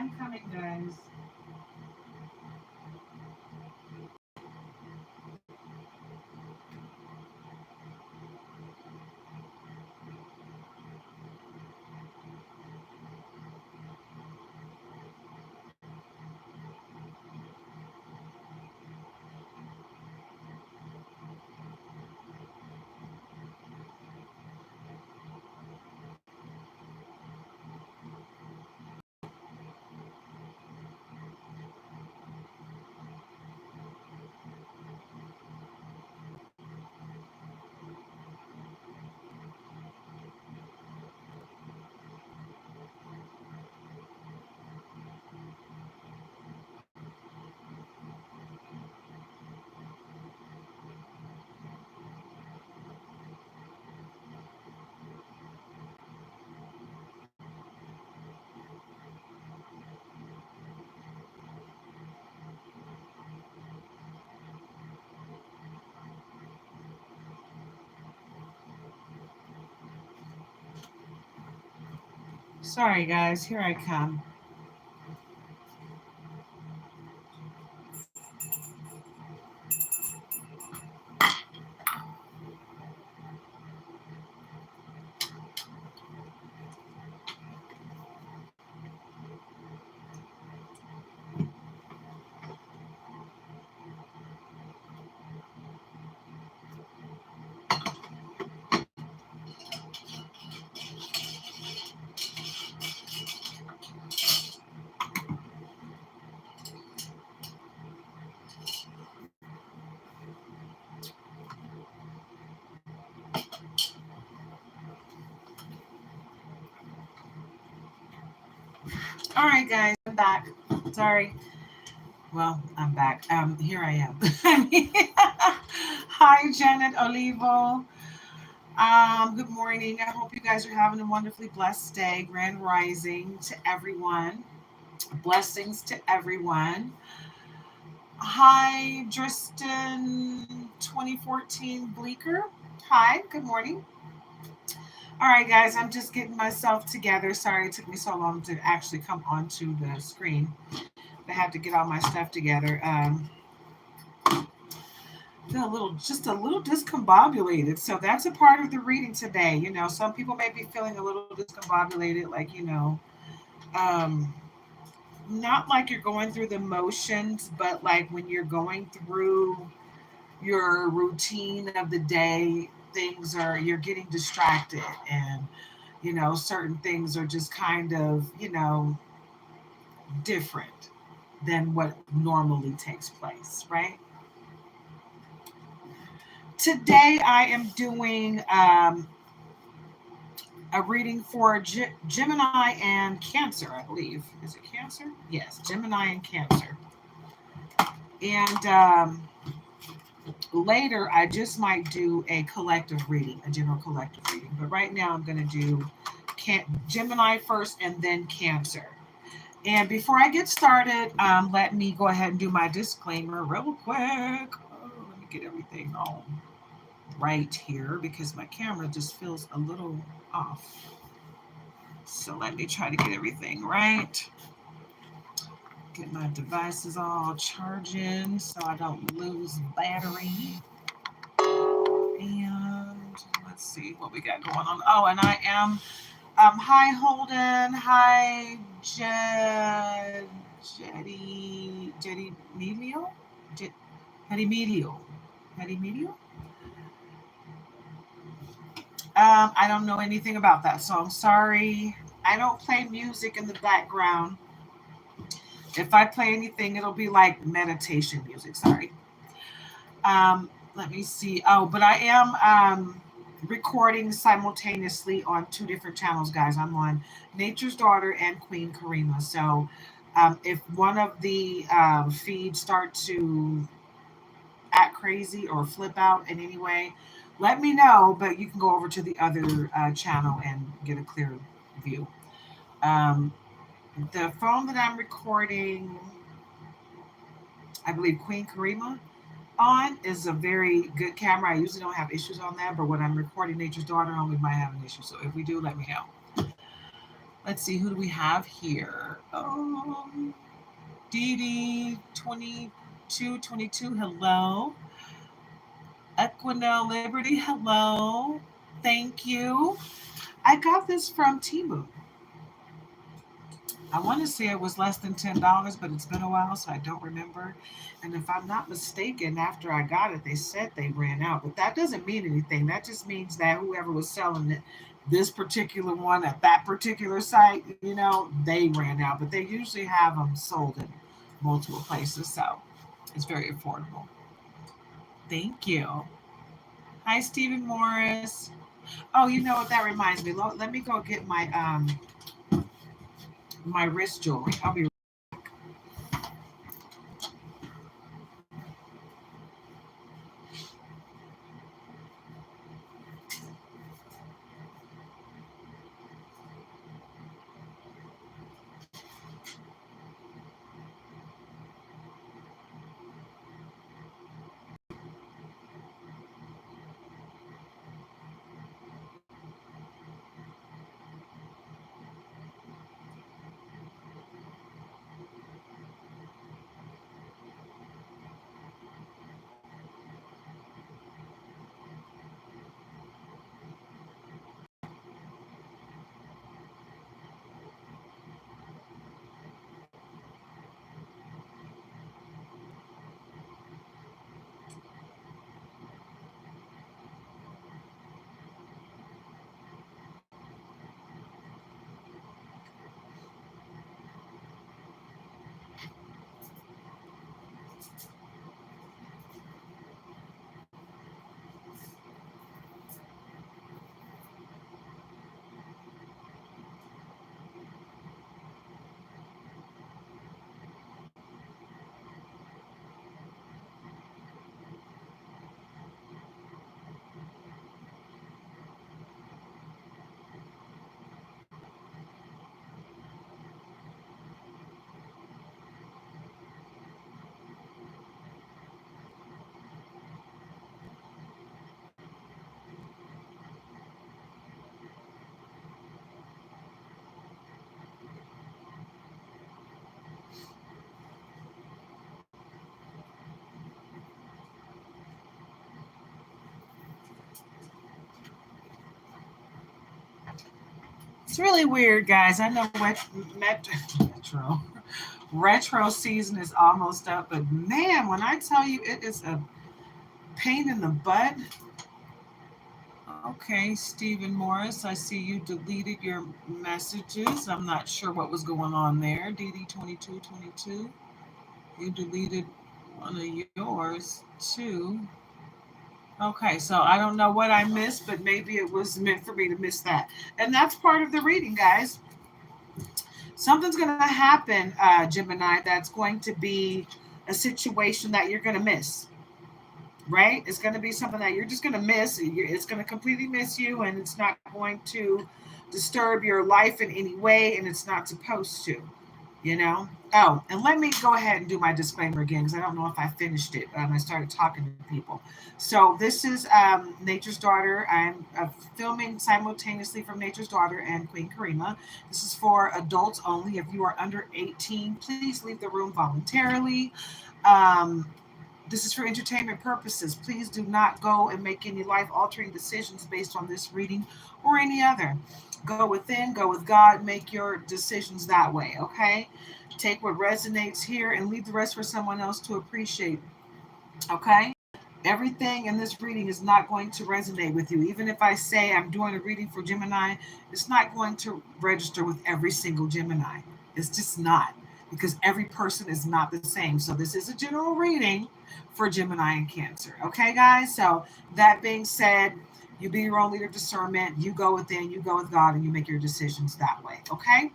I'm coming, guys. Sorry, guys. Here I come. All right, guys. I'm back. Sorry. Well, I'm back. Here I am. Hi, Janet Olivo. Good morning. I hope you guys are having a wonderfully blessed day. Grand rising to everyone. Blessings to everyone. Hi, Driston 2014 Bleecker. Hi, good morning. All right, guys, I'm just getting myself together. Sorry it took me so long to actually come onto the screen. I had to get all my stuff together. Feel just a little discombobulated. So that's a part of the reading today. You know, some people may be feeling a little discombobulated, like, um, not like you're going through the motions, but like when you're going through your routine of the day, you're getting distracted, and, certain things are just kind of, different than what normally takes place, right? Today I am doing a reading for Gemini and Cancer, I believe. Is it Cancer? Yes, Gemini and Cancer. And later, I just might do a collective reading, a general collective reading. But right now, I'm going to do Gemini first and then Cancer. And before I get started, let me go ahead and do my disclaimer real quick. Let me get everything all right here because my camera just feels a little off. So let me try to get everything right. Get my devices all charging so I don't lose battery. And let's see what we got going on. Oh, and I am hi Holden, hi Jetty Melio? Jetty Melio. Jetty Melio? I don't know anything about that, so I'm sorry. I don't play music in the background. If I play anything, it'll be like meditation music. Sorry. Let me see. Oh, but I am recording simultaneously on two different channels, guys. I'm on Nature's Daughter and Queen Karima. So if one of the feeds start to act crazy or flip out in any way, let me know. But you can go over to the other channel and get a clear view. Um, the phone that I'm recording, I believe Queen Karima on, is a very good camera. I usually don't have issues on that, but when I'm recording Nature's Daughter on, we might have an issue. So if we do, let me know. Let's see, who do we have here? Um, DD 2222, hello. Equinel Liberty, hello. Thank you. I got this from Timu. I want to say it was less than $10, but it's been a while, so I don't remember. And if I'm not mistaken, after I got it, they said they ran out. But that doesn't mean anything. That just means that whoever was selling it, this particular one at that particular site, they ran out. But they usually have them sold in multiple places, so it's very affordable. Thank you. Hi, Stephen Morris. Oh, you know what? That reminds me. Let me go get my wrist jewelry. I'll be. It's really weird, guys. I know retro season is almost up, but man, when I tell you it is a pain in the butt. Okay, Stephen Morris, I see you deleted your messages. I'm not sure what was going on there. DD2222, you deleted one of yours too. Okay, so I don't know what I missed, but maybe it was meant for me to miss that. And that's part of the reading, guys. Something's going to happen, Gemini, that's going to be a situation that you're going to miss, right? It's going to be something that you're just going to miss. It's going to completely miss you, and it's not going to disturb your life in any way, and it's not supposed to, you know? Oh, and let me go ahead and do my disclaimer again because I don't know if I finished it. I started talking to people. So this is Nature's Daughter. I'm filming simultaneously from Nature's Daughter and Queen Karima. This is for adults only. If you are under 18, please leave the room voluntarily. Um, this is for entertainment purposes. Please do not go and make any life altering decisions based on this reading or any other. Go within, go with God, make your decisions that way, okay? Take what resonates here and leave the rest for someone else to appreciate, okay? Everything in this reading is not going to resonate with you. Even if I say I'm doing a reading for Gemini, it's not going to register with every single Gemini. It's just not because every person is not the same. So this is a general reading for Gemini and Cancer. Okay, guys? So that being said, you be your own leader of discernment. You go within, you go with God, and you make your decisions that way. Okay?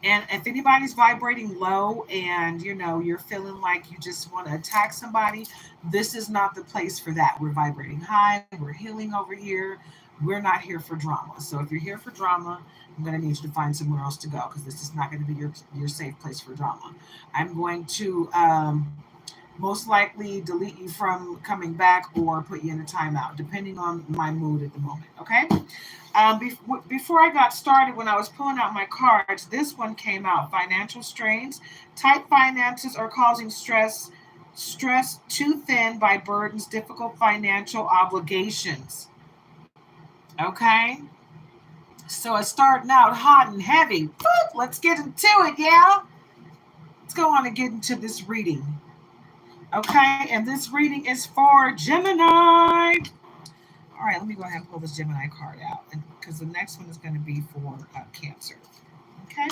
And if anybody's vibrating low and you're feeling like you just want to attack somebody, this is not the place for that. We're vibrating high, we're healing over here. We're not here for drama. So if you're here for drama, I'm going to need you to find somewhere else to go because this is not going to be your safe place for drama. I'm going to most likely delete you from coming back or put you in a timeout, depending on my mood at the moment. Okay. Before I got started, when I was pulling out my cards, this one came out: financial strains. Tight finances are causing stress. Stress too thin by burdens, difficult financial obligations. Okay. So it's starting out hot and heavy. Let's get into it, yeah? Let's go on and get into this reading. Okay, and this reading is for Gemini. All right, let me go ahead and pull this Gemini card out because the next one is going to be for Cancer. Okay.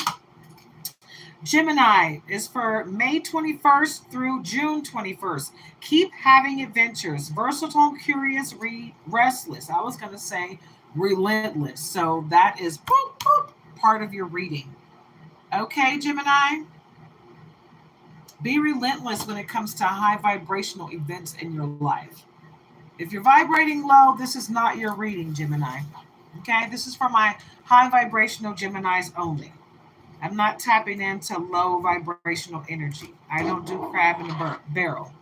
Gemini is for May 21st through June 21st. Keep having adventures. Versatile, curious, restless. I was going to say relentless. So that is boop, boop, part of your reading. Okay, Gemini? Be relentless when it comes to high vibrational events in your life. If you're vibrating low, this is not your reading, Gemini. Okay, this is for my high vibrational Geminis only. I'm not tapping into low vibrational energy. I don't do crab in a barrel.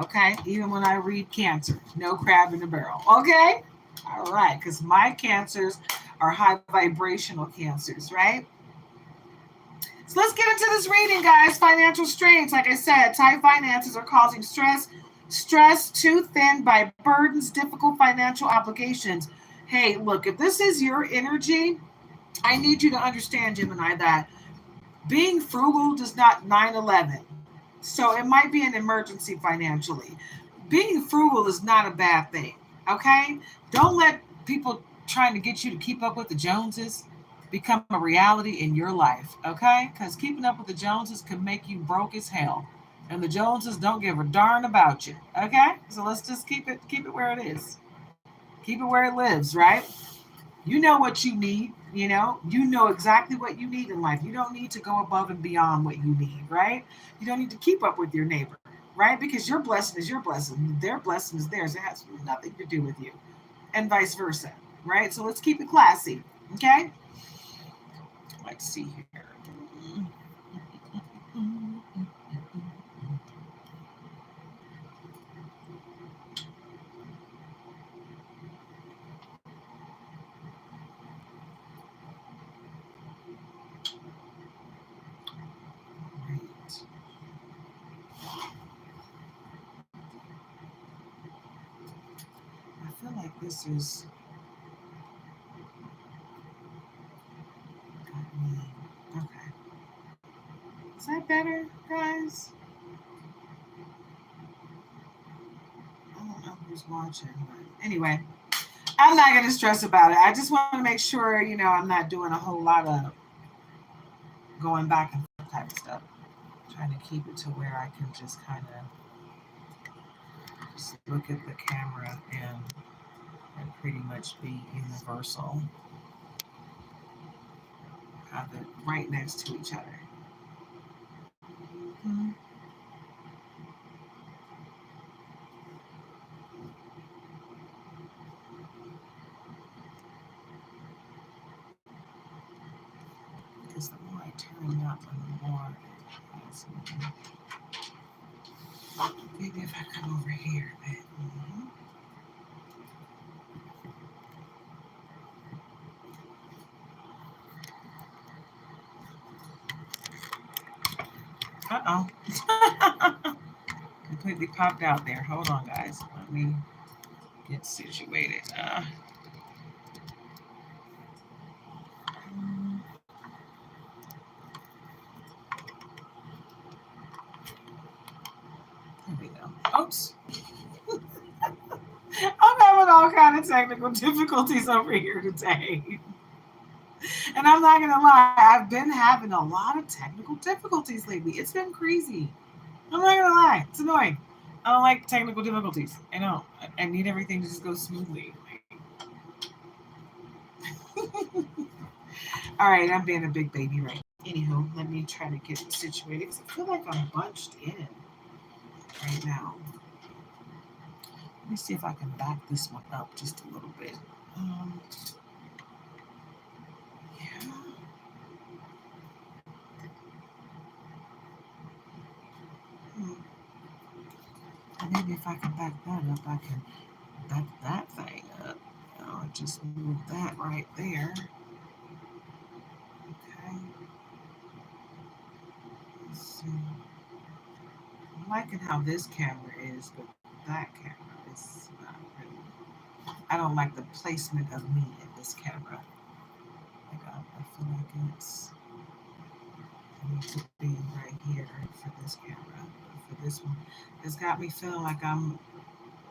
Okay, even when I read Cancer, no crab in the barrel. Okay, all right, because my cancers are high vibrational cancers, right? So let's get into this reading, guys. Financial strains, like I said, tight finances are causing stress. Stress too thin by burdens, difficult financial obligations. Hey, look, if this is your energy, I need you to understand, Gemini, that being frugal does not 9/11. So it might be an emergency financially. Being frugal is not a bad thing, okay? Don't let people trying to get you to keep up with the Joneses become a reality in your life, okay? Because keeping up with the Joneses can make you broke as hell. And the Joneses don't give a darn about you, okay? So let's just keep it where it is. Keep it where it lives, right? You know what you need, you know exactly what you need in life. You don't need to go above and beyond what you need, right? You don't need to keep up with your neighbor, right? Because your blessing is your blessing, their blessing is theirs. It has nothing to do with you, and vice versa, right? So let's keep it classy. Okay, let's see here. Right. I feel like this is got me. Okay, is that better, guys? I don't know who's watching, but anyway, I'm not going to stress about it. I just want to make sure, I'm not doing a whole lot of going back and forth type of stuff. Trying to keep it to where I can just kind of just look at the camera and pretty much be universal. Have it right next to each other. Mm-hmm. Because the more I turn it up, the more maybe if I come over here a bit. Mm-hmm. Uh-oh. Completely popped out there. Hold on, guys. Let me get situated. There we go. Oops. I'm having all kind of technical difficulties over here today. And I'm not gonna lie, I've been having a lot of technical difficulties lately. It's been crazy. I'm not gonna lie, it's annoying. I don't like technical difficulties. I know. I need everything to just go smoothly. All right, I'm being a big baby right now. Anywho, let me try to get it situated because I feel like I'm bunched in right now. Let me see if I can back this one up just a little bit. Yeah. Hmm. maybe if I can back that up, I can back that thing up. Just move that right there. Okay. Let's see. I'm liking how this camera is, but that camera is not really. I don't like the placement of me in this camera. Like I feel like I need to be right here for this camera. But for this one, it's got me feeling like I'm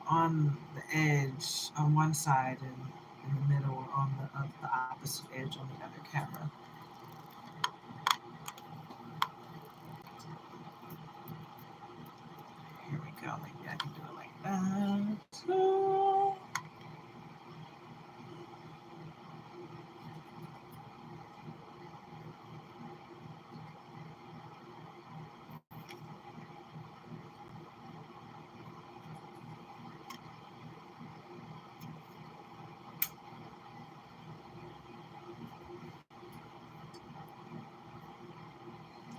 on the edge on one side and in the middle or on the opposite edge on the other camera. Here we go. Maybe I can do it like that.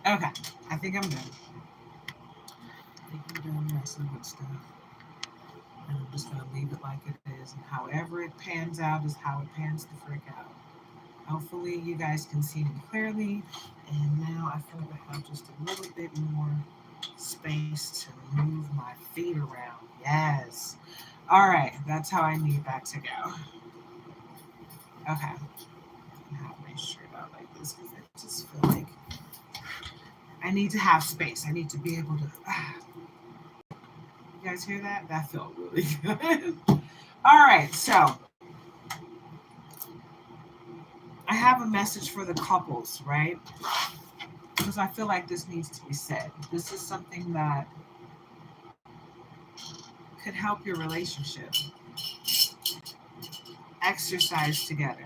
Okay, I think I'm done. I think I'm done messing with stuff. And I'm just going to leave it like it is. And however it pans out is how it pans the frick out. Hopefully you guys can see me clearly. And now I feel like I have just a little bit more space to move my feet around. Yes. All right, that's how I need that to go. Okay. I have my shirt out like this because I just feel like I need to have space. I need to be able to. You guys hear that? That felt really good. All right, so I have a message for the couples, right? Because I feel like this needs to be said. This is something that could help your relationship. Exercise together.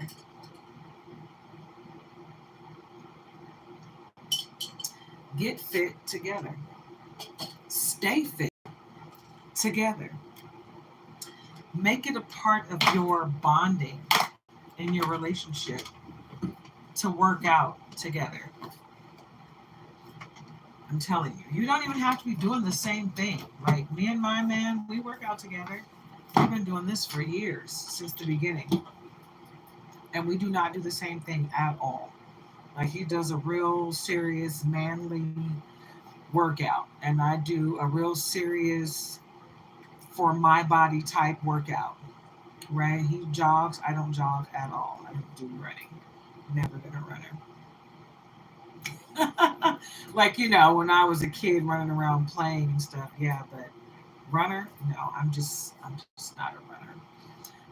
Get fit together. Stay fit together. Make it a part of your bonding in your relationship to work out together. I'm telling you, you don't even have to be doing the same thing. Like me and my man, we work out together. We've been doing this for years, since the beginning. And we do not do the same thing at all. Like he does a real serious, manly workout, and I do a real serious, for my body type workout. Right? He jogs. I don't jog at all. I don't do running. Never been a runner. Like when I was a kid running around playing and stuff, yeah, but runner, no, I'm just not a runner.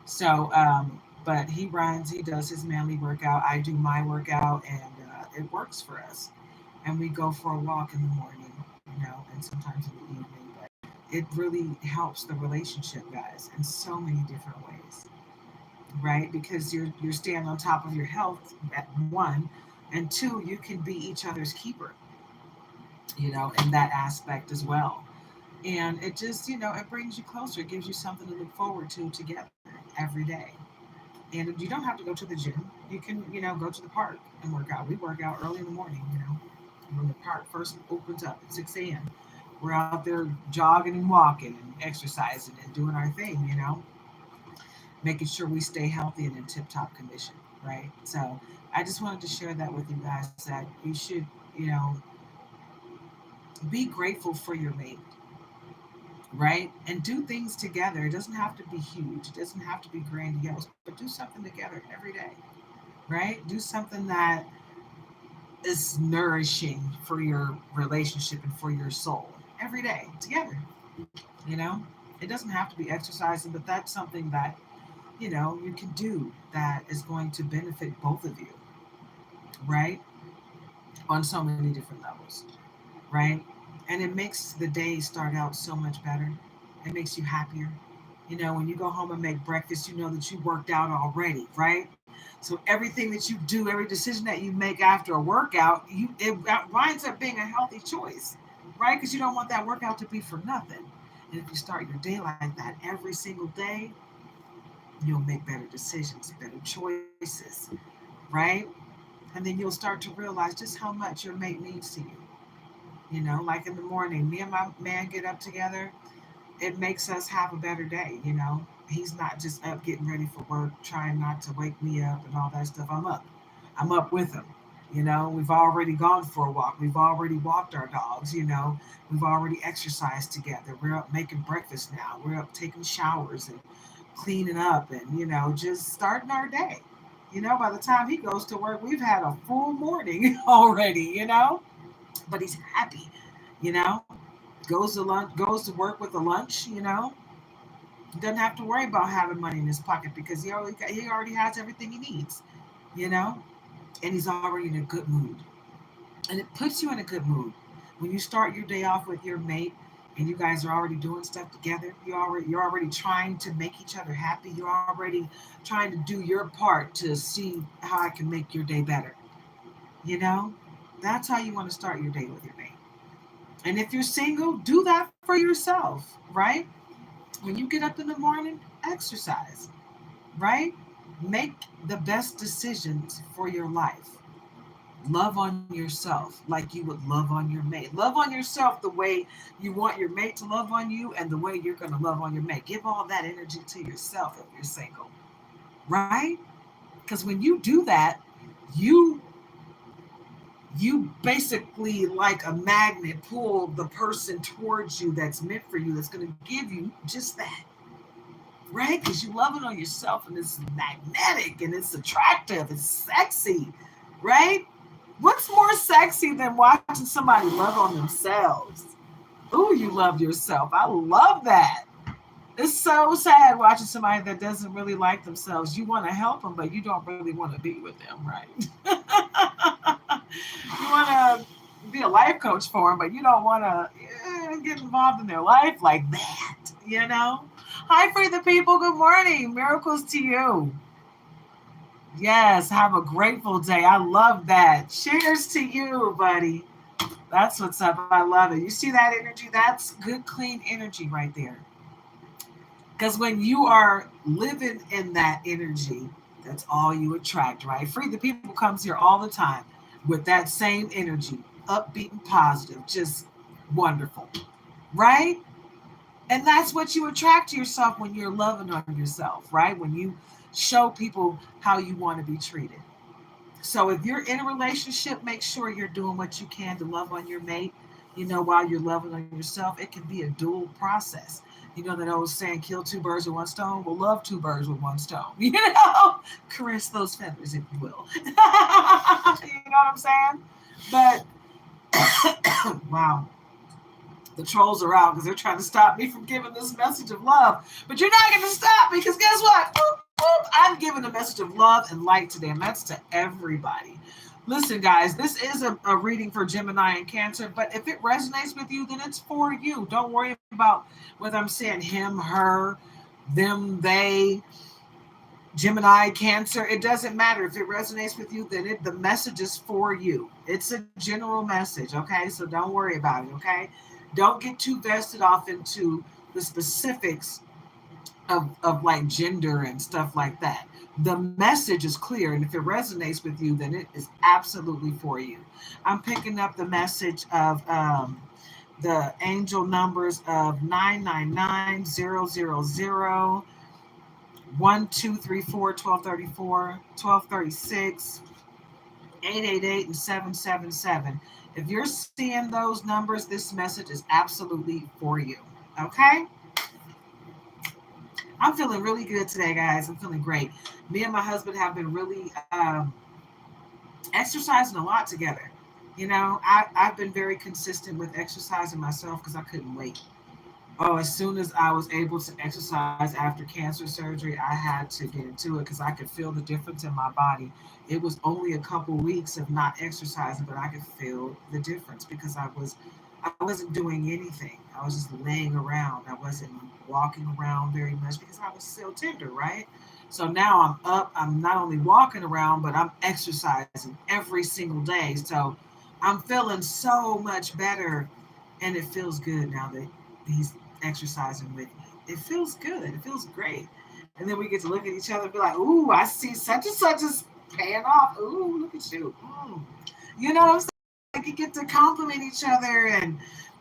So but he runs, he does his manly workout, I do my workout, and it works for us. And we go for a walk in the morning, and sometimes in the evening. But it really helps the relationship, guys, in so many different ways, right? Because you're staying on top of your health at one, and two, you can be each other's keeper, in that aspect as well. And it just, it brings you closer. It gives you something to look forward to together every day. And you don't have to go to the gym. You can, go to the park and work out. We work out early in the morning, when the park first opens up at 6 a.m. We're out there jogging and walking and exercising and doing our thing, making sure we stay healthy and in tip top condition, right? So I just wanted to share that with you guys that you should, be grateful for your mate, right? And do things together. It doesn't have to be huge, it doesn't have to be grandiose, but do something together every day, right? Do something that is nourishing for your relationship and for your soul every day together, you know? It doesn't have to be exercising, but that's something that, you can do that is going to benefit both of you, right? On so many different levels, right? And it makes the day start out so much better. It makes you happier. When you go home and make breakfast, you know that you worked out already, right? So everything that you do, every decision that you make after a workout, it winds up being a healthy choice, right? Because you don't want that workout to be for nothing. And if you start your day like that every single day, you'll make better decisions, better choices, right? And then you'll start to realize just how much your mate means to you. Like in the morning, me and my man get up together. it makes us have a better day, you know. He's not just up getting ready for work, trying not to wake me up and all that stuff. I'm up. I'm up with him. You know, we've already gone for a walk. We've already walked our dogs, you know. We've already exercised together. We're up making breakfast now. We're up taking showers and cleaning up and, you know, just starting our day. You know, by the time he goes to work, we've had a full morning already, you know. But he's happy, you know. Goes to work with a lunch, you know. Doesn't have to worry about having money in his pocket because he already has everything he needs, you know, and he's already in a good mood. And it puts you in a good mood when you start your day off with your mate and you guys are already doing stuff together. You're already trying to make each other happy. You're already trying to do your part to see how I can make your day better. You know, that's how you want to start your day with your mate. And if you're single, do that for yourself, right? When you get up in the morning, exercise, right? Make the best decisions for your life. Love on yourself like you would love on your mate. Love on yourself the way you want your mate to love on you and the way you're going to love on your mate. Give all that energy to yourself if you're single, right? Because when you do that, you you basically like a magnet pull the person towards you that's meant for you, that's going to give you just that, right? Because you love it on yourself and it's magnetic and it's attractive, it's sexy, right? What's more sexy than watching somebody love on themselves? Ooh, you love yourself. I love that. It's so sad watching somebody that doesn't really like themselves. You want to help them, but you don't really want to be with them, right? You want to be a life coach for them, but you don't want to get involved in their life like that, you know? Hi, Free the People. Good morning. Miracles to you. Yes, have a grateful day. I love that. Cheers to you, buddy. That's what's up. I love it. You see that energy? That's good, clean energy right there. Because when you are living in that energy, that's all you attract, right? Free the People comes here all the time with that same energy, upbeat and positive, just wonderful, right? And that's what you attract to yourself when you're loving on yourself, right? When you show people how you want to be treated. So if you're in a relationship, make sure you're doing what you can to love on your mate, you know, while you're loving on yourself. It can be a dual process. You know that old saying, kill two birds with one stone? Well, love two birds with one stone. You know, caress those feathers, if you will. You know what I'm saying? But, wow, the trolls are out because they're trying to stop me from giving this message of love. But you're not going to stop me because guess what? Boop, boop, I'm giving a message of love and light today, and that's to everybody. Listen, guys, this is a reading for Gemini and Cancer, but if it resonates with you, then it's for you. Don't worry about whether I'm saying him, her, them, they, Gemini, Cancer. It doesn't matter. If it resonates with you, then the message is for you. It's a general message, okay? So don't worry about it, okay? Don't get too vested off into the specifics of like gender and stuff like that. The message is clear, and if it resonates with you, then it is absolutely for you. I'm picking up the message of the angel numbers of 999 000 1234 1234 1236 888 and 777. If you're seeing those numbers, this message is absolutely for you. Okay? I'm feeling really good today, guys. I'm feeling great. Me and my husband have been really exercising a lot together. You know, I've been very consistent with exercising myself because I couldn't wait. Oh, as soon as I was able to exercise after cancer surgery, I had to get into it because I could feel the difference in my body. It was only a couple weeks of not exercising, but I could feel the difference because I wasn't doing anything. I was just laying around. I wasn't walking around very much because I was still tender, right? So now I'm up. I'm not only walking around, but I'm exercising every single day. So I'm feeling so much better, and it feels good now that he's exercising with me. It feels good. It feels great. And then we get to look at each other and be like, ooh, I see such and such is paying off. Ooh, look at you. You know what I'm saying? you get to compliment each other and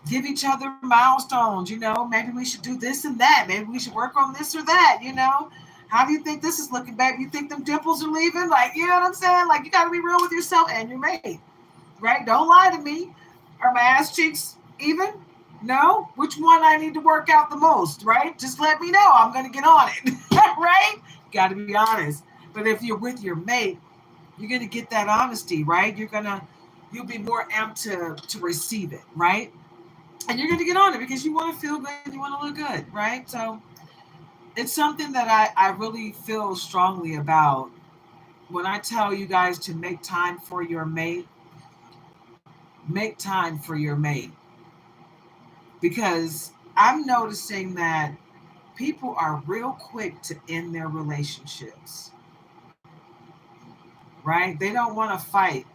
give each other milestones. Maybe we should do this and that. Maybe we should work on this or that. How do you think this is looking, babe? You think them dimples are leaving? Like, you know what I'm saying? Like, you got to be real with yourself and your mate, right? Don't lie to me. Are my ass cheeks even? No? Which one I need to work out the most, right? Just let me know. I'm going to get on it, right? Got to be honest. But if you're with your mate, you're going to get that honesty, right? You'll be more amped to receive it, right? And you're going to get on it because you want to feel good, you want to look good, right? So it's something that I really feel strongly about. When I tell you guys to make time for your mate, make time for your mate. Because I'm noticing that people are real quick to end their relationships, right? They don't want to fight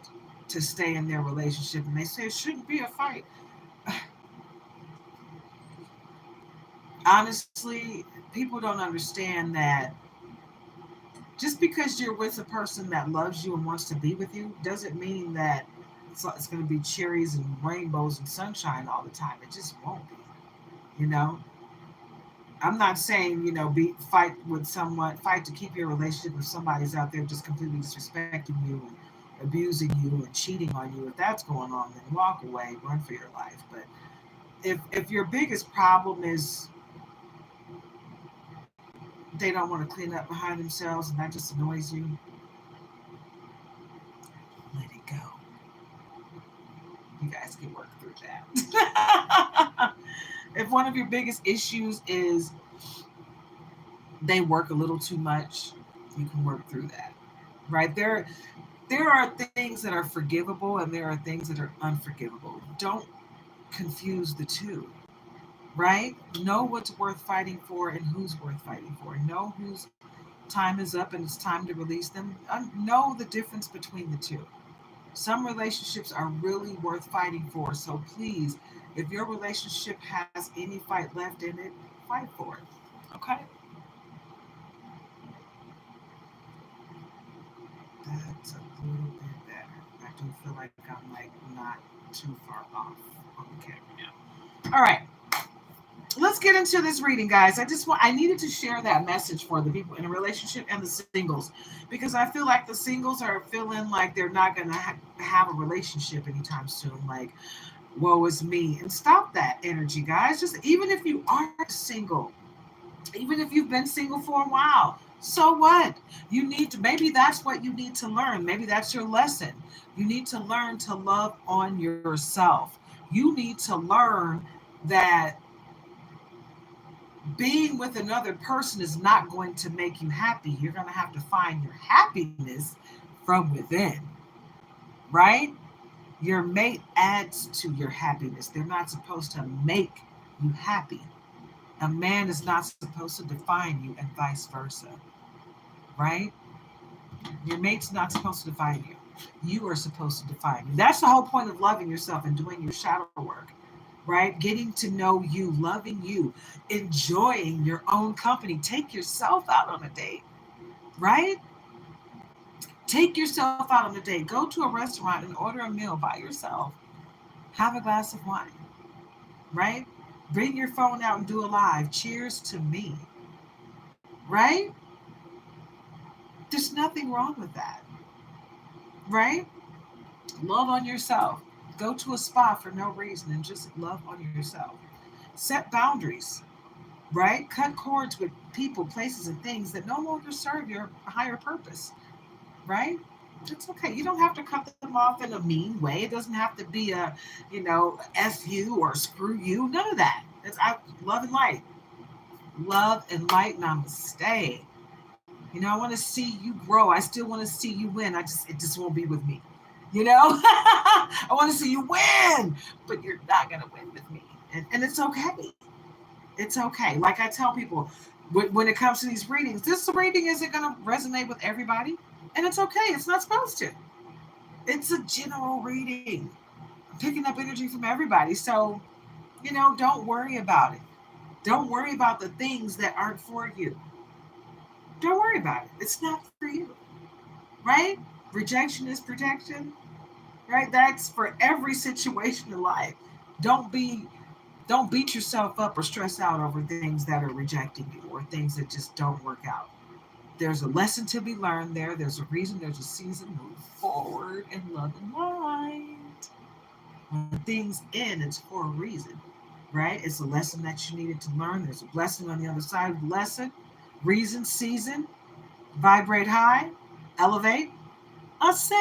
to stay in their relationship. And they say it shouldn't be a fight. Honestly, people don't understand that just because you're with a person that loves you and wants to be with you doesn't mean that it's going to be cherries and rainbows and sunshine all the time. It just won't be. You know, I'm not saying fight to keep your relationship if somebody's out there just completely disrespecting you and abusing you and cheating on you. If that's going on, then walk away, run for your life. But if your biggest problem is they don't want to clean up behind themselves and that just annoys you, let it go. You guys can work through that. If one of your biggest issues is they work a little too much, you can work through that. Right? There are things that are forgivable and there are things that are unforgivable. Don't confuse the two. Right? Know what's worth fighting for and who's worth fighting for. Know whose time is up and it's time to release them. Know the difference between the two. Some relationships are really worth fighting for. So please, if your relationship has any fight left in it, fight for it. Okay? That's a little bit better. I do feel like I'm like not too far off on the camera now. All right. Let's get into this reading, guys. I needed to share that message for the people in a relationship and the singles because I feel like the singles are feeling like they're not going to have a relationship anytime soon. Like, woe is me. And stop that energy, guys. Just even if you are single, even if you've been single for a while, so what? Maybe that's what you need to learn. Maybe that's your lesson. You need to learn to love on yourself. You need to learn that being with another person is not going to make you happy. You're going to have to find your happiness from within, right? Your mate adds to your happiness. They're not supposed to make you happy. A man is not supposed to define you and vice versa, right? Your mate's not supposed to define you. You are supposed to define you. That's the whole point of loving yourself and doing your shadow work, right? Getting to know you, loving you, enjoying your own company. Take yourself out on a date, right? Take yourself out on a date. Go to a restaurant and order a meal by yourself. Have a glass of wine, right? Bring your phone out and do a live. Cheers to me, right? There's nothing wrong with that, right? Love on yourself. Go to a spa for no reason and just love on yourself. Set boundaries, right? Cut cords with people, places, and things that no longer serve your higher purpose, right? It's okay. You don't have to cut them off in a mean way. It doesn't have to be F you or screw you. None of that. Love and light. Love and light, namaste. I want to see you grow. I still want to see you win. It just won't be with me. I want to see you win, but you're not going to win with me. And it's okay. It's okay. Like I tell people, when it comes to these readings, this reading isn't going to resonate with everybody. And it's okay. It's not supposed to. It's a general reading. I'm picking up energy from everybody. So, don't worry about it. Don't worry about the things that aren't for you. Don't worry about it. It's not for you. Right? Rejection is protection. right? That's for every situation in life. Don't be don't beat yourself up or stress out over things that are rejecting you or things that just don't work out. There's a lesson to be learned there. There's a reason, there's a season. Move forward in love and light. When things end, it's for a reason, right? It's a lesson that you needed to learn. There's a blessing on the other side of the lesson. Reason, season, vibrate high, elevate, ascend.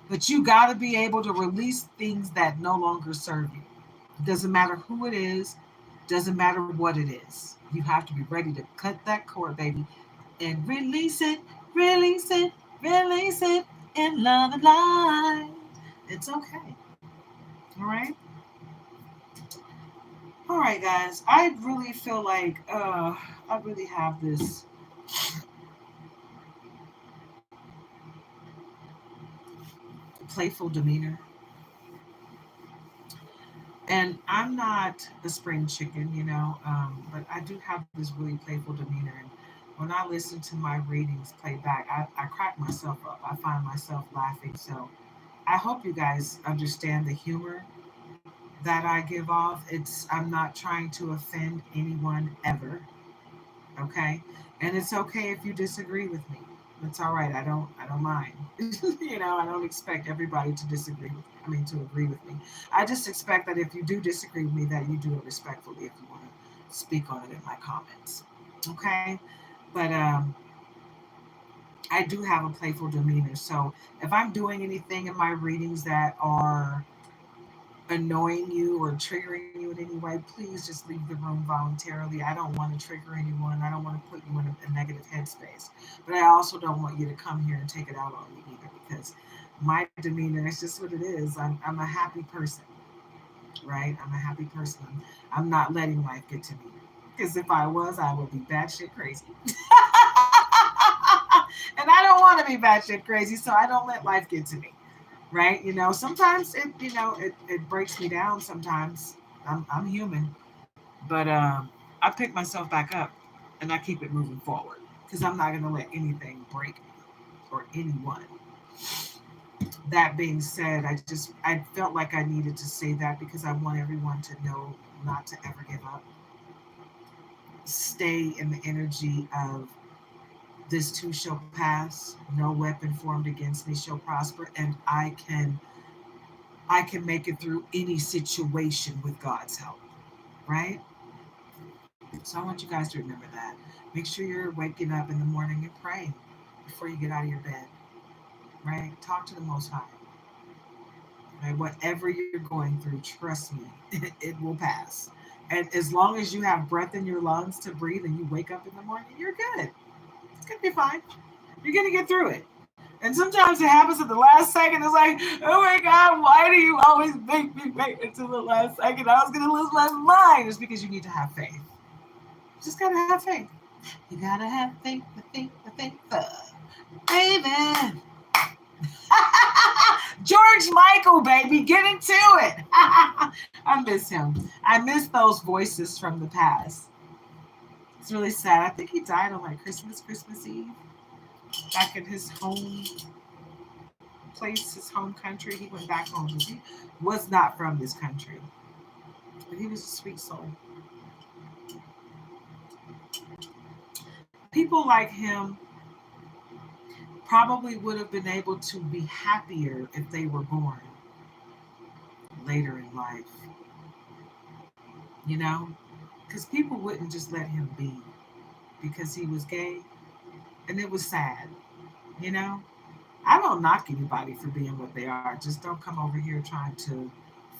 But you got to be able to release things that no longer serve you. It doesn't matter who it is, doesn't matter what it is. You have to be ready to cut that cord, baby, and release it, release it, release it in love and light. It's okay. All right. All right, guys. I really feel like I really have this playful demeanor. And I'm not a spring chicken, but I do have this really playful demeanor. And when I listen to my readings played back, I crack myself up. I find myself laughing. So I hope you guys understand the humor that I give off. I'm not trying to offend anyone ever. Okay, and it's okay if you disagree with me. It's all right. I don't mind. I don't expect everybody to to agree with me. I just expect that if you do disagree with me, that you do it respectfully if you want to speak on it in my comments. Okay, but I do have a playful demeanor. So if I'm doing anything in my readings that are annoying you or triggering you in any way, please just leave the room voluntarily. I don't want to trigger anyone. I don't want to put you in a negative headspace. But I also don't want you to come here and take it out on me either, because my demeanor is just what it is. I'm a happy person, right? I'm a happy person. I'm not letting life get to me. Because if I was, I would be batshit crazy. And I don't want to be batshit crazy, so I don't let life get to me, right? Sometimes it breaks me down. Sometimes I'm human, but I pick myself back up and I keep it moving forward because I'm not going to let anything break me or anyone. That being said, I felt like I needed to say that because I want everyone to know not to ever give up. Stay in the energy of this too shall pass. No weapon formed against me shall prosper, and I can make it through any situation with God's help, right? So I want you guys to remember that. Make sure you're waking up in the morning and praying before you get out of your bed, right? Talk to the Most High, right? Whatever you're going through, trust me, it will pass. And as long as you have breath in your lungs to breathe and you wake up in the morning, you're good. It's going to be fine. You're going to get through it. And sometimes it happens at the last second. It's like, oh my God, why do you always make me wait until the last second? I was going to lose my mind. It's because you need to have faith. You just got to have faith. You got to have faith, the faith, the faith. Amen. George Michael, baby, get into it. I miss him. I miss those voices from the past. It's really sad. I think he died on like Christmas Eve, back in his home place, his home country. He went back home. He was not from this country, but he was a sweet soul. People like him probably would have been able to be happier if they were born later in life, you know? Because people wouldn't just let him be because he was gay. And it was sad, you know? I don't knock anybody for being what they are. Just don't come over here trying to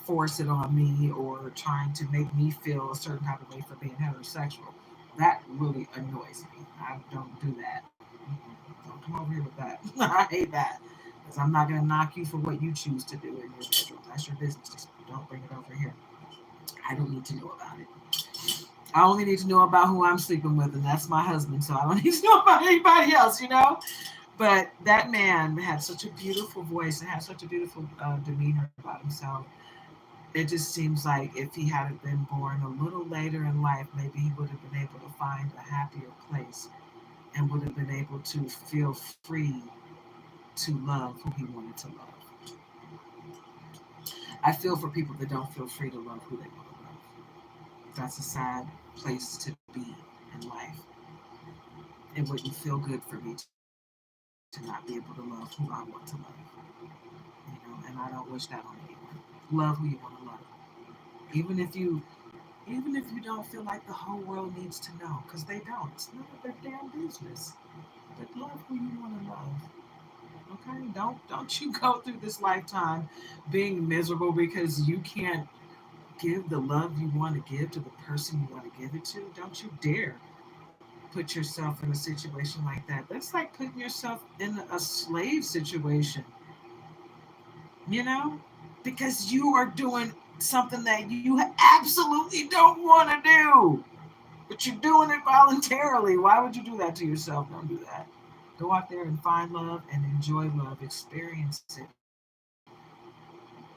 force it on me or trying to make me feel a certain type of way for being heterosexual. That really annoys me. I don't do that. Don't come over here with that. I hate that. Because I'm not going to knock you for what you choose to do in your bedroom. That's your business. Just don't bring it over here. I don't need to know about it. I only need to know about who I'm sleeping with, and that's my husband. So I don't need to know about anybody else. But that man had such a beautiful voice and had such a beautiful demeanor about himself. It just seems like if he had been born a little later in life, maybe he would have been able to find a happier place and would have been able to feel free to love who he wanted to love. I feel for people that don't feel free to love who they want to love. That's a sad place to be in life. It wouldn't feel good for me to not be able to love who I want to love. And I don't wish that on anyone. Love who you want to love. Even if you don't feel like the whole world needs to know, because they don't. It's none of their damn business. But love who you want to love. Okay? Don't you go through this lifetime being miserable because you can't give the love you want to give to the person you want to give it to. Don't you dare put yourself in a situation like that. That's like putting yourself in a slave situation, you know? Because you are doing something that you absolutely don't want to do, but you're doing it voluntarily. Why would you do that to yourself? Don't do that. Go out there and find love and enjoy love. Experience it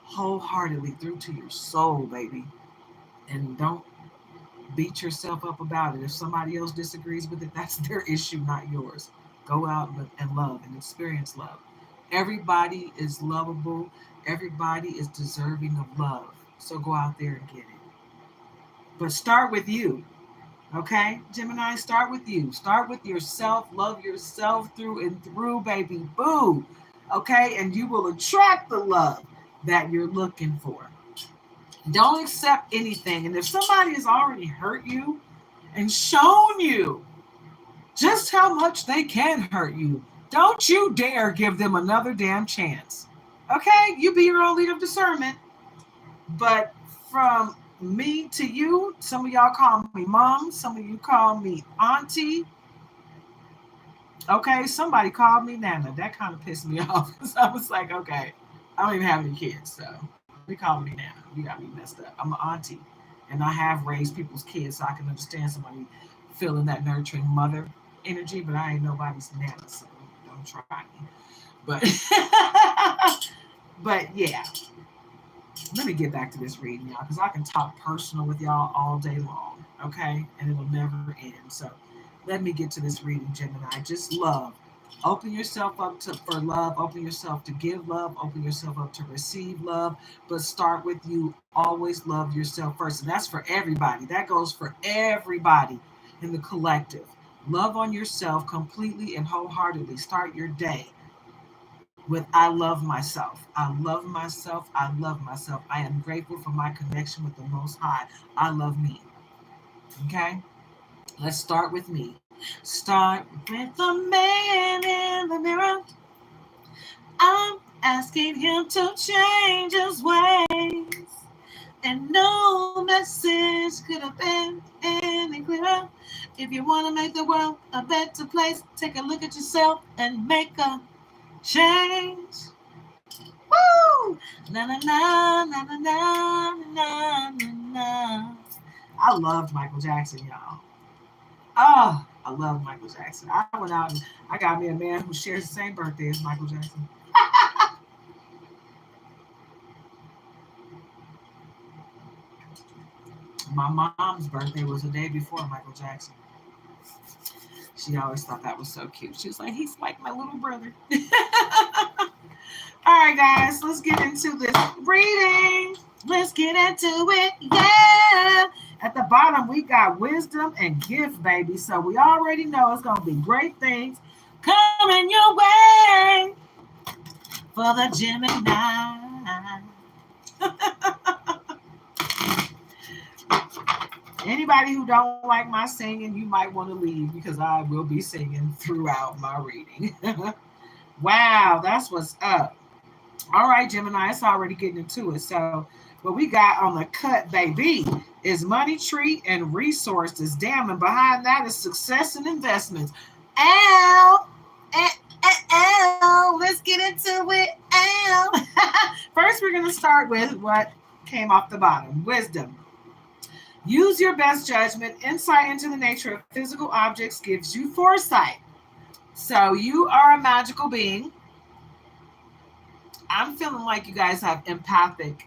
wholeheartedly through to your soul, baby. And don't beat yourself up about it. If somebody else disagrees with it, that's their issue, not yours. Go out and love and experience love. Everybody is lovable. Everybody is deserving of love. So go out there and get it. But start with you. Okay, Gemini, start with you. Start with yourself. Love yourself through and through, baby. Boo. Okay, and you will attract the love that you're looking for. Don't accept anything. And if somebody has already hurt you and shown you just how much they can hurt you, don't you dare give them another damn chance. Okay, you be your own leader of discernment. But from me to you, some of y'all call me mom, some of you call me auntie. Okay, somebody called me Nana. That kind of pissed me off because I was like, okay, I don't even have any kids, so we call me Nana. You got me messed up. I'm an auntie, and I have raised people's kids, so I can understand somebody feeling that nurturing mother energy. But I ain't nobody's Nana, so don't try me. But but yeah, let me get back to this reading, y'all, because I can talk personal with y'all all day long, okay? And it'll never end. So let me get to this reading, Gemini. Just love. Open yourself up for love. Open yourself to give love. Open yourself up to receive love. But start with you. Always love yourself first. And that's for everybody. That goes for everybody in the collective. Love on yourself completely and wholeheartedly. Start your day with I love myself. I love myself. I love myself. I am grateful for my connection with the Most High. I love me. Okay? Let's start with me. Start with the man in the mirror. I'm asking him to change his ways. And no message could have been any clearer. If you want to make the world a better place, take a look at yourself and make a change. Woo! Na na na na na na na na na. I loved Michael Jackson, y'all. Oh, I love Michael Jackson. I went out and I got me a man who shares the same birthday as Michael Jackson. My mom's birthday was the day before Michael Jackson. She always thought that was so cute. She was like, he's like my little brother. All right, guys, let's get into this reading. Let's get into it. Yeah. At the bottom, we got wisdom and gift, baby. So we already know it's going to be great things coming your way for the Gemini. Anybody who don't like my singing, you might want to leave because I will be singing throughout my reading. Wow, that's what's up. All right, Gemini, it's already getting into it. So what we got on the cut, baby, is money, tree, and resources. Damn, and behind that is success and investments. Ow! Ow! Let's get into it. Ow! First, we're going to start with what came off the bottom. Wisdom. Use your best judgment. Insight into the nature of physical objects gives you foresight. So you are a magical being. I'm feeling like you guys have empathic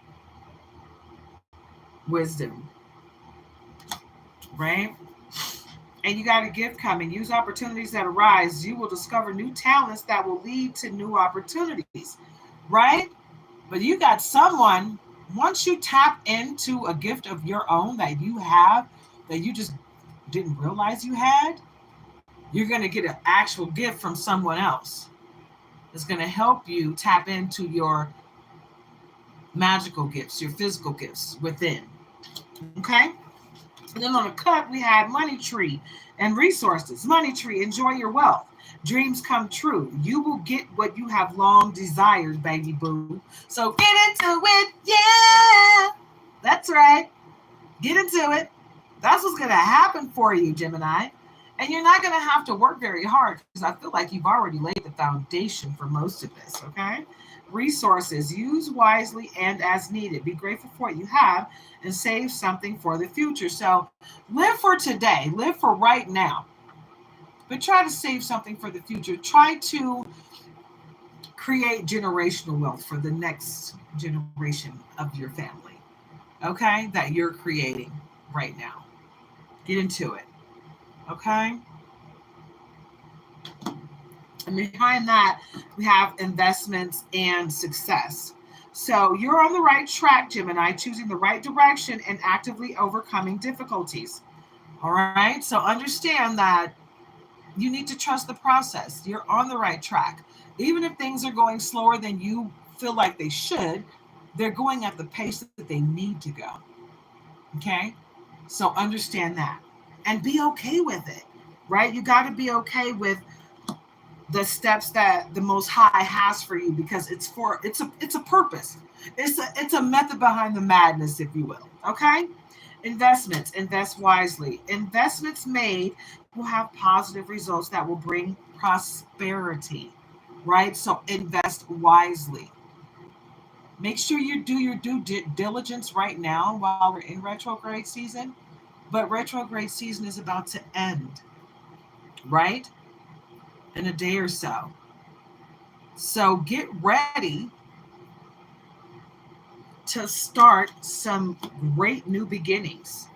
wisdom, right? And you got a gift coming. Use opportunities that arise. You will discover new talents that will lead to new opportunities, right? But you got someone, once you tap into a gift of your own that you have, that you just didn't realize you had, you're going to get an actual gift from someone else. It's going to help you tap into your magical gifts, your physical gifts within. Okay? And then on the cut, we had money tree and resources. Money tree, enjoy your wealth. Dreams come true. You will get what you have long desired, baby boo. So get into it. Yeah. That's right. Get into it. That's what's going to happen for you, Gemini. And you're not going to have to work very hard because I feel like you've already laid the foundation for most of this, okay? Resources, use wisely and as needed. Be grateful for what you have and save something for the future. So live for today, live for right now, but try to save something for the future. Try to create generational wealth for the next generation of your family, okay, that you're creating right now. Get into it, okay? And behind that, we have investments and success. So you're on the right track, Gemini, choosing the right direction and actively overcoming difficulties. All right. So understand that you need to trust the process. You're on the right track. Even if things are going slower than you feel like they should, they're going at the pace that they need to go. Okay. So understand that and be okay with it, right? You got to be okay with the steps that the Most High has for you because it's a purpose. It's a method behind the madness, if you will. Okay. Investments, invest wisely. Investments made will have positive results that will bring prosperity, right? So invest wisely. Make sure you do your due diligence right now while we're in retrograde season. But retrograde season is about to end, right? In a day or so. So get ready to start some great new beginnings.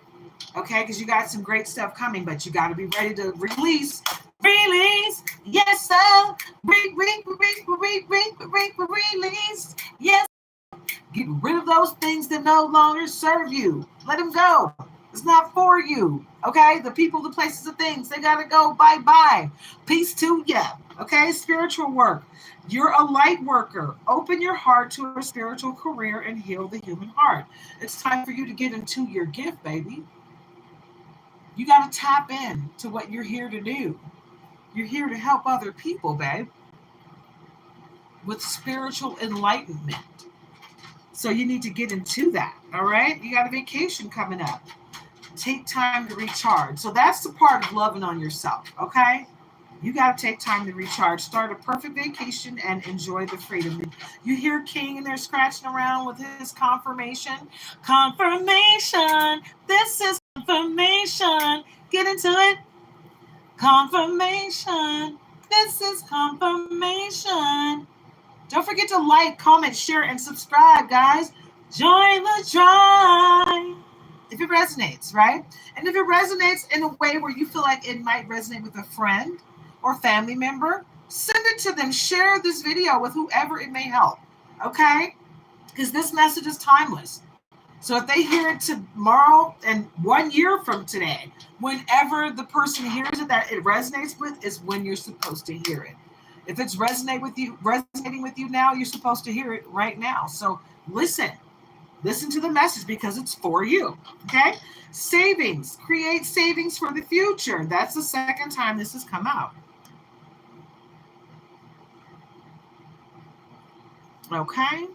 Okay, because you got some great stuff coming, but you got to be ready to release. Yes, sir. Release. Yes. Get rid of those things that no longer serve you. Let them go. It's not for you. Okay, the people, the places, the things, they got to go. Bye bye. Peace to ya. Okay, spiritual work. You're a light worker. Open your heart to a spiritual career and heal the human heart. It's time for you to get into your gift, baby. You got to tap in to what you're here to do. You're here to help other people, babe, with spiritual enlightenment. So you need to get into that, all right? You got a vacation coming up. Take time to recharge. So that's the part of loving on yourself, okay? You got to take time to recharge. Start a perfect vacation and enjoy the freedom. You hear King in there scratching around with his confirmation. Confirmation. This is confirmation. Get into it. Confirmation. This is confirmation. Don't forget to like, comment, share, and subscribe, guys. Join the tribe. If it resonates, right? And if it resonates in a way where you feel like it might resonate with a friend or family member, send it to them. Share this video with whoever it may help, okay? Because this message is timeless. So if they hear it tomorrow and 1 year from today, whenever the person hears it that it resonates with is when you're supposed to hear it. If it's resonating with you now, you're supposed to hear it right now. So listen to the message because it's for you. Okay. Savings, create savings for the future. That's the second time this has come out. Okay.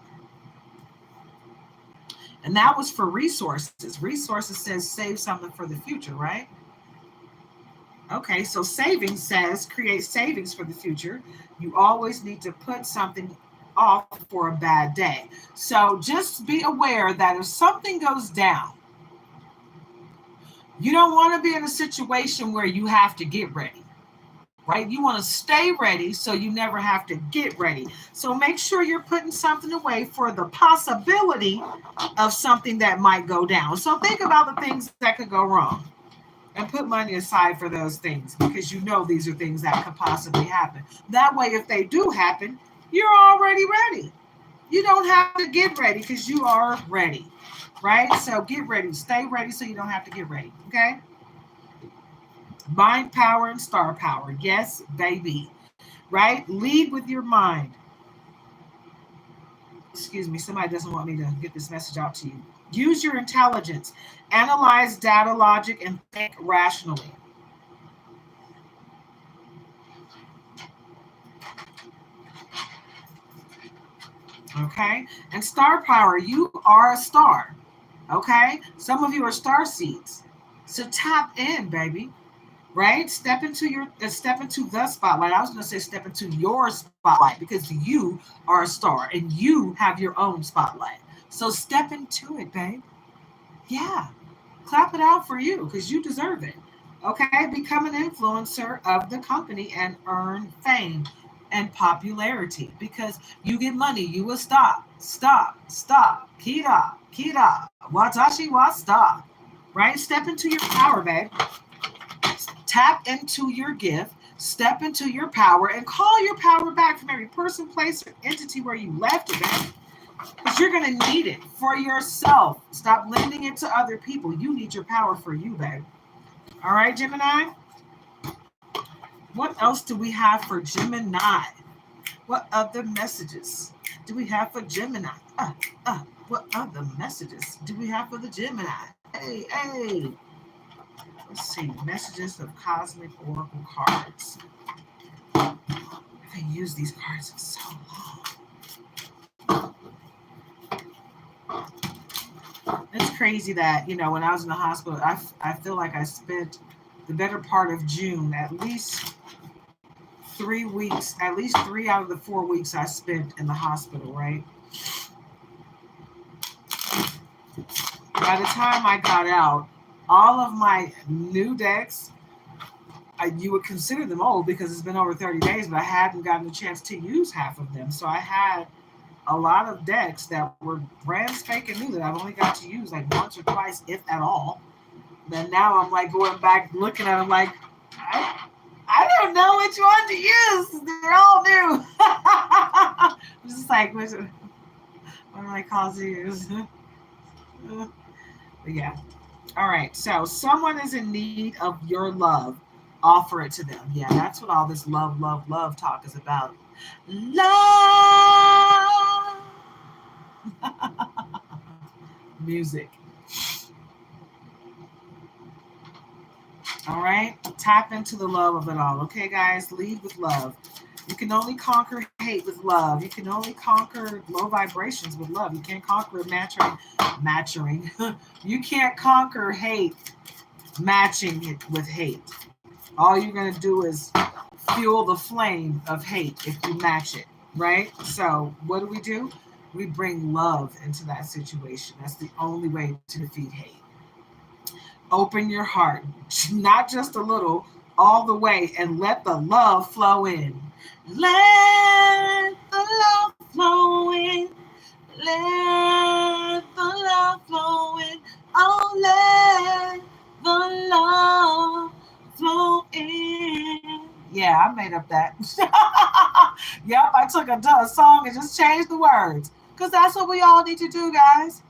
And that was for resources. Resources says save something for the future, right? Okay, so savings says create savings for the future. You always need to put something off for a bad day. So just be aware that if something goes down, you don't want to be in a situation where you have to get ready, right? You want to stay ready so you never have to get ready. So make sure you're putting something away for the possibility of something that might go down. So think about the things that could go wrong. And put money aside for those things because you know these are things that could possibly happen. That way, if they do happen, you're already ready. You don't have to get ready because you are ready, right? So get ready. Stay ready so you don't have to get ready, okay? Mind power and star power. Yes, baby, right? Lead with your mind. Excuse me, somebody doesn't want me to get this message out to you. Use your intelligence. Analyze data logic and think rationally. Okay? And star power, you are a star. Okay? Some of you are star seeds. So tap in, baby. Right? Step into the spotlight. I was going to say step into your spotlight because you are a star and you have your own spotlight. So step into it, babe. Yeah. Clap it out for you because you deserve it. Okay? Become an influencer of the company and earn fame and popularity because you get money. You will stop, stop, stop. Kira, kira, watashi wa stop. Right? Step into your power, babe. Tap into your gift, step into your power, and call your power back from every person, place, or entity where you left it, babe. Because you're going to need it for yourself. Stop lending it to other people. You need your power for you, babe. All right, Gemini? What else do we have for Gemini? What other messages do we have for Gemini? What other messages do we have for the Gemini? Hey, hey. Let's see. Messages of Cosmic Oracle cards. I haven't used these cards in so long. It's crazy that, when I was in the hospital, I feel like I spent the better part of June, at least 3 weeks, at least 3 out of the 4 weeks I spent in the hospital, right? By the time I got out, all of my new decks, you would consider them old because it's been over 30 days, but I hadn't gotten a chance to use half of them. So I had a lot of decks that were brand spanking new that I've only got to use like once or twice, if at all. Then now I'm like going back looking at them like, I don't know which one to use. They're all new. I'm just like, what am I called to use? But yeah. All right. So someone is in need of your love. Offer it to them. Yeah, that's what all this love, love, love talk is about. Love. Music. All right. Tap into the love of it all. Okay, guys? Lead with love. You can only conquer hate with love. You can only conquer low vibrations with love. You can't conquer matching. You can't conquer hate matching it with hate. All you're going to do is fuel the flame of hate if you match it, right? So what do? We bring love into that situation. That's the only way to defeat hate. Open your heart, not just a little, all the way, and let the love flow in. Let the love flow in. Let the love flow in. Oh, let the love flow in. Yeah, I made up that. Yep, I took a song and just changed the words. Because that's what we all need to do, guys.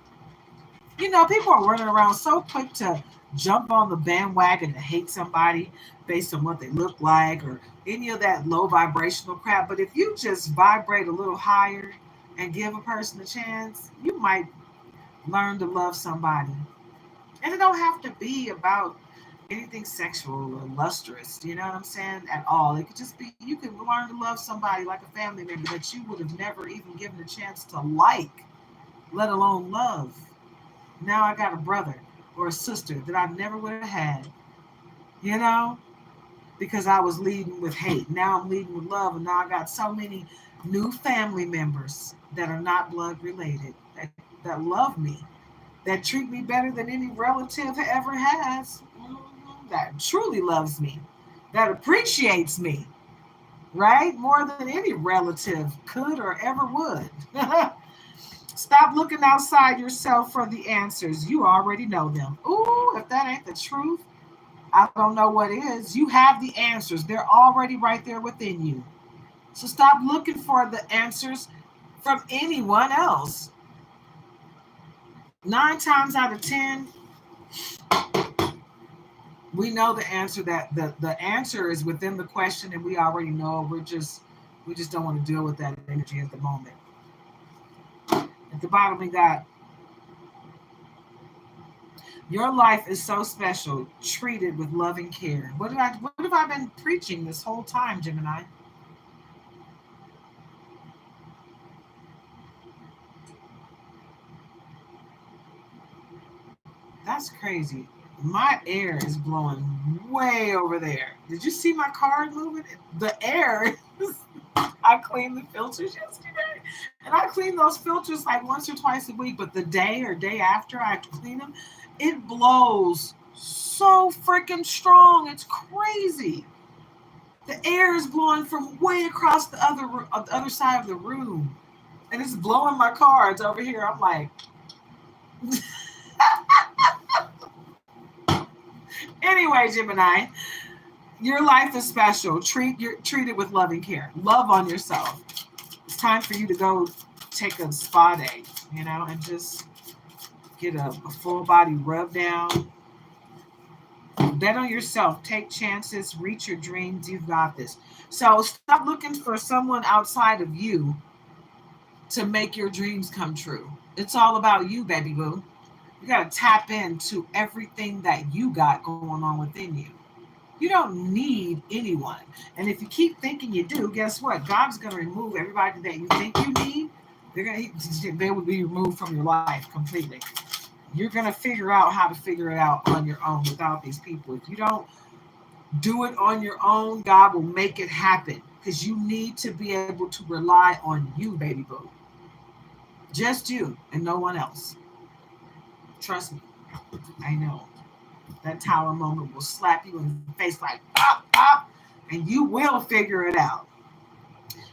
People are running around so quick to jump on the bandwagon to hate somebody based on what they look like or any of that low vibrational crap. But if you just vibrate a little higher and give a person a chance, you might learn to love somebody. And it don't have to be about anything sexual or lustrous, you know what I'm saying? At all. It could just be you can learn to love somebody like a family member that you would have never even given a chance to like, let alone love. Now I got a brother or a sister that I never would have had, you know, because I was leading with hate. Now I'm leading with love, and now I got so many new family members that are not blood related, that love me, that treat me better than any relative ever has, that truly loves me, that appreciates me, right? More than any relative could or ever would. Stop looking outside yourself for the answers. You already know them. Ooh, if that ain't the truth, I don't know what is. You have the answers. They're already right there within you. So stop looking for the answers from anyone else. 9 times out of 10, we know the answer, that the answer is within the question, and we already know. We just don't want to deal with that energy at the moment. At the bottom we got, your life is so special, treated with love and care. What have I been preaching this whole time, Gemini? That's crazy. My air is blowing way over there. Did you see my card moving? The air. I cleaned the filters yesterday, and I clean those filters like once or twice a week. But the day or day after I have to clean them, it blows so freaking strong. It's crazy. The air is blowing from way across the other side of the room, and it's blowing my cards over here. I'm like, anyway, Gemini, your life is special. Treat it with loving care. Love on yourself. It's time for you to go take a spa day, and just get a full body rub down. Bet on yourself. Take chances. Reach your dreams. You've got this. So stop looking for someone outside of you to make your dreams come true. It's all about you, baby boo. You got to tap into everything that you got going on within you. You don't need anyone. And if you keep thinking you do, guess what? God's going to remove everybody that you think you need. They will be removed from your life completely. You're going to figure out how to figure it out on your own without these people. If you don't do it on your own, God will make it happen, because you need to be able to rely on you, baby boo. Just you and no one else. Trust me. I know. That tower moment will slap you in the face like, pop, pop, and you will figure it out.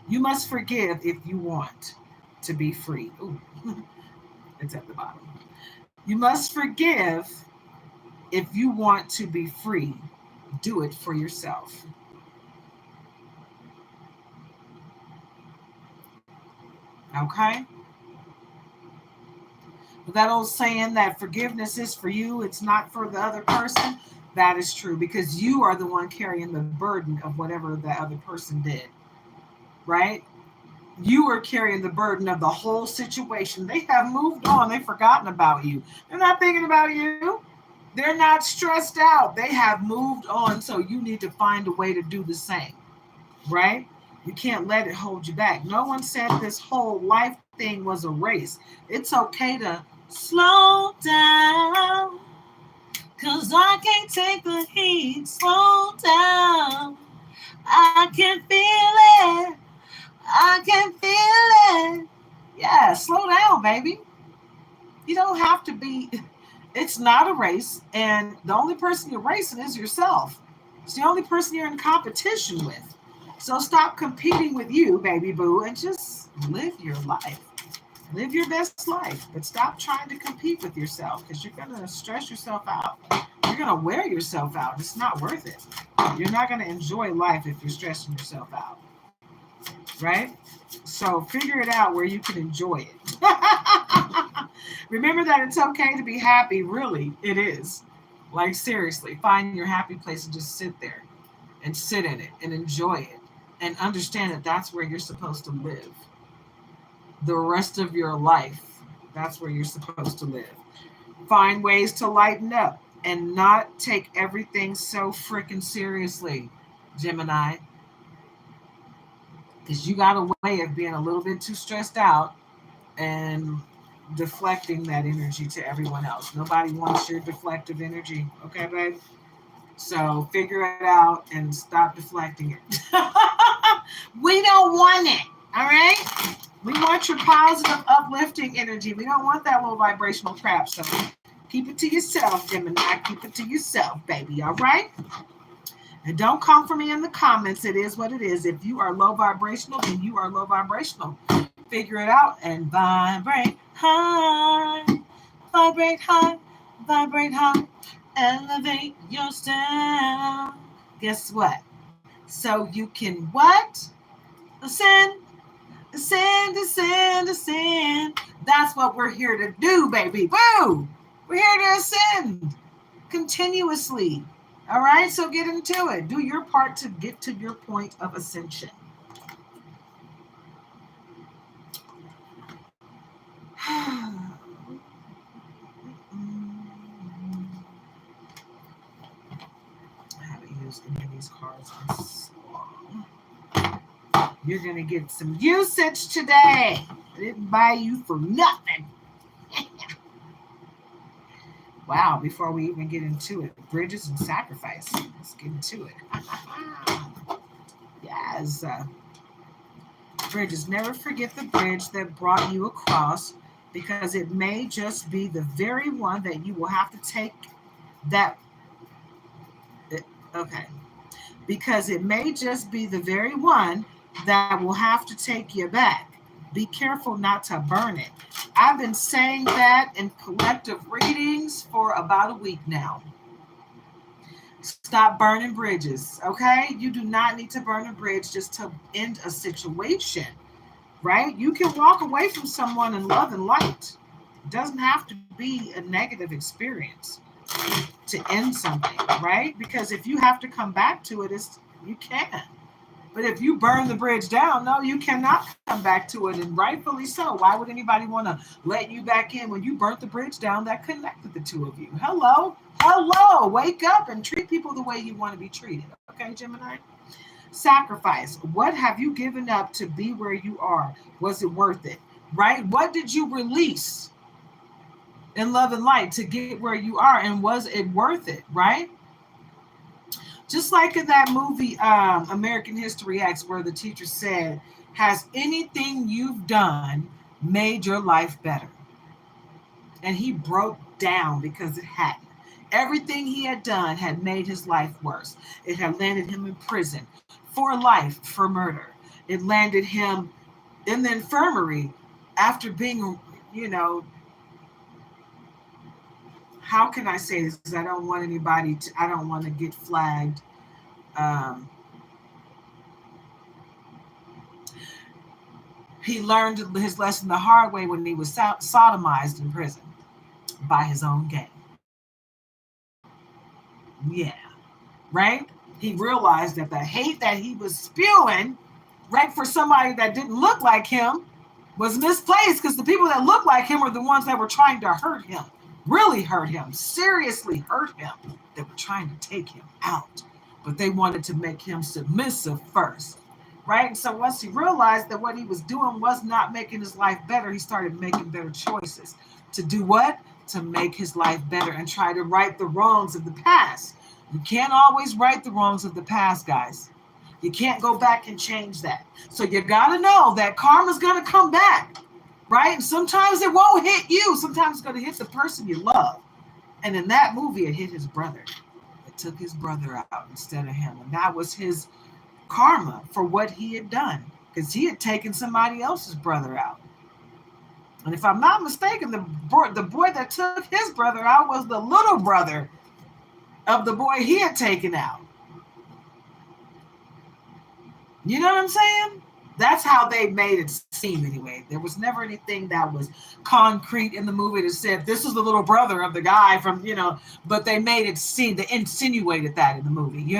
You must forgive if you want to be free. Ooh, it's at the bottom. You must forgive if you want to be free. Do it for yourself. Okay? That old saying that forgiveness is for you, it's not for the other person, that is true, because you are the one carrying the burden of whatever the other person did, right? You are carrying the burden of the whole situation. They have moved on. They've forgotten about you. They're not thinking about you. They're not stressed out. They have moved on. So you need to find a way to do the same, right? You can't let it hold you back. No one said this whole life thing was a race. It's okay to slow down, 'cause I can't take the heat. Slow down. I can feel it. I can feel it. Yeah, slow down, baby. You don't have to be, it's not a race. And the only person you're racing is yourself. It's the only person you're in competition with. So stop competing with you, baby boo, and just live your life. Live your best life. But stop trying to compete with yourself, because you're going to stress yourself out. You're going to wear yourself out. It's not worth it. You're not going to enjoy life if you're stressing yourself out. Right? So figure it out where you can enjoy it. Remember that it's okay to be happy. Really, it is. Like, seriously, find your happy place and just sit there and sit in it and enjoy it and understand that that's where you're supposed to live. The rest of your life, that's where you're supposed to live. Find ways to lighten up and not take everything so freaking seriously, Gemini. Because you got a way of being a little bit too stressed out and deflecting that energy to everyone else. Nobody wants your deflective energy. Okay, babe? So figure it out and stop deflecting it. We don't want it. All right? We want your positive, uplifting energy. We don't want that low vibrational crap. So keep it to yourself, Gemini. Keep it to yourself, baby. All right? And don't come for me in the comments. It is what it is. If you are low vibrational, then you are low vibrational. Figure it out and vibrate high. Vibrate high. Vibrate high. Elevate your style. Guess what? So you can what? Ascend, ascend, ascend, ascend. That's what we're here to do, baby. Boo! We're here to ascend continuously. All right, so get into it. Do your part to get to your point of ascension. I haven't used any of these cards in so long. You're going to get some usage today. I didn't buy you for nothing. Wow, before we even get into it, bridges and sacrifice. Let's get into it. Yes. Bridges. Never forget the bridge that brought you across, because it may just be the very one that you will have to take that. Okay. Because it may just be the very one that will have to take you back. Be careful not to burn it. I've been saying that in collective readings for about a week now. Stop burning bridges, okay? You do not need to burn a bridge just to end a situation, right? You can walk away from someone in love and light. It doesn't have to be a negative experience to end something, right? Because if you have to come back to it, you can. But if you burn the bridge down, no, you cannot come back to it, and rightfully so. Why would anybody want to let you back in when you burnt the bridge down that connected the two of you? Hello, hello, wake up and treat people the way you want to be treated. Okay, Gemini? Sacrifice. What have you given up to be where you are? Was it worth it? Right? What did you release in love and light to get where you are? And was it worth it? Right? Just like in that movie, American History X, where the teacher said, has anything you've done made your life better? And he broke down because it hadn't. Everything he had done had made his life worse. It had landed him in prison for life for murder. It landed him in the infirmary after being, how can I say this? Because I don't want I don't want to get flagged. He learned his lesson the hard way when he was sodomized in prison by his own gang. Yeah, right? He realized that the hate that he was spewing, right, for somebody that didn't look like him was misplaced, because the people that looked like him were the ones that were trying to hurt him, really hurt him, seriously hurt him. They were trying to take him out, but they wanted to make him submissive first, right? And so once he realized that what he was doing was not making his life better, he started making better choices. To do what? To make his life better and try to right the wrongs of the past. You can't always right the wrongs of the past, guys. You can't go back and change that. So you got to know that karma's going to come back, right? And sometimes it won't hit you. Sometimes it's going to hit the person you love. And in that movie, it hit his brother. It took his brother out instead of him. And that was his karma for what he had done, because he had taken somebody else's brother out. And if I'm not mistaken, the boy that took his brother out was the little brother of the boy he had taken out. You know what I'm saying? That's how they made it seem anyway. There was never anything that was concrete in the movie that said this is the little brother of the guy from, but they made it seem, they insinuated that in the movie,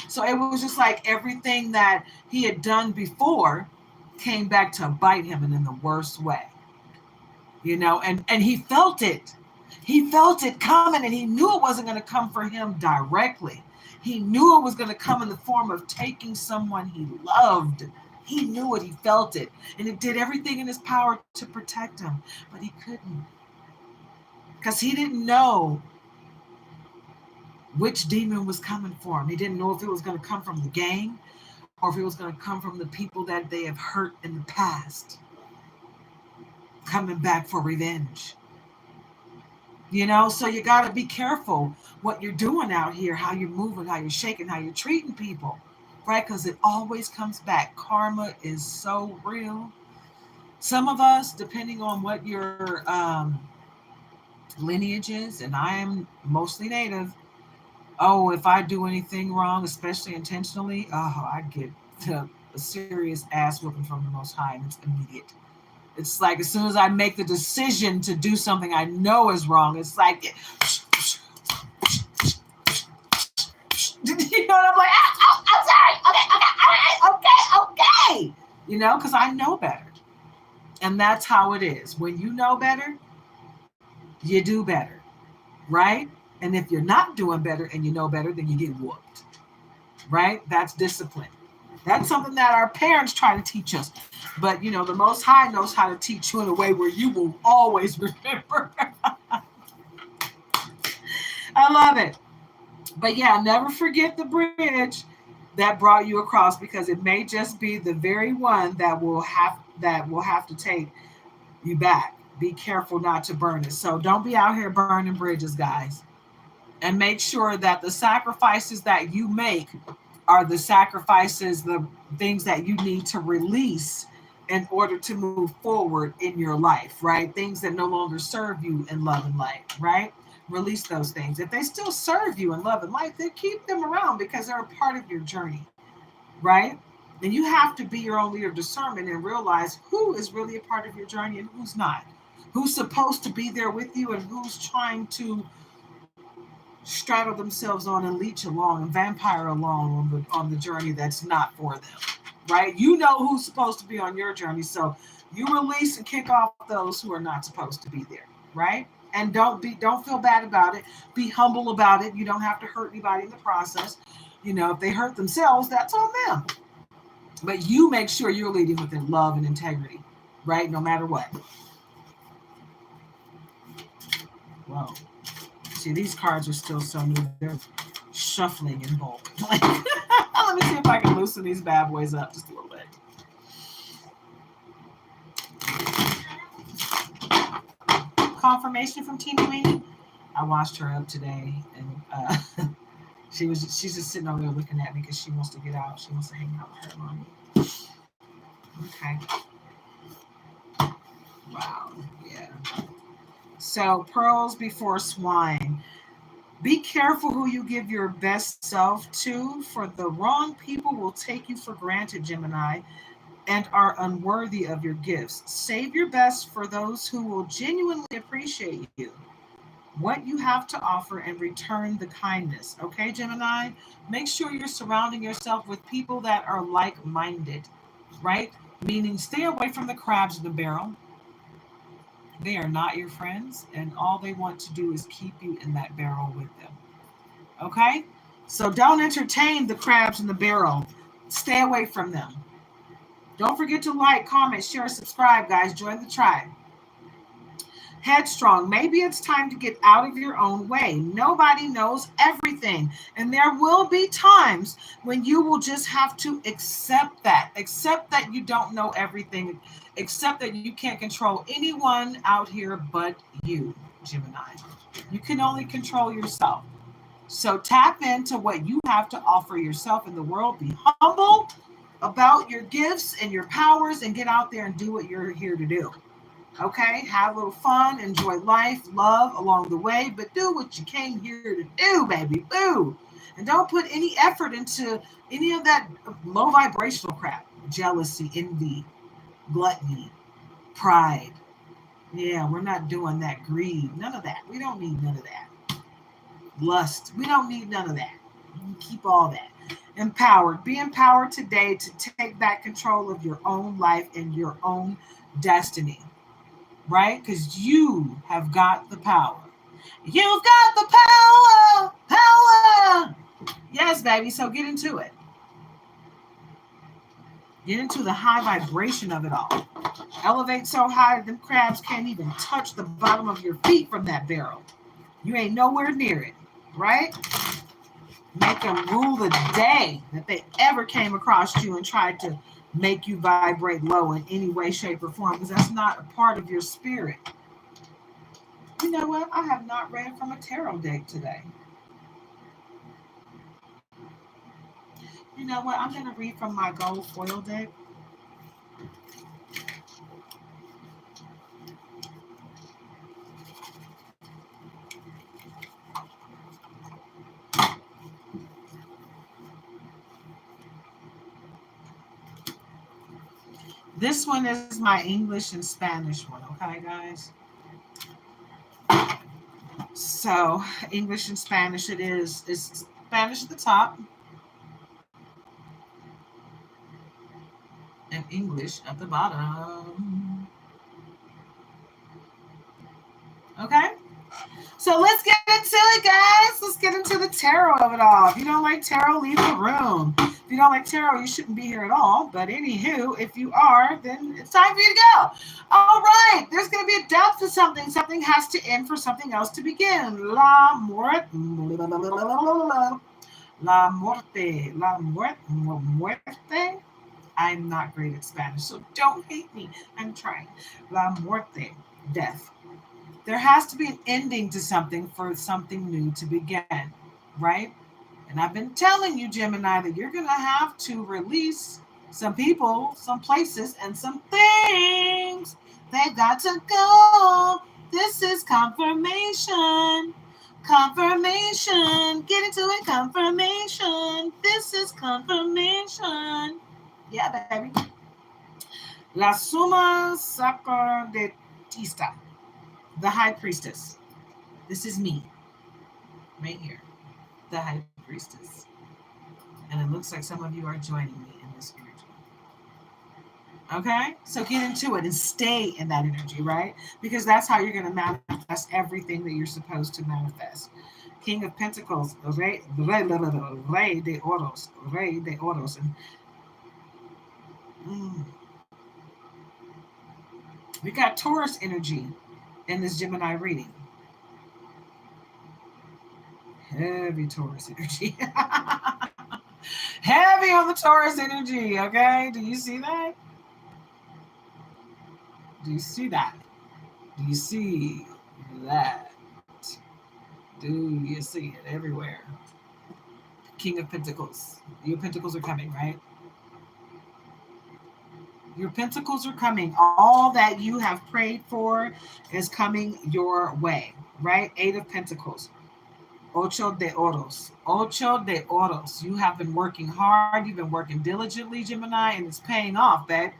So it was just like everything that he had done before came back to bite him, and in the worst way, and he felt it. He felt it coming, and he knew it wasn't going to come for him directly. He knew it was going to come in the form of taking someone he loved. He knew it. He felt it. And it did everything in his power to protect him. But he couldn't. Because he didn't know which demon was coming for him. He didn't know if it was going to come from the gang or if it was going to come from the people that they have hurt in the past, coming back for revenge. So you got to be careful what you're doing out here, how you're moving, how you're shaking, how you're treating people, right? Because it always comes back. Karma is so real. Some of us, depending on what your lineage is, and I am mostly Native, Oh, if I do anything wrong, especially intentionally, oh, I get a serious ass whooping from the Most High, and it's immediate. It's like as soon as I make the decision to do something I know is wrong, it's like, you know, and I'm like, I'm sorry. Okay. You know, because I know better. And that's how it is. When you know better, you do better, right? And if you're not doing better and you know better, then you get whooped, right? That's discipline. That's something that our parents try to teach us. But, you know, the Most High knows how to teach you in a way where you will always remember. I love it. But yeah, never forget the bridge that brought you across, because it may just be the very one that will have to take you back. Be careful not to burn it. So don't be out here burning bridges, guys. And make sure that the sacrifices that you make are the sacrifices, the things that you need to release in order to move forward in your life, right? Things that no longer serve you in love and light, right? Release those things. If they still serve you in love and light, then keep them around because they're a part of your journey, right? And you have to be your own leader of discernment and realize who is really a part of your journey and who's not. Who's supposed to be there with you and who's trying to straddle themselves on and leech along and vampire along on the journey that's not for them. Right? You know who's supposed to be on your journey, so you release and kick off those who are not supposed to be there. Right? And don't feel bad about it. Be humble about it. You don't have to hurt anybody in the process. You know, if they hurt themselves, that's on them. But you make sure you're leading with love and integrity, right? No matter what. Whoa. See, these cards are still so new. They're shuffling in bulk. Like, let me see if I can loosen these bad boys up just a little bit. Confirmation from Teeny Weenie. I watched her up today, and she's just sitting over there looking at me because she wants to get out. She wants to hang out with her mommy. Okay. Wow. Yeah. So pearls before swine. Be careful who you give your best self to, for the wrong people will take you for granted, Gemini, and are unworthy of your gifts. Save your best for those who will genuinely appreciate you, what you have to offer, and return the kindness. Okay, Gemini? Make sure you're surrounding yourself with people that are like minded, right? Meaning, stay away from the crabs in the barrel. They are not your friends, and all they want to do is keep you in that barrel with them. Okay? So don't entertain the crabs in the barrel. Stay away from them. Don't forget to like, comment, share, subscribe, guys. Join the tribe. Headstrong. Maybe it's time to get out of your own way. Nobody knows everything. And there will be times when you will just have to accept that. Accept that you don't know everything. Accept that you can't control anyone out here but you, Gemini. You can only control yourself. So tap into what you have to offer yourself in the world. Be humble about your gifts and your powers and get out there and do what you're here to do. Okay? Have a little fun, enjoy life, love along the way, but do what you came here to do, baby. Boo. And don't put any effort into any of that low vibrational crap. Jealousy, envy, gluttony, pride. Yeah, we're not doing that. Greed. None of that. We don't need none of that. Lust. We don't need none of that. Keep all that. Empowered. Be empowered today to take back control of your own life and your own destiny. Right? Because you have got the power. You've got the power. Power. Yes, baby. So get into it. Get into the high vibration of it all. Elevate so high that them crabs can't even touch the bottom of your feet from that barrel. You ain't nowhere near it. Right? Make them rule the day that they ever came across you and tried to make you vibrate low in any way, shape, or form, because that's not a part of your spirit. You know what? I have not read from a tarot deck today. You know what? I'm going to read from my gold foil deck. This one is my English and Spanish one, okay, guys? So, English and Spanish it is. It's Spanish at the top and English at the bottom. Okay? So let's get into it, guys. Let's get into the tarot of it all. If you don't like tarot, leave the room. If you don't like tarot, you shouldn't be here at all. But anywho, if you are, then it's time for you to go. All right. There's going to be a death to something. Something has to end for something else to begin. La muerte. La muerte. La muerte. I'm not great at Spanish, so don't hate me. I'm trying. La muerte. Death. There has to be an ending to something for something new to begin, right? And I've been telling you, Gemini, that you're going to have to release some people, some places, and some things. They got to go. This is confirmation. Confirmation. Get into it. Confirmation. This is confirmation. Yeah, baby. La Suma Sacerdotista. The High Priestess. This is me. Right here. The High Priestess. And it looks like some of you are joining me in this energy. Okay? So get into it and stay in that energy, right? Because that's how you're going to manifest everything that you're supposed to manifest. King of Pentacles. Rey de Oros. Rey de Oros. And, we got Taurus energy in this Gemini reading. Heavy Taurus energy. Heavy on the Taurus energy, okay? Do you see that? Do you see that? Do you see that? Do you see it everywhere? King of Pentacles. Your Pentacles are coming, right? Your Pentacles are coming. All that you have prayed for is coming your way, right? 8 of Pentacles. Ocho de Oros. Ocho de Oros. You have been working hard. You've been working diligently, Gemini, and it's paying off, babe.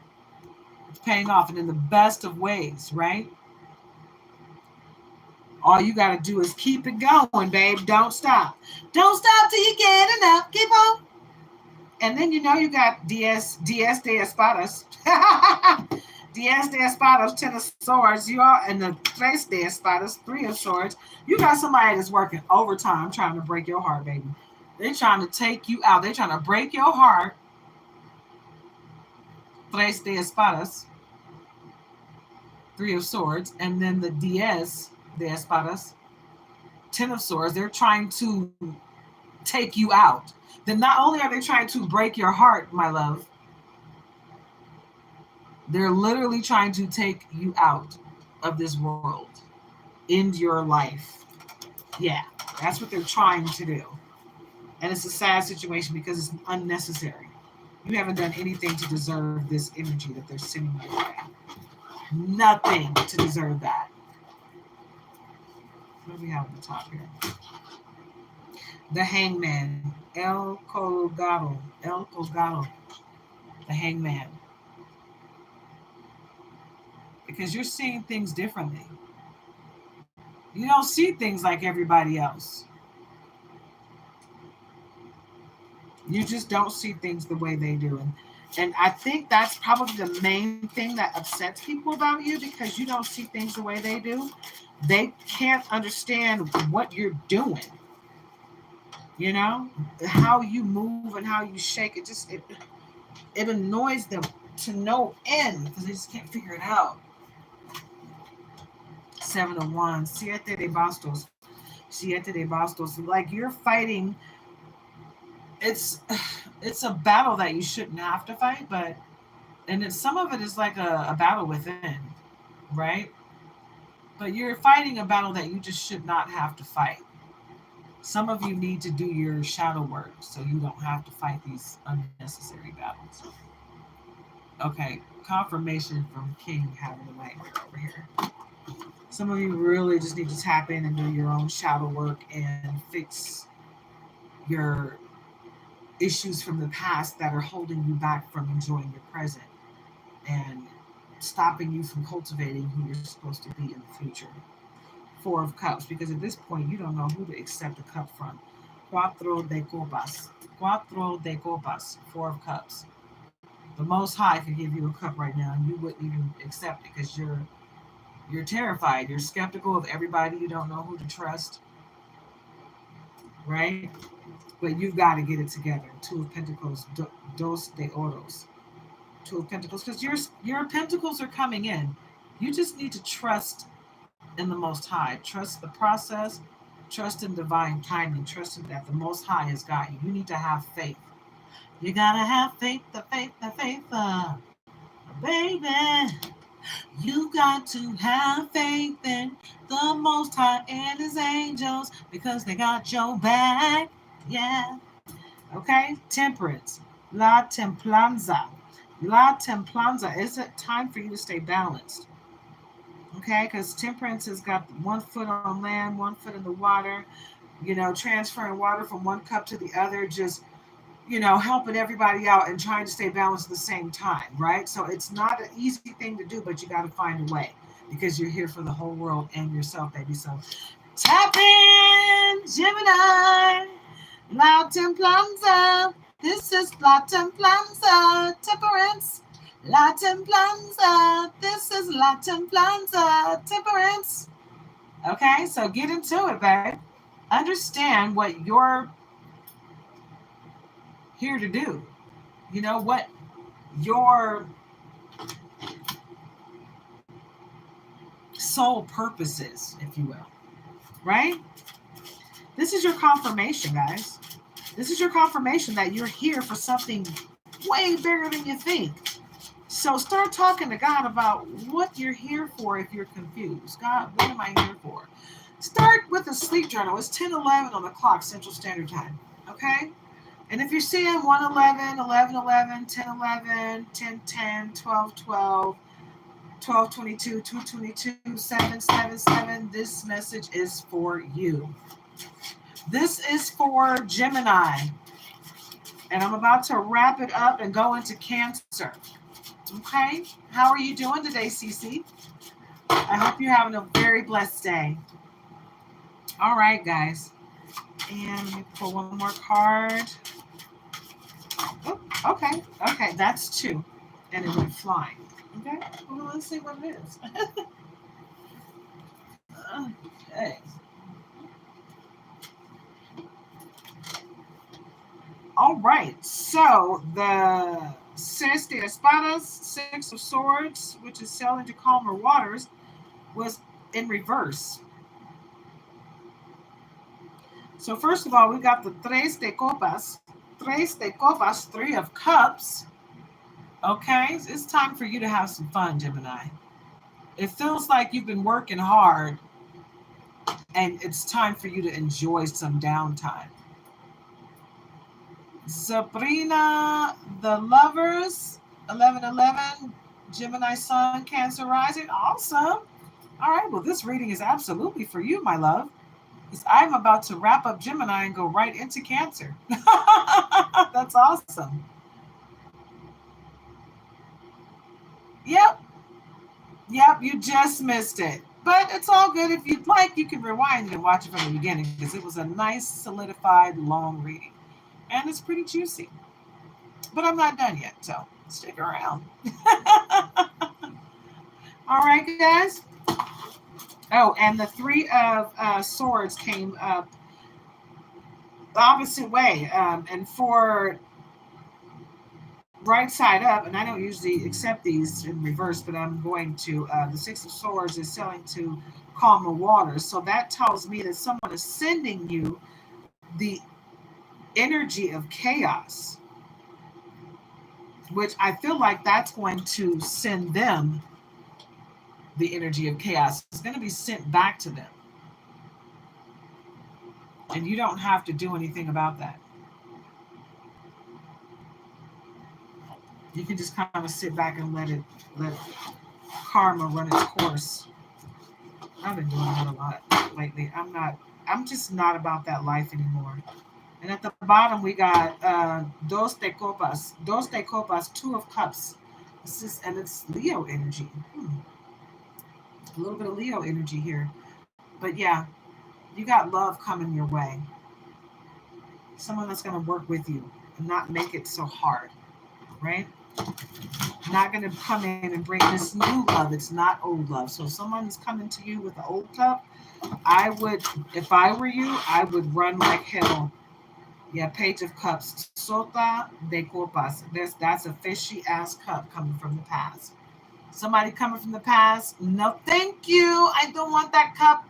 It's paying off, and in the best of ways, right? All you got to do is keep it going, babe. Don't stop. Don't stop till you get enough. Keep on. And then you know you got Diez de Espadas. Diez de Espadas, 10 of Swords. You are in the Tres de Espadas, 3 of Swords. You got somebody that's working overtime trying to break your heart, baby. They're trying to take you out. They're trying to break your heart. Tres de Espadas, 3 of Swords. And then the Diez de Espadas, 10 of Swords. They're trying to take you out. Then not only are they trying to break your heart, my love, they're literally trying to take you out of this world, end your life. Yeah, that's what they're trying to do. And it's a sad situation because it's unnecessary. You haven't done anything to deserve this energy that they're sending your way. Nothing to deserve that. What do we have at the top here? The Hangman. El Colgado, the Hangman. Because you're seeing things differently. You don't see things like everybody else. You just don't see things the way they do. And I think that's probably the main thing that upsets people about you, because you don't see things the way they do. They can't understand what you're doing. You know, how you move and how you shake, it annoys them to no end because they just can't figure it out. 7 of Wands, Siete de Bastos, like you're fighting. It's a battle that you shouldn't have to fight, and some of it is like a battle within, right? But you're fighting a battle that you just should not have to fight. Some of you need to do your shadow work so you don't have to fight these unnecessary battles. Okay, confirmation from King having a nightmare over here. Some of you really just need to tap in and do your own shadow work and fix your issues from the past that are holding you back from enjoying your present. and stopping you from cultivating who you're supposed to be in the future. Four of Cups, because at this point you don't know who to accept a cup from. Cuatro de copas. Cuatro de copas. Four of Cups. The Most High could give you a cup right now, and you wouldn't even accept it because you're terrified. You're skeptical of everybody. You don't know who to trust, right? But you've got to get it together. Two of Pentacles, dos de oros. Two of Pentacles, because your Pentacles are coming in. You just need to trust in the Most High. Trust the process. Trust in divine timing. Trust in that the Most High has got you. You need to have faith. You gotta have faith, the faith, baby. You got to have faith in the Most High and His angels because they got your back. Yeah. Okay. Temperance. La templanza. La templanza. Is it time for you to stay balanced? Okay, because temperance has got 1 foot on land, 1 foot in the water, transferring water from one cup to the other, just, helping everybody out and trying to stay balanced at the same time, right? So it's not an easy thing to do, but you got to find a way because you're here for the whole world and yourself, baby. So tap in, Gemini, La Templanza. This is La Templanza, temperance. La Templanza. This is La Templanza, temperance. Okay, so get into it, babe. Understand what you're here to do. You know what your soul purpose is, if you will. Right? This is your confirmation, guys. This is your confirmation that you're here for something way bigger than you think. So start talking to God about what you're here for if you're confused. God, what am I here for? Start with a sleep journal. It's 10:11 on the clock, Central Standard Time. Okay? And if you're seeing 1:11, 11:11, 10:11, 10:10, 12:12, 12:22, 2:22, 7:77, this message is for you. This is for Gemini. And I'm about to wrap it up and go into Cancer. Okay? How are you doing today, Cece? I hope you're having a very blessed day. All right, guys. And let me pull one more card. Oh, okay. Okay, that's 2. And it went flying. Okay? Well, let's see what it is. Okay. All right. So the Seis de Espadas, 6 of Swords, which is sailing to calmer waters, was in reverse. So first of all, we got the Tres de Copas. Tres de Copas, 3 of Cups. Okay, it's time for you to have some fun, Gemini. It feels like you've been working hard, and it's time for you to enjoy some downtime. Sabrina, the Lovers, 11:11, Gemini Sun, Cancer Rising. Awesome. All right, well, this reading is absolutely for you, my love. Because I'm about to wrap up Gemini and go right into Cancer. That's awesome. Yep, you just missed it. But it's all good. If you'd like, you can rewind and watch it from the beginning because it was a nice, solidified, long reading. And it's pretty juicy. But I'm not done yet, so stick around. All right, guys. Oh, and the 3 of Swords came up the opposite way. And for right side up, and I don't usually accept these in reverse, but I'm going to. The 6 of Swords is sailing to calmer waters. So that tells me that someone is sending you the energy of chaos, which I feel like that's going to send them the energy of chaos. It's going to be sent back to them. And you don't have to do anything about that. You can just kind of sit back and let karma run its course. I've been doing that a lot lately. I'm just not about that life anymore. And at the bottom, we got dos de copas, 2 of Cups. And it's Leo energy. A little bit of Leo energy here. But yeah, you got love coming your way. Someone that's going to work with you and not make it so hard, right? Not going to come in and bring this new love. It's not old love. So if someone's coming to you with an old cup, I would, if I were you, I would run like hell. Yeah, Page of Cups. Sota de Copas. That's a fishy ass cup coming from the past. Somebody coming from the past. No, thank you. I don't want that cup.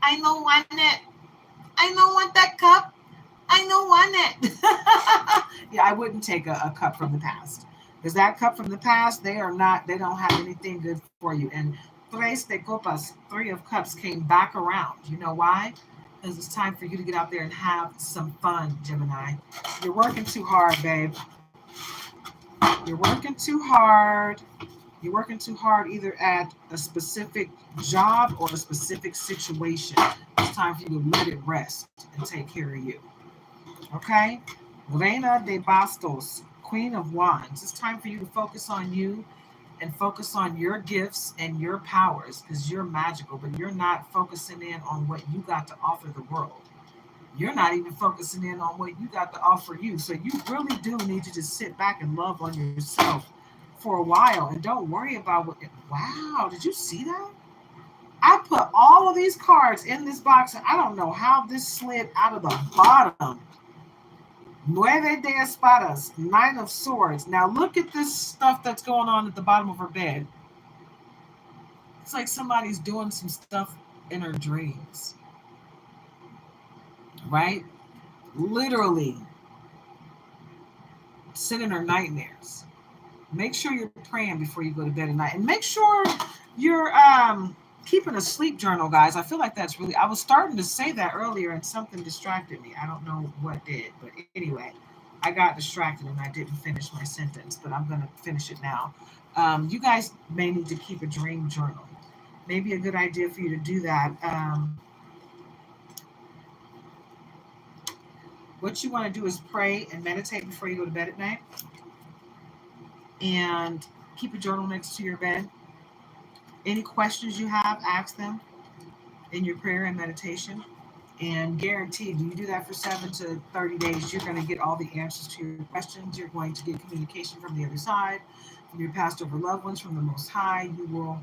I don't want it. I don't want that cup. I don't want it. Yeah, I wouldn't take a cup from the past. Because that cup from the past, they don't have anything good for you. And Tres de Copas, 3 of Cups, came back around. You know why? Because it's time for you to get out there and have some fun, Gemini. You're working too hard, babe. You're working too hard. You're working too hard either at a specific job or a specific situation. It's time for you to let it rest and take care of you. Okay? Reina de Bastos, Queen of Wands. It's time for you to focus on you and focus on your gifts and your powers because you're magical, but you're not focusing in on what you got to offer the world. You're not even focusing in on what you got to offer you. So you really do need to just sit back and love on yourself for a while and don't worry about what. Wow, did you see that? I put all of these cards in this box and I don't know how this slid out of the bottom. Nueve de espadas, 9 of Swords. Now look at this stuff that's going on at the bottom of her bed. It's like somebody's doing some stuff in her dreams, right? Literally, sit in her nightmares. Make sure you're praying before you go to bed at night, and make sure you're keeping a sleep journal, guys. I feel like that's really. I was starting to say that earlier, and something distracted me. I don't know what did, but anyway, I got distracted and I didn't finish my sentence. But I'm gonna finish it now. You guys may need to keep a dream journal. Maybe a good idea for you to do that. What you want to do is pray and meditate before you go to bed at night, and keep a journal next to your bed. Any questions you have, ask them in your prayer and meditation. And guaranteed, you do that for 7 to 30 days, you're going to get all the answers to your questions. You're going to get communication from the other side, from your past over loved ones, from the Most High. You will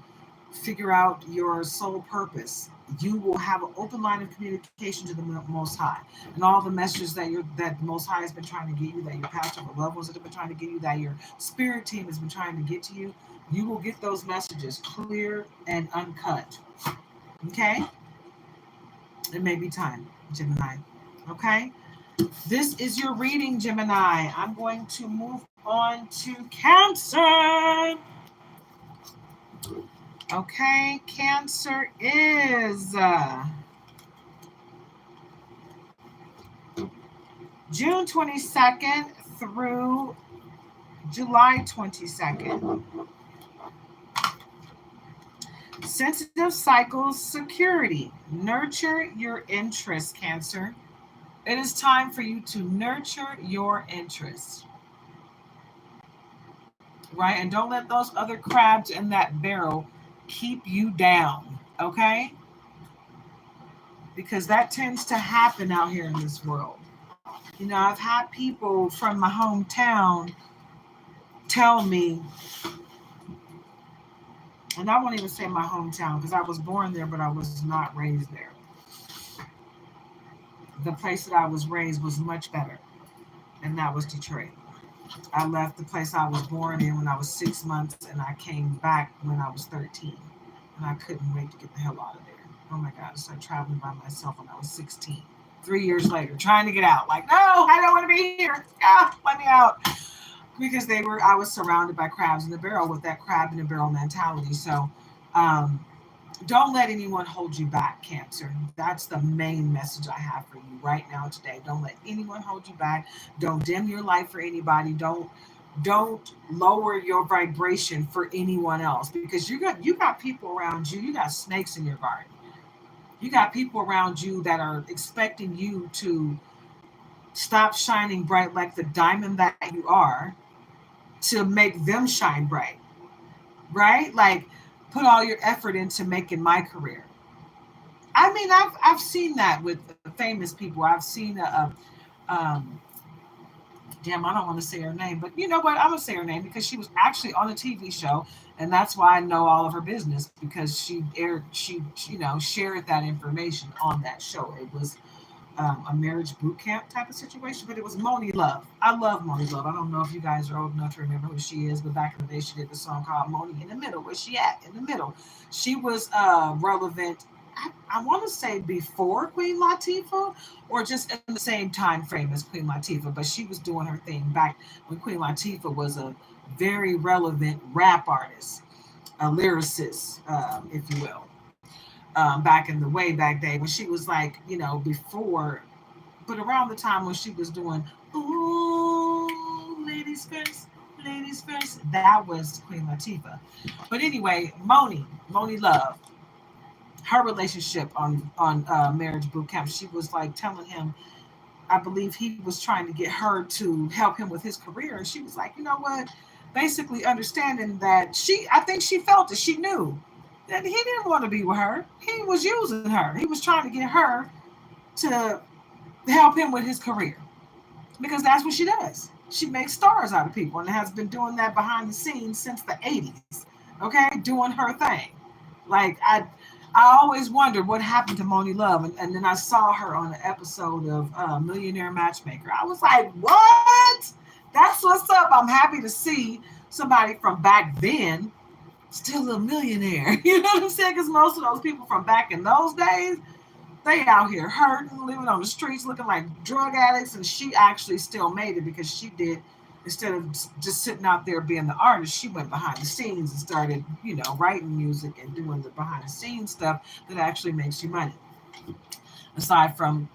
figure out your soul purpose. You will have an open line of communication to the Most High, and all the messages that the Most High has been trying to get you, that your past over loved ones have been trying to get you, that your spirit team has been trying to get to you. You will get those messages clear and uncut. Okay? It may be time, Gemini. Okay? This is your reading, Gemini. I'm going to move on to Cancer. Okay, Cancer is June 22nd through July 22nd. Sensitive cycles, security. Nurture your interests, Cancer. It is time for you to nurture your interests, right? And don't let those other crabs in that barrel keep you down, okay? Because that tends to happen out here in this world. You know, I've had people from my hometown tell me, and I won't even say my hometown because I was born there, but I was not raised there. The place that I was raised was much better, and that was Detroit. I left the place I was born in when I was 6 months, and I came back when I was 13. And I couldn't wait to get the hell out of there. Oh my God, I started traveling by myself when I was 16. 3 years later, trying to get out. Like, no, I don't want to be here. Ah, let me out. Because I was surrounded by crabs in the barrel with that crab in the barrel mentality. So don't let anyone hold you back, Cancer. That's the main message I have for you right now today. Don't let anyone hold you back. Don't dim your light for anybody. Don't lower your vibration for anyone else, because you got people around you. You got snakes in your garden. You got people around you that are expecting you to stop shining bright like the diamond that you are, to make them shine bright. right? Like, put all your effort into making my career. I mean, I've seen that with famous people. I've seen damn, I don't want to say her name, but you know what? I'm gonna say her name because she was actually on a TV show, and that's why I know all of her business because she shared that information on that show. It was a marriage boot camp type of situation, but it was Moni Love. I love Moni Love. I don't know if you guys are old enough to remember who she is, but back in the day, she did the song called Moni in the Middle. Where's she at? In the middle. She was relevant. I want to say before Queen Latifah or just in the same time frame as Queen Latifah, but she was doing her thing back when Queen Latifah was a very relevant rap artist, a lyricist, if you will, back in the way back day when she was like, before, but around the time when she was doing "Ooh, Ladies First," that was Queen Latifah. But anyway, Moni Love, her relationship on Marriage Boot Camp, she was like telling him, I believe he was trying to get her to help him with his career, and she was like, you know what? Basically, understanding that I think she felt it. She knew that he didn't want to be with her. He was using her. He was trying to get her to help him with his career because that's what she does. She makes stars out of people and has been doing that behind the scenes since the 80s. Okay, doing her thing. Like I always wondered what happened to Moni Love, and then I saw her on an episode of Millionaire Matchmaker. I was like, what? That's what's up. I'm happy to see somebody from back then still a millionaire. You know what I'm saying? Because most of those people from back in those days, they out here hurting, living on the streets, looking like drug addicts, and she actually still made it because she did. Instead of just sitting out there being the artist, she went behind the scenes and started, writing music and doing the behind the scenes stuff that actually makes you money. Aside from,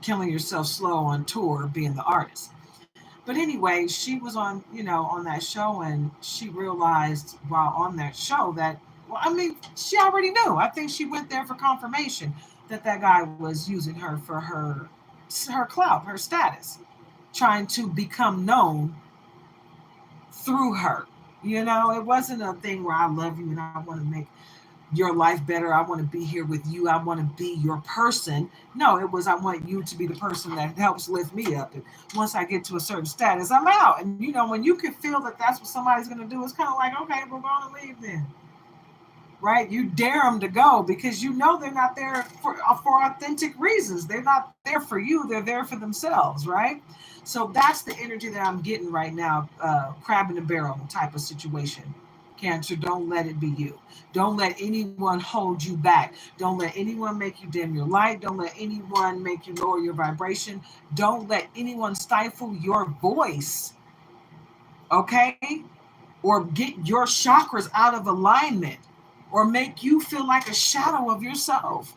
killing yourself slow on tour being the artist. But anyway, she was on that show, and she realized while on that show that, well, I mean, she already knew. I think she went there for confirmation that that guy was using her for her clout, her status, trying to become known through her. It wasn't a thing where I love you and I want to make your life better. I want to be here with you. I want to be your person. No, it was I want you to be the person that helps lift me up. And once I get to a certain status, I'm out. And when you can feel that that's what somebody's going to do, it's kind of like, okay, we're going to leave then, right? You dare them to go because they're not there for authentic reasons. They're not there for you. They're there for themselves, right? So that's the energy that I'm getting right now, crab in the barrel type of situation. Cancer, don't let it be you. Don't let anyone hold you back. Don't let anyone make you dim your light. Don't let anyone make you lower your vibration. Don't let anyone stifle your voice, okay? Or get your chakras out of alignment or make you feel like a shadow of yourself,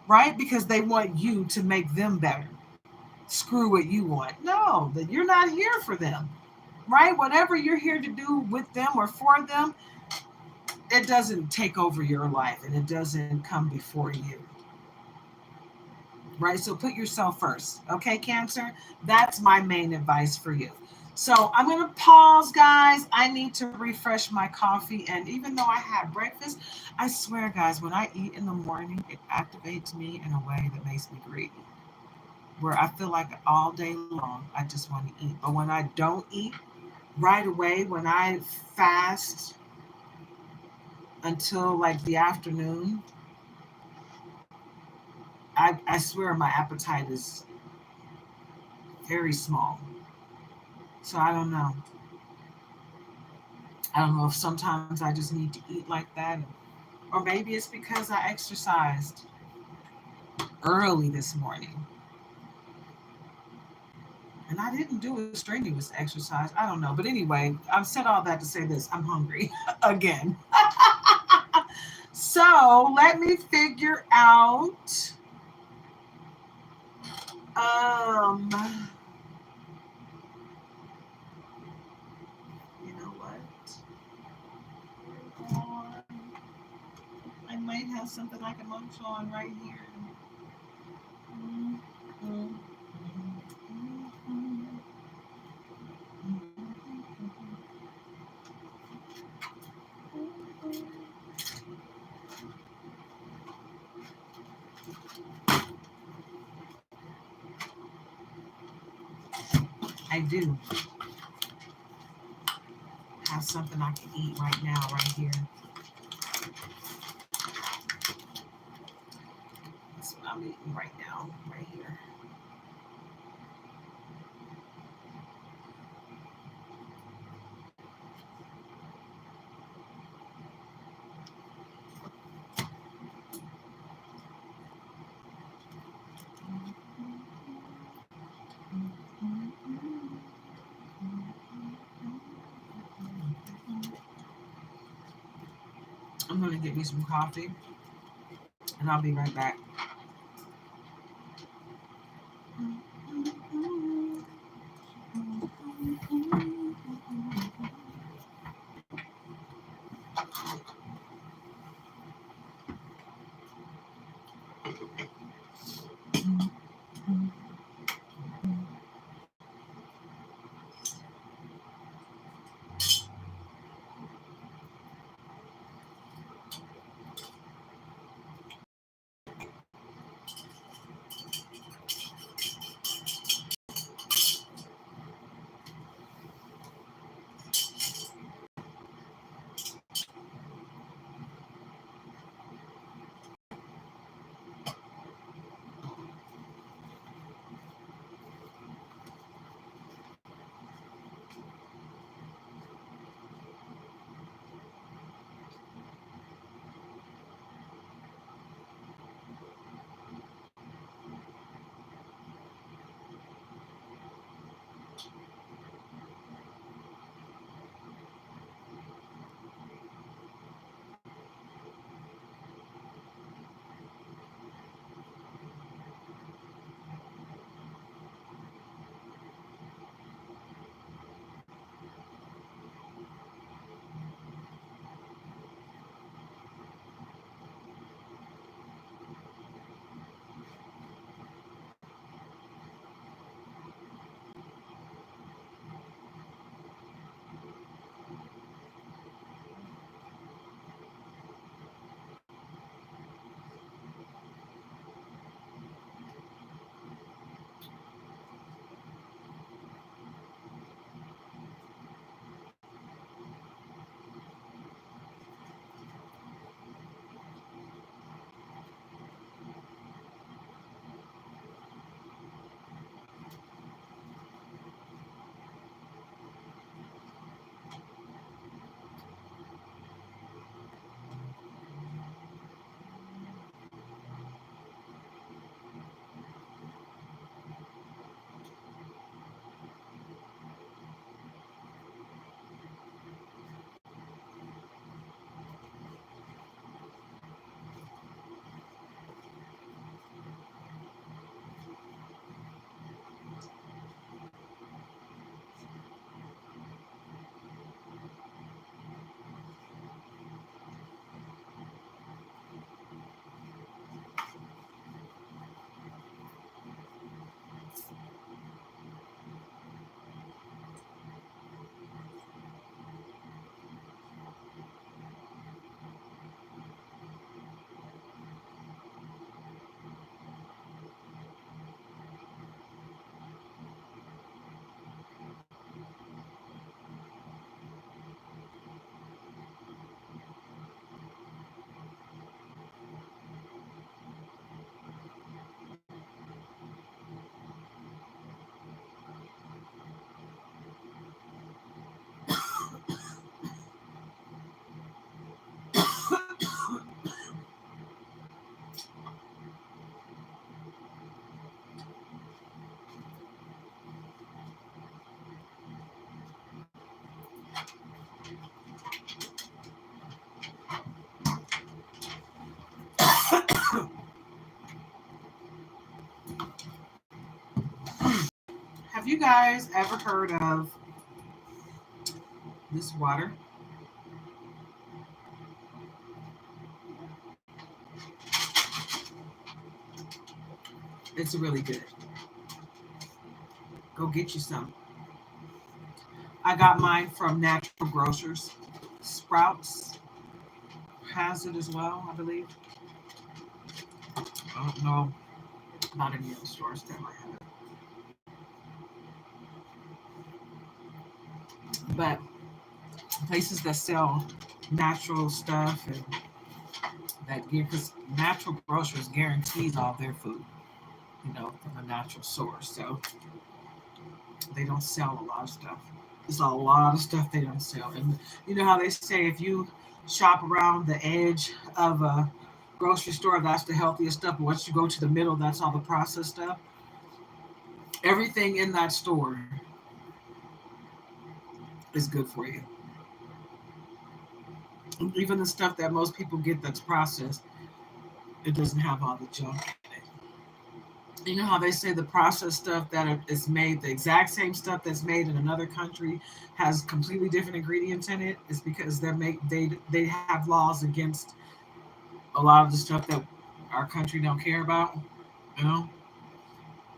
right? Because they want you to make them better. Screw what you want. No, that you're not here for them, right? Whatever you're here to do with them or for them, it doesn't take over your life and it doesn't come before you, right? So put yourself first, okay, Cancer? That's my main advice for you. So I'm going to pause, guys. I need to refresh my coffee. And even though I had breakfast, I swear, guys, when I eat in the morning, it activates me in a way that makes me greedy, where I feel like all day long, I just want to eat. But when I don't eat right away, when I fast until like the afternoon, I swear my appetite is very small. So I don't know. I don't know if sometimes I just need to eat like that, or maybe it's because I exercised early this morning and I didn't do a strenuous exercise. I don't know. But anyway, I've said all that to say this. I'm hungry again. So let me figure out. Um, you know what? I might have something I can munch on right here. Mm, mm, mm, mm, mm, mm. I do have something I can eat right now, right here. That's what I'm eating right now, right here. I'm going to get me some coffee, and I'll be right back. Have you guys ever heard of this water? It's really good. Go get you some. I got mine from Natural Grocers. Sprouts has it as well, I believe. I don't know. Not any other stores that might have it. But places that sell natural stuff and that give, because natural grocers guarantees all their food, from a natural source. So they don't sell a lot of stuff. There's a lot of stuff they don't sell. And you know how they say if you shop around the edge of a grocery store, that's the healthiest stuff. But once you go to the middle, that's all the processed stuff. Everything in that store is good for you. Even the stuff that most people get that's processed, it doesn't have all the junk in it. You know how they say the processed stuff that is made, the exact same stuff that's made in another country, has completely different ingredients in it? Is because they have laws against a lot of the stuff that our country don't care about. You know,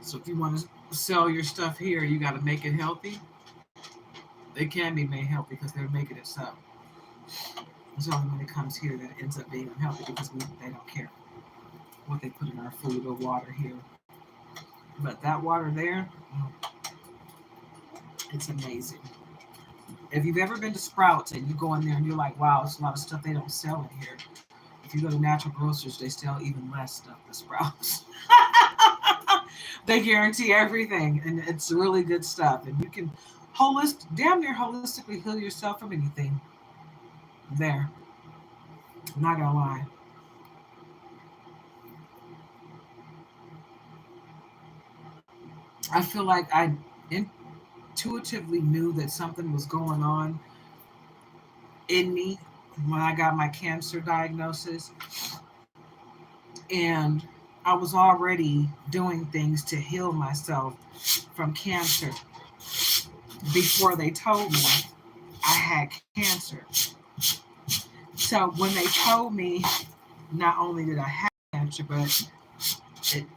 so if you want to sell your stuff here, you got to make it healthy. It can be made healthy because they're making it so. It's only when it comes here that it ends up being unhealthy because they don't care what they put in our food or water here. But that water there, it's amazing. If you've ever been to Sprouts and you go in there and you're like, wow, it's a lot of stuff they don't sell in here. If you go to natural grocers, they sell even less stuff than Sprouts. They guarantee everything, and it's really good stuff. And you can damn near holistically heal yourself from anything there. I'm not gonna lie. I feel like I intuitively knew that something was going on in me when I got my cancer diagnosis. And I was already doing things to heal myself from cancer before they told me I had cancer. So when they told me not only did I have cancer, but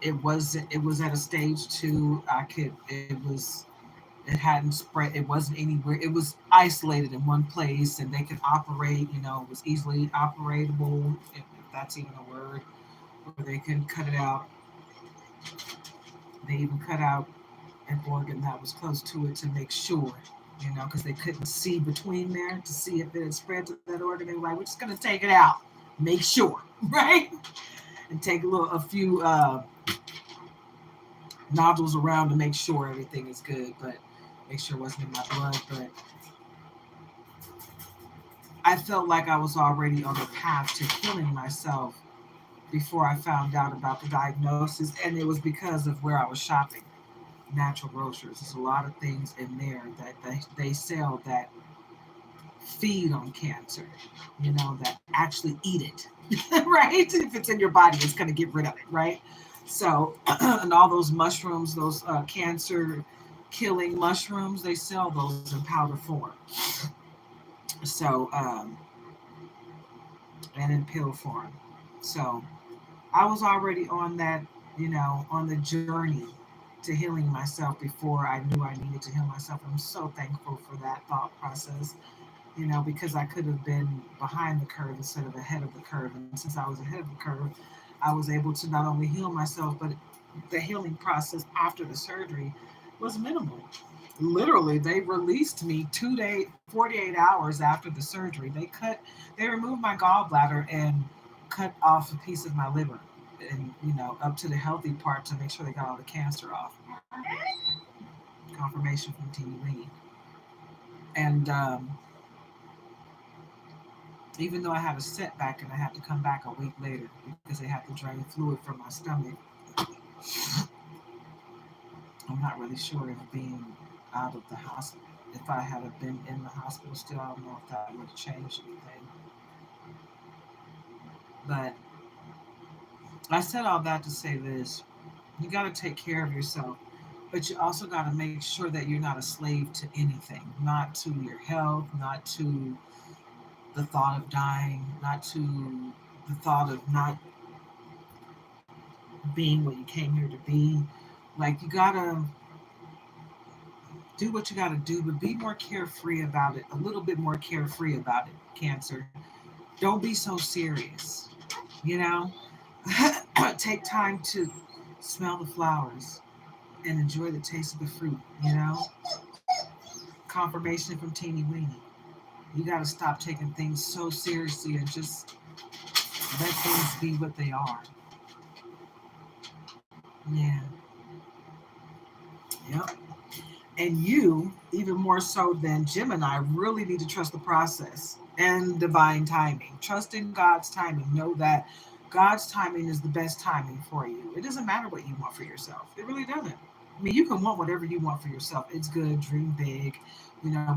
it was at a stage two. It hadn't spread. It wasn't anywhere. It was isolated in one place, and they could operate. It was easily operatable, if that's even a word, where they can cut it out. They even cut out an organ that was close to it to make sure, because they couldn't see between there to see if it had spread to that organ. They were like, we're just gonna take it out, make sure, right? And take a few nodules around to make sure everything is good, but make sure it wasn't in my blood. But I felt like I was already on the path to healing myself before I found out about the diagnosis, and it was because of where I was shopping. Natural grocers. There's a lot of things in there that they sell that feed on cancer, that actually eat it, right? If it's in your body, it's going to get rid of it, right? So, and all those mushrooms, those cancer killing mushrooms, they sell those in powder form. So, and in pill form. So, I was already on that, on the journey to healing myself before I knew I needed to heal myself. I'm so thankful for that thought process, because I could have been behind the curve instead of ahead of the curve. And since I was ahead of the curve, I was able to not only heal myself, but the healing process after the surgery was minimal. Literally, they released me 48 hours after the surgery. They removed my gallbladder and cut off a piece of my liver and, up to the healthy part to make sure they got all the cancer off. Confirmation from TV. And even though I had a setback and I had to come back a week later because they had to drain fluid from my stomach, I'm not really sure if being out of the hospital, if I had been in the hospital still, I don't know if that would have changed anything. But I said all that to say this. You got to take care of yourself, but you also got to make sure that you're not a slave to anything, not to your health, not to the thought of dying, not to the thought of not being what you came here to be. Like, you gotta do what you gotta do, but be more carefree about it, a little bit more carefree about it, cancer. Don't be so serious, you know? Take time to smell the flowers and enjoy the taste of the fruit, Confirmation from Teeny Weenie. You got to stop taking things so seriously and just let things be what they are. Yeah. Yep. And you, even more so than Gemini, really need to trust the process and divine timing. Trust in God's timing. Know that God's timing is the best timing for you. It doesn't matter what you want for yourself. It really doesn't. I mean, you can want whatever you want for yourself. It's good. Dream big.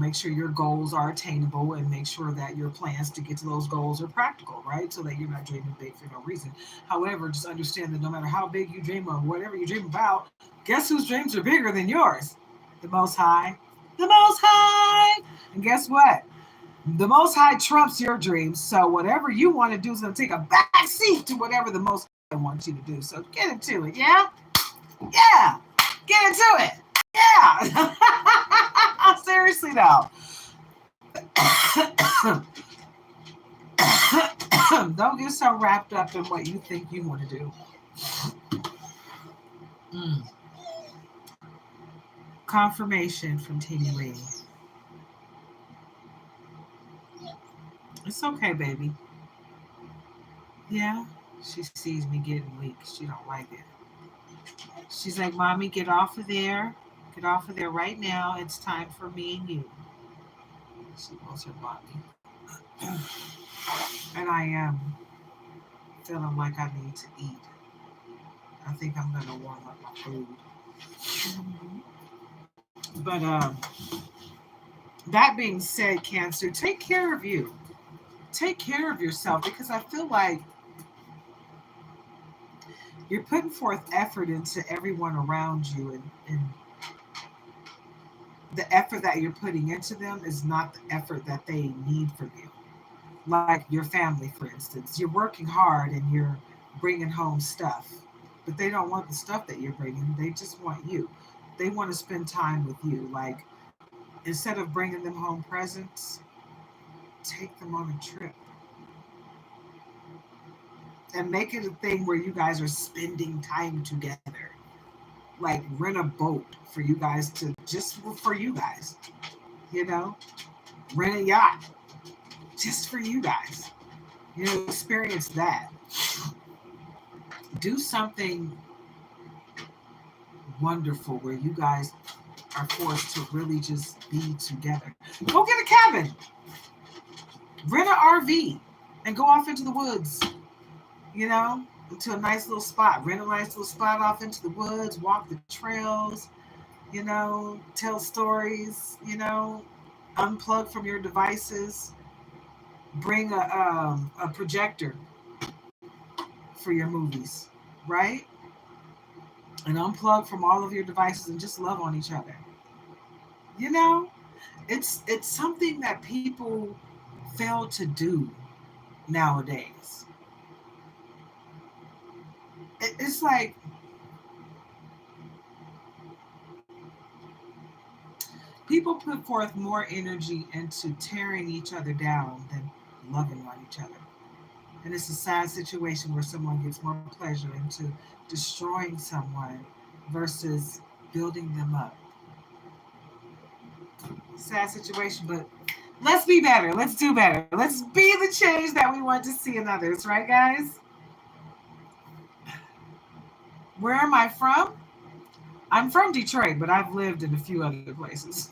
Make sure your goals are attainable and make sure that your plans to get to those goals are practical, right? So that you're not dreaming big for no reason. However, just understand that no matter how big you dream or whatever you dream about, guess whose dreams are bigger than yours? The Most High. The Most High. And guess what? The Most High trumps your dreams. So whatever you want to do is going to take a back seat to whatever the Most High wants you to do. So get into it, yeah? Yeah. Get into it. Yeah. Seriously, though. Don't get so wrapped up in what you think you want to do. Confirmation from Teeny Weenie. It's okay, baby. Yeah, she sees me getting weak. She don't like it. She's like, Mommy, get off of there. Get off of there right now. It's time for me and you. She wants her mommy. And I am feeling like I need to eat. I think I'm going to warm up my food. But that being said, Cancer, take care of you. Take care of yourself because I feel like you're putting forth effort into everyone around you, and the effort that you're putting into them is not the effort that they need from you. Like your family, for instance, you're working hard and you're bringing home stuff, but they don't want the stuff that you're bringing. They just want you. They want to spend time with you. Like instead of bringing them home presents, take them on a trip and make it a thing where you guys are spending time together. Like rent a boat for you guys to just for you guys, rent a yacht just for you guys, experience that. Do something wonderful where you guys are forced to really just be together. Go get a cabin, rent an RV, and go off into the woods, into a nice little spot. Rent a nice little spot off into the woods, walk the trails, tell stories, unplug from your devices, bring a projector for your movies, right? And unplug from all of your devices and just love on each other. It's something that people fail to do nowadays. It's like people put forth more energy into tearing each other down than loving on each other. And it's a sad situation where someone gets more pleasure into destroying someone versus building them up. Sad situation, but let's be better. Let's do better. Let's be the change that we want to see in others, right, guys? Where am I from? I'm from Detroit, but I've lived in a few other places.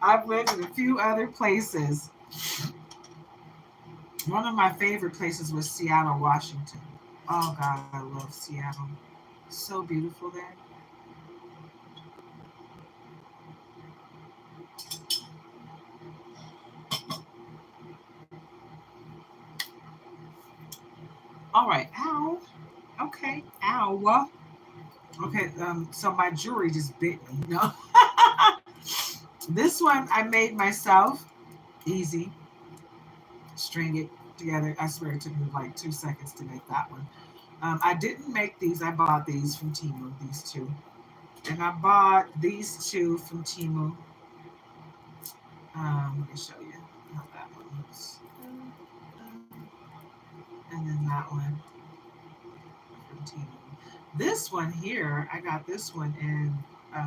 I've lived in a few other places. One of my favorite places was Seattle, Washington. Oh, God, I love Seattle. So beautiful there. All right. Ow. Okay. Ow. Okay. So my jewelry just bit me. No. This one I made myself. Easy. String it together. I swear it took me like 2 seconds to make that one. I didn't make these. I bought these from Temu. These two. And I bought these two from Temu. Let me show you how that one looks. And then that one from Temu. This one here, I got this one in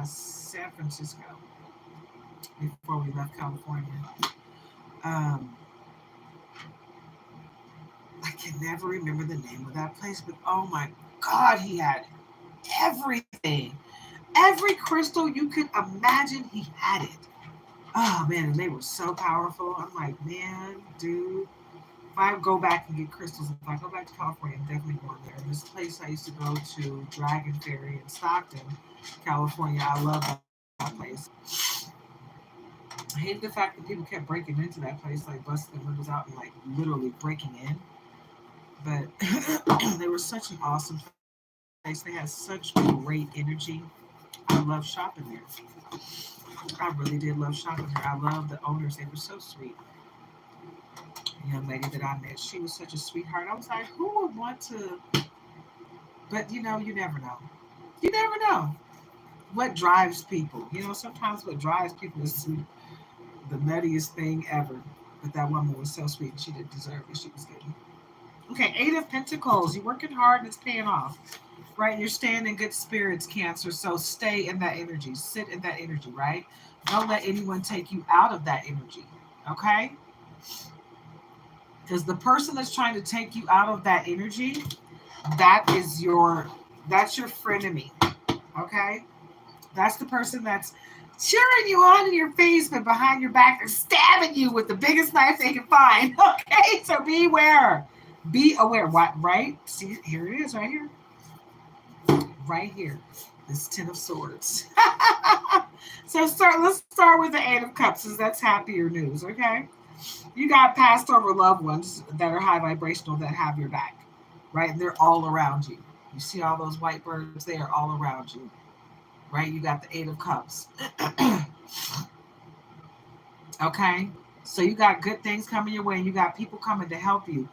San Francisco. before we left California. Um, I can never remember the name of that place, but oh my God, he had everything. Every crystal you could imagine, he had it. Oh man, and they were so powerful. I'm like, man, dude, if I go back and get crystals, if I go back to California, I'm definitely going there. And this place I used to go to, Dragon Ferry in Stockton, California, I love that place. I hated the fact that people kept breaking into that place, like busting the windows out and like literally breaking in. But they were such an awesome place. They had such great energy. I love shopping there. I really did love shopping there. I love the owners. They were so sweet. The young lady that I met, she was such a sweetheart. I was like, who would want to? But you never know. You never know what drives people. Sometimes what drives people is the nuttiest thing ever. But that woman was so sweet. She didn't deserve what she was getting. Okay, Eight of Pentacles. You're working hard and it's paying off. Right? You're staying in good spirits, Cancer. So stay in that energy. Sit in that energy, right? Don't let anyone take you out of that energy. Okay? Because the person that's trying to take you out of that energy, that is that's your frenemy. Okay? That's the person that's cheering you on in your face, but behind your back, they're stabbing you with the biggest knife they can find. Okay? So beware. Be aware. What, right? See, here it is, right here. Right here. This Ten of Swords. So let's start with the Eight of Cups, because that's happier news, okay? You got passed over loved ones that are high vibrational that have your back, right? And they're all around you. You see all those white birds? They are all around you, right? You got the Eight of Cups. Okay? So you got good things coming your way, and you got people coming to help you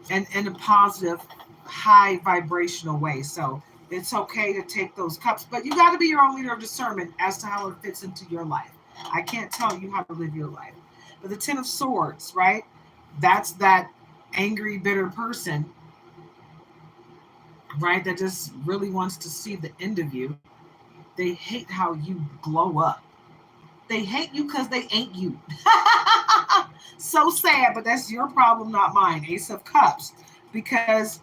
and in a positive, high vibrational way. So it's okay to take those cups, but you got to be your own leader of discernment as to how it fits into your life. I can't tell you how to live your life. But the Ten of Swords, right? That's that angry, bitter person, right? That just really wants to see the end of you. They hate how you glow up. They hate you because they ain't you. So sad, but that's your problem, not mine. Ace of Cups. Because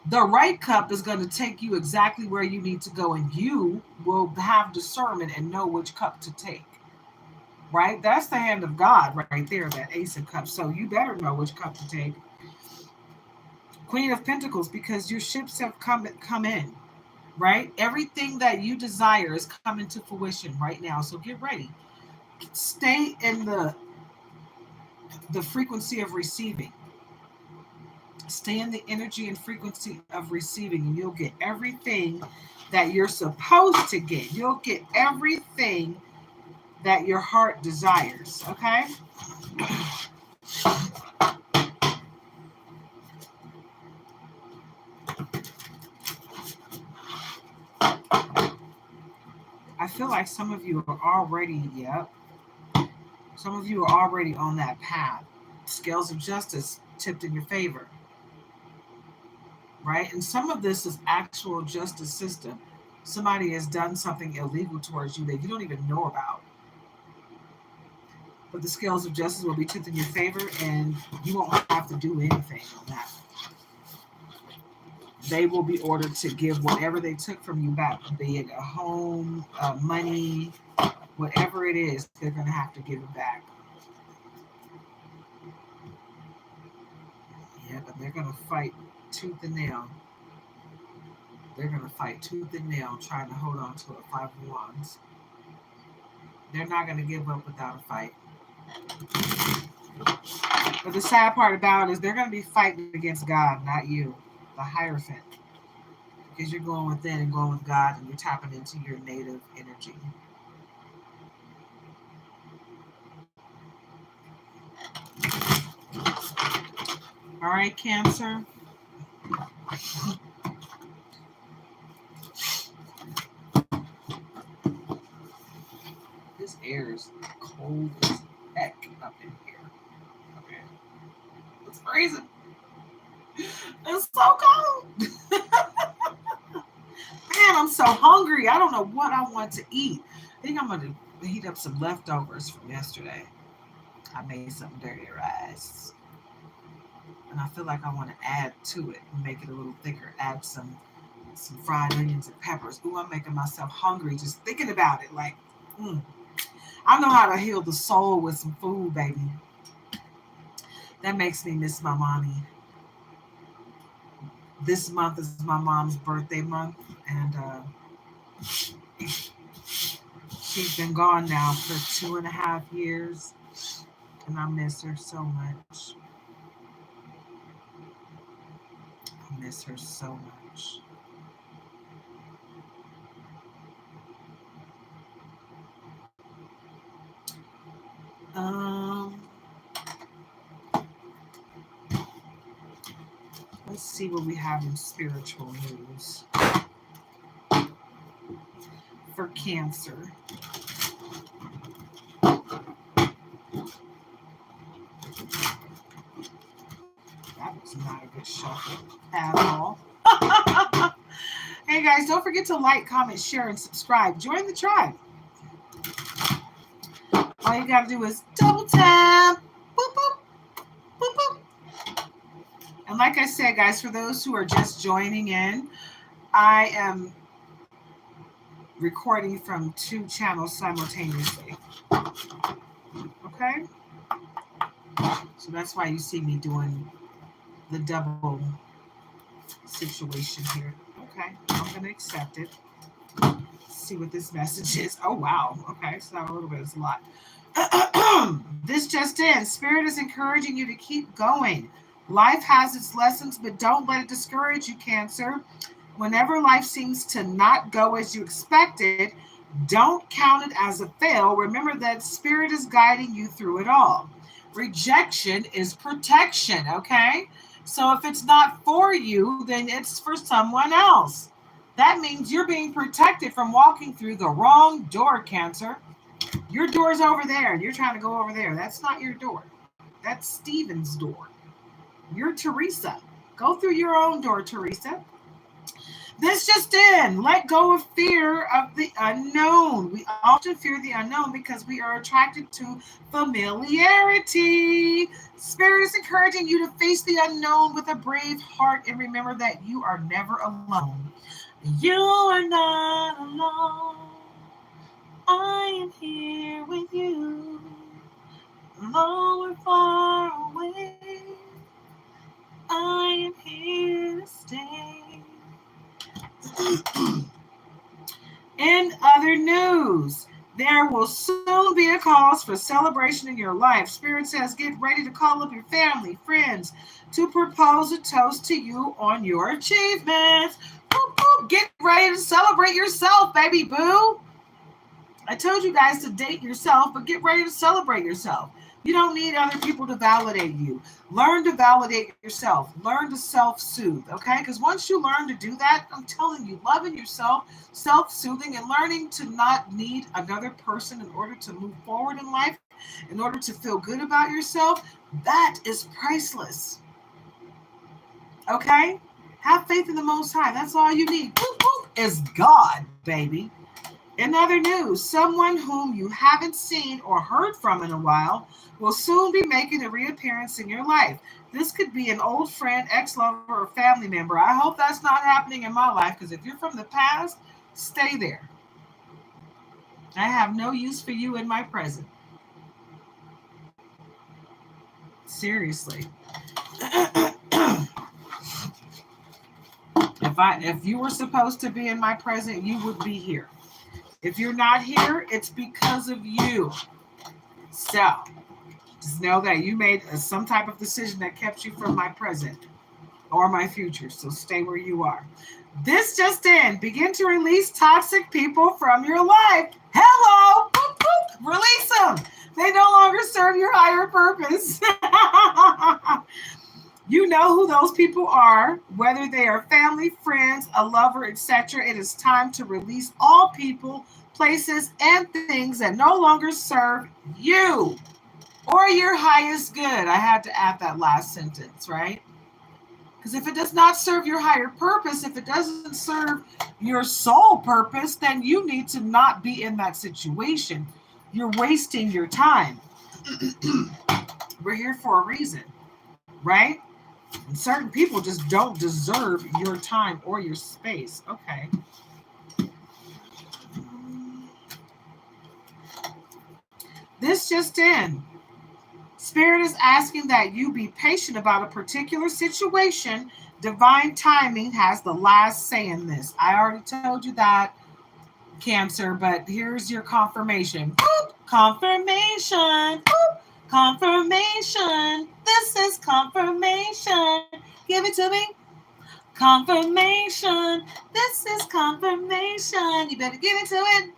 the right cup is going to take you exactly where you need to go, and you will have discernment and know which cup to take. Right? That's the hand of God right there, that Ace of Cups. So you better know which cup to take. Queen of Pentacles, because your ships have come in. Right? Everything that you desire is coming to fruition right now. So get ready. Stay in the frequency of receiving. Stay in the energy and frequency of receiving, and you'll get everything that you're supposed to get. You'll get everything that your heart desires. Okay? I feel like some of you are already, yep. Some of you are already on that path. Scales of justice tipped in your favor. Right? And some of this is actual justice system. Somebody has done something illegal towards you that you don't even know about. But the scales of justice will be tipped in your favor, and you won't have to do anything on that. They will be ordered to give whatever they took from you back, be it a home, money, whatever it is, they're going to have to give it back. Yeah, but they're going to fight tooth and nail. They're going to fight tooth and nail trying to hold on to a Five of Wands. They're not going to give up without a fight. But the sad part about it is they're going to be fighting against God, not you, the Hierophant. Because you're going within and going with God, and you're tapping into your native energy. All right, Cancer. This air is cold as heck up in here. Okay. It's freezing. It's so cold. Man, I'm so hungry. I don't know what I want to eat. I think I'm going to heat up some leftovers from yesterday. I made some dirty rice. And I feel like I want to add to it and make it a little thicker. Add some fried onions and peppers. Ooh, I'm making myself hungry just thinking about it. Like, mm. I know how to heal the soul with some food, baby. That makes me miss my mommy. This month is my mom's birthday month, and she's been gone now for 2.5 years, and I miss her so much. I miss her so much. Um, let's see what we have in spiritual news for Cancer. That was not a good shuffle at all. Hey guys, don't forget to like, comment, share, and subscribe. Join the tribe. All you gotta do is double tap. Boop, boop, boop, boop. And like I said, guys, for those who are just joining in, I am recording from 2 channels simultaneously. Okay? So that's why you see me doing the double situation here. Okay, I'm going to accept it. See what this message is. Oh, wow. Okay, it's not a little bit, it's a lot. This just in. Spirit is encouraging you to keep going. Life has its lessons, but don't let it discourage you, Cancer. Whenever life seems to not go as you expected, don't count it as a fail. Remember that Spirit is guiding you through it all. Rejection is protection, okay? So if it's not for you, then it's for someone else. That means you're being protected from walking through the wrong door, Cancer. Your door's over there, and you're trying to go over there. That's not your door. That's Steven's door. You're Teresa. Go through your own door, Teresa. This just in. Let go of fear of the unknown. We often fear the unknown because we are attracted to familiarity. Spirit is encouraging you to face the unknown with a brave heart and remember that you are never alone. You are not alone. I am here with you. Though we're far away, I am here to stay. In other news, there will soon be a cause for celebration in your life. Spirit says get ready to call up your family, friends, to propose a toast to you on your achievements. Get ready to celebrate yourself, baby boo. I told you guys to date yourself, but get ready to celebrate yourself. You don't need other people to validate you. Learn to validate yourself. Learn to self-soothe, okay? Because once you learn to do that, I'm telling you, loving yourself, self-soothing, and learning to not need another person in order to move forward in life, in order to feel good about yourself, that is priceless, okay? Have faith in the Most High. That's all you need. Is God, baby. In other news, someone whom you haven't seen or heard from in a while will soon be making a reappearance in your life. This could be an old friend, ex-lover, or family member. I hope that's not happening in my life, because if you're from the past, stay there. I have no use for you in my present. Seriously. If you were supposed to be in my present, you would be here. If you're not here, it's because of you. So, just know that you made some type of decision that kept you from my present or my future. So stay where you are. This just in. Begin to release toxic people from your life. Hello. Boop, boop. Release them. They no longer serve your higher purpose. You know who those people are, whether they are family, friends, a lover, etc. It is time to release all people, places, and things that no longer serve you or your highest good. I had to add that last sentence, right? Because if it does not serve your higher purpose, if it doesn't serve your soul purpose, then you need to not be in that situation. You're wasting your time. We're here for a reason, right? And certain people just don't deserve your time or your space. Okay. This just in. Spirit is asking that you be patient about a particular situation. Divine timing has the last say in this. I already told you that, Cancer, but here's your confirmation. Boop, confirmation. Boop, confirmation. This is confirmation. Give it to me. Confirmation. This is confirmation. You better give it to it.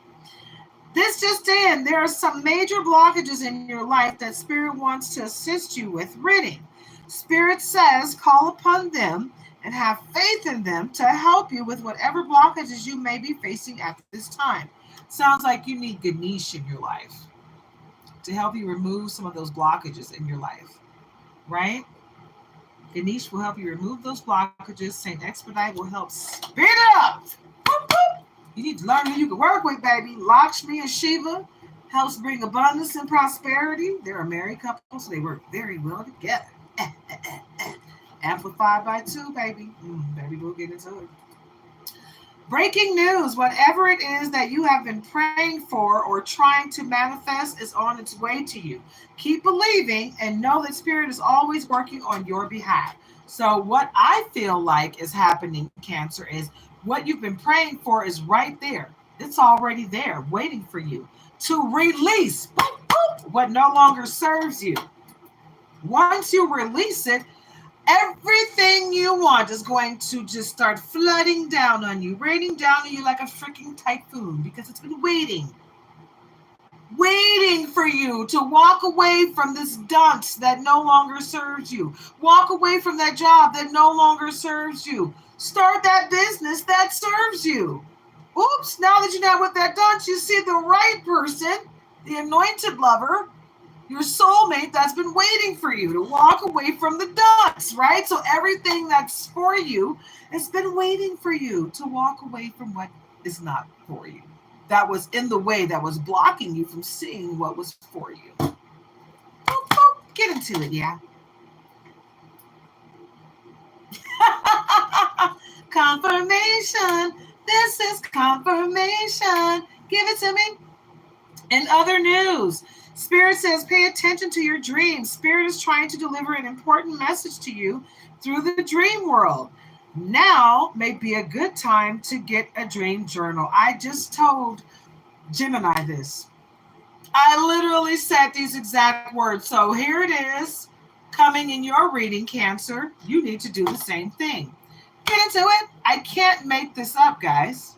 This just in. There are some major blockages in your life that Spirit wants to assist you with ridding. Spirit says, call upon them and have faith in them to help you with whatever blockages you may be facing at this time. Sounds like you need Ganesh in your life to help you remove some of those blockages in your life, right? Ganesh will help you remove those blockages. Saint Expedite will help speed it up. Whoop, whoop. You need to learn who you can work with, baby. Lakshmi and Shiva helps bring abundance and prosperity. They're a married couple, so they work very well together. Amplified by two, baby. Baby, we'll get into it. Breaking news. Whatever it is that you have been praying for or trying to manifest is on its way to you. Keep believing and know that Spirit is always working on your behalf. So what I feel like is happening, Cancer, is what you've been praying for is right there. It's already there, waiting for you to release what no longer serves you. Once you release it, everything you want is going to just start flooding down on you, raining down on you like a freaking typhoon, because it's been waiting for you to walk away from this dunce that no longer serves you. Walk away from that job that no longer serves you. Start that business that serves you. Oops, now that you're not with that dunce, you see the right person, the anointed lover, your soulmate that's been waiting for you to walk away from the dunce, right? So everything that's for you has been waiting for you to walk away from what is not for you. That was in the way, that was blocking you from seeing what was for you. Boop, boop. Get into it, yeah. Confirmation. This is confirmation. Give it to me. In other news, Spirit says, pay attention to your dreams. Spirit is trying to deliver an important message to you through the dream world. Now may be a good time to get a dream journal. I just told Gemini this. I literally said these exact words. So here it is, coming in your reading, Cancer. You need to do the same thing. Get into it. I can't make this up, guys.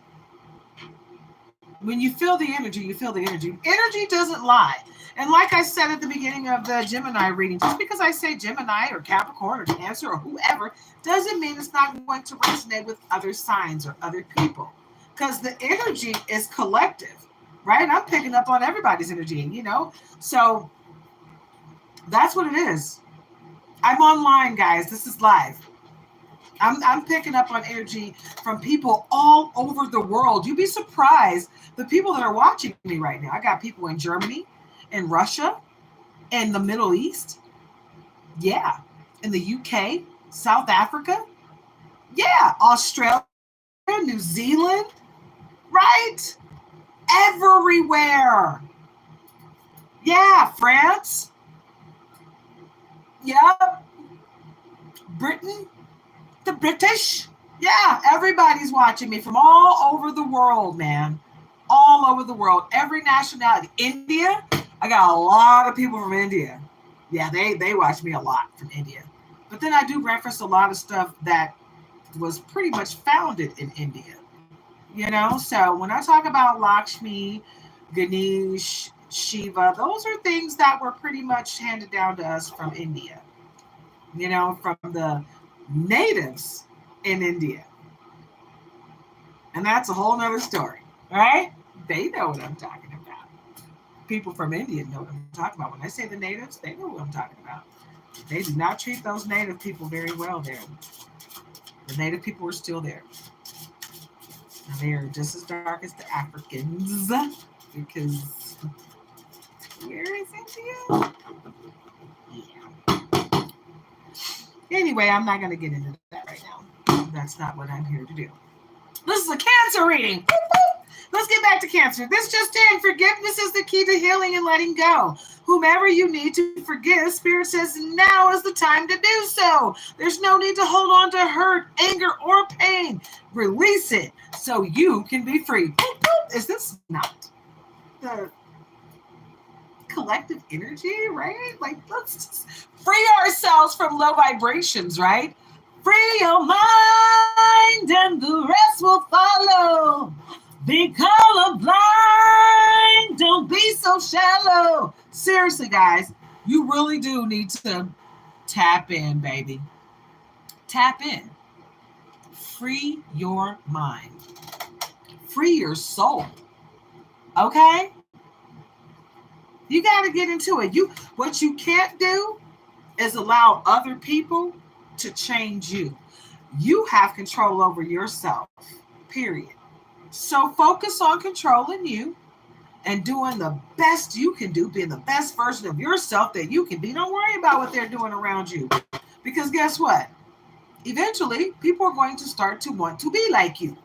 When you feel the energy, you feel the energy. Energy doesn't lie. And like I said at the beginning of the Gemini reading, just because I say Gemini or Capricorn or Cancer or whoever, doesn't mean it's not going to resonate with other signs or other people. Because the energy is collective, right? I'm picking up on everybody's energy, you know? So that's what it is. I'm online, guys. This is live. I'm picking up on energy from people all over the world. You'd be surprised the people that are watching me right now. I got people in Germany, in Russia, in the Middle East. Yeah. In the UK, South Africa. Yeah. Australia, New Zealand. Right? Everywhere. Yeah. France. Yep. Britain. The British. Yeah, everybody's watching me from all over the world, man. All over the world. Every nationality. India. I got a lot of people from India. Yeah, they watch me a lot from India. But then I do reference a lot of stuff that was pretty much founded in India. You know, so when I talk about Lakshmi, Ganesh, Shiva, those are things that were pretty much handed down to us from India. You know, from the natives in India. And that's a whole nother story, right? They know what I'm talking about. People from India know what I'm talking about. When I say the natives, they know what I'm talking about. They do not treat those native people very well there. The native people are still there. And they are just as dark as the Africans because Scary, Cynthia? Yeah. Anyway, I'm not going to get into that right now. That's not what I'm here to do. This is a Cancer reading. Let's get back to Cancer. This just in. Forgiveness is the key to healing and letting go. Whomever you need to forgive, Spirit says now is the time to do so. There's no need to hold on to hurt, anger, or pain. Release it so you can be free. Is this not the collective energy, right? Like, let's just free ourselves from low vibrations, right? Free your mind and the rest will follow. Be colorblind, don't be so shallow. Seriously, guys, you really do need to tap in, baby. Tap in. Free your mind. Free your soul. Okay? You got to get into it. What you can't do is allow other people to change you. You have control over yourself, period. So focus on controlling you and doing the best you can do, being the best version of yourself that you can be. Don't worry about what they're doing around you. Because guess what? Eventually, people are going to start to want to be like you.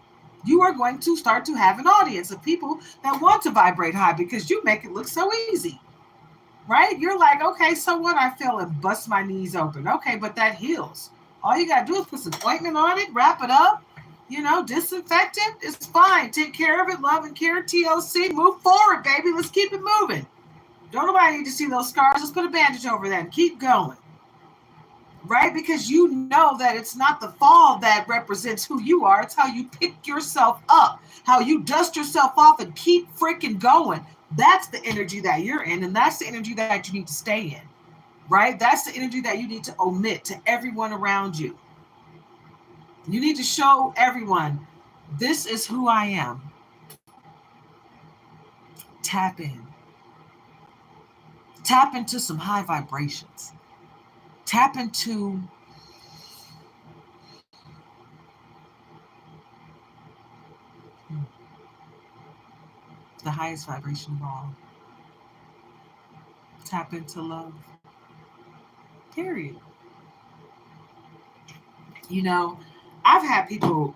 You are going to start to have an audience of people that want to vibrate high because you make it look so easy. Right? You're like, okay, so what? I feel and bust my knees open. Okay, but that heals. All you got to do is put some ointment on it, wrap it up, disinfect it. It's fine. Take care of it. Love and care. TLC. Move forward, baby. Let's keep it moving. Don't nobody need to see those scars. Let's put a bandage over that and keep going. Right? Because you know that it's not the fall that represents who you are. It's how you pick yourself up, how you dust yourself off and keep freaking going. That's the energy that you're in, and that's the energy that you need to stay in. Right? That's the energy that you need to omit to everyone around you. You need to show everyone, this is who I am. Tap in. Tap into some high vibrations. Tap into the highest vibration of all. Tap into love. Period. I've had people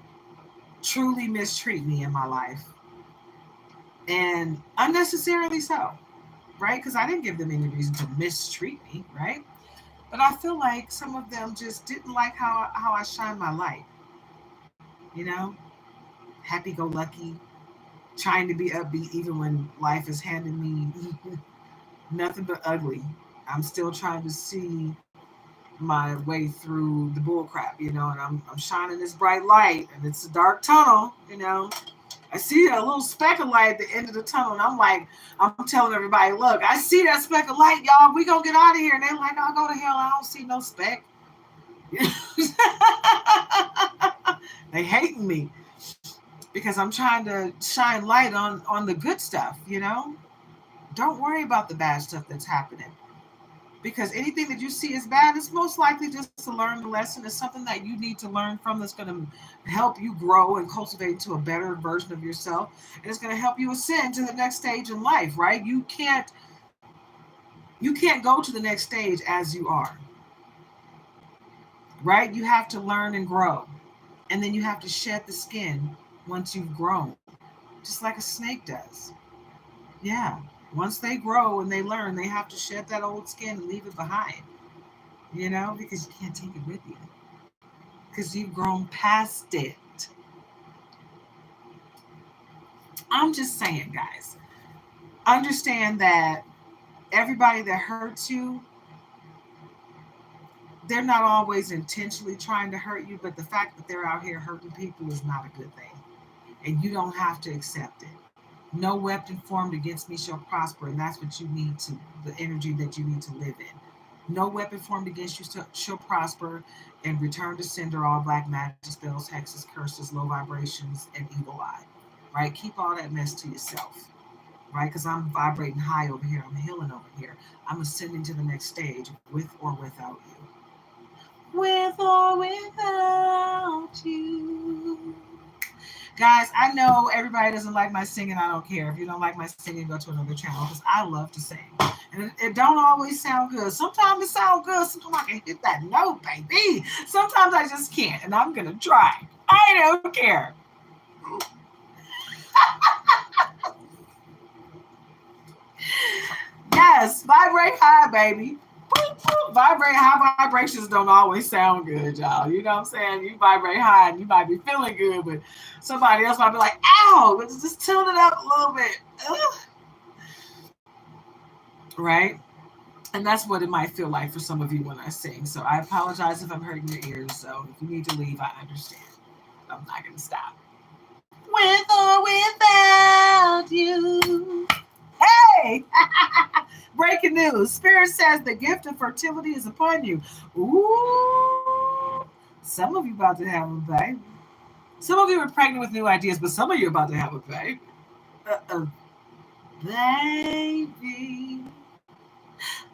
truly mistreat me in my life. And unnecessarily so. Right? Because I didn't give them any reason to mistreat me, right? But I feel like some of them just didn't like how I shine my light. Happy-go-lucky, trying to be upbeat even when life is handing me nothing but ugly. I'm still trying to see my way through the bull crap, and I'm shining this bright light and it's a dark tunnel, I see a little speck of light at the end of the tunnel and I'm telling everybody, look, I see that speck of light, y'all, we gonna get out of here. And they're like, I'll go to hell, I don't see no speck. They hating me because I'm trying to shine light on the good stuff, Don't worry about the bad stuff that's happening. Because anything that you see as bad is most likely just to learn the lesson. It's something that you need to learn from that's going to help you grow and cultivate into a better version of yourself. And it's going to help you ascend to the next stage in life, right? You can't go to the next stage as you are. Right? You have to learn and grow. And then you have to shed the skin once you've grown. Just like a snake does. Yeah. Once they grow and they learn, they have to shed that old skin and leave it behind, because you can't take it with you because you've grown past it. I'm just saying, guys, understand that everybody that hurts you, they're not always intentionally trying to hurt you, but the fact that they're out here hurting people is not a good thing. And you don't have to accept it. No weapon formed against me shall prosper, and that's what you need the energy that you need to live in. No weapon formed against you shall prosper, and return to sender all black magic spells, hexes, curses, low vibrations, and evil eye. Right? Keep all that mess to yourself. Right? Because I'm vibrating high over here. I'm healing over here. I'm ascending to the next stage with or without you. With or without you. Guys, I know everybody doesn't like my singing. I don't care. If you don't like my singing, go to another channel because I love to sing. And it don't always sound good. Sometimes it sounds good. Sometimes I can hit that note, baby. Sometimes I just can't, and I'm gonna try. I don't care. Yes, vibrate high, baby. Boop, boop. Vibrate high vibrations don't always sound good, y'all. You know what I'm saying? You vibrate high and you might be feeling good, but somebody else might be like, ow, let's just tune it up a little bit. Ugh. Right? And that's what it might feel like for some of you when I sing. So I apologize if I'm hurting your ears. So if you need to leave, I understand. I'm not going to stop. With or without you. Hey! Breaking news. Spirit says the gift of fertility is upon you. Ooh. Some of you about to have a baby. Some of you are pregnant with new ideas, but some of you are about to have a baby. Uh-oh. Baby.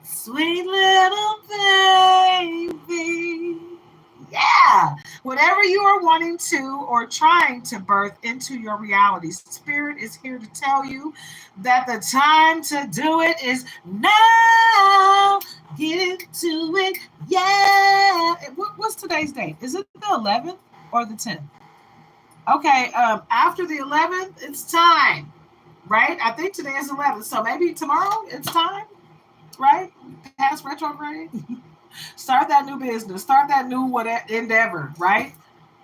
Sweet little baby. Yeah. Whatever you are wanting to or trying to birth into your reality, Spirit is here to tell you that the time to do it is now. Get into it. Yeah. What's today's date? Is it the 11th or the 10th? Okay. After the 11th, it's time. Right? I think today is 11th. So maybe tomorrow it's time. Right? Past retrograde. Start that new business. Start that new whatever endeavor, right?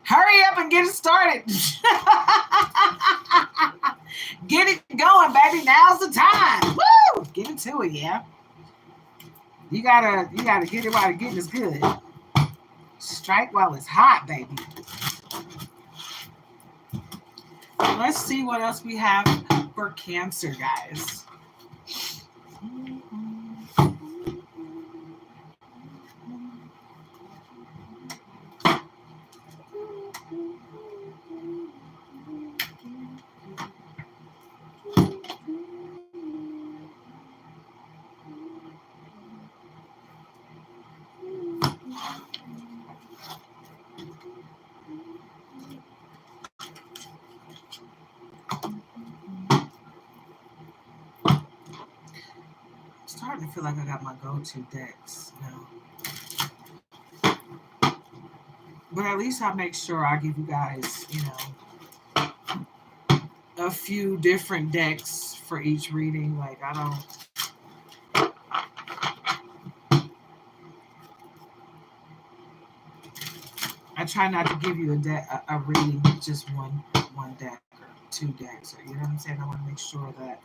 Hurry up and get it started. Get it going, baby. Now's the time. Woo! Get into it, yeah. You gotta get it while the getting is good. Strike while it's hot, baby. Let's see what else we have for Cancer, guys. Starting to feel like I got my go-to decks now. But at least I make sure I give you guys, a few different decks for each reading. Like I try not to give you a reading with just one deck or two decks. Or, you know what I'm saying? I want to make sure that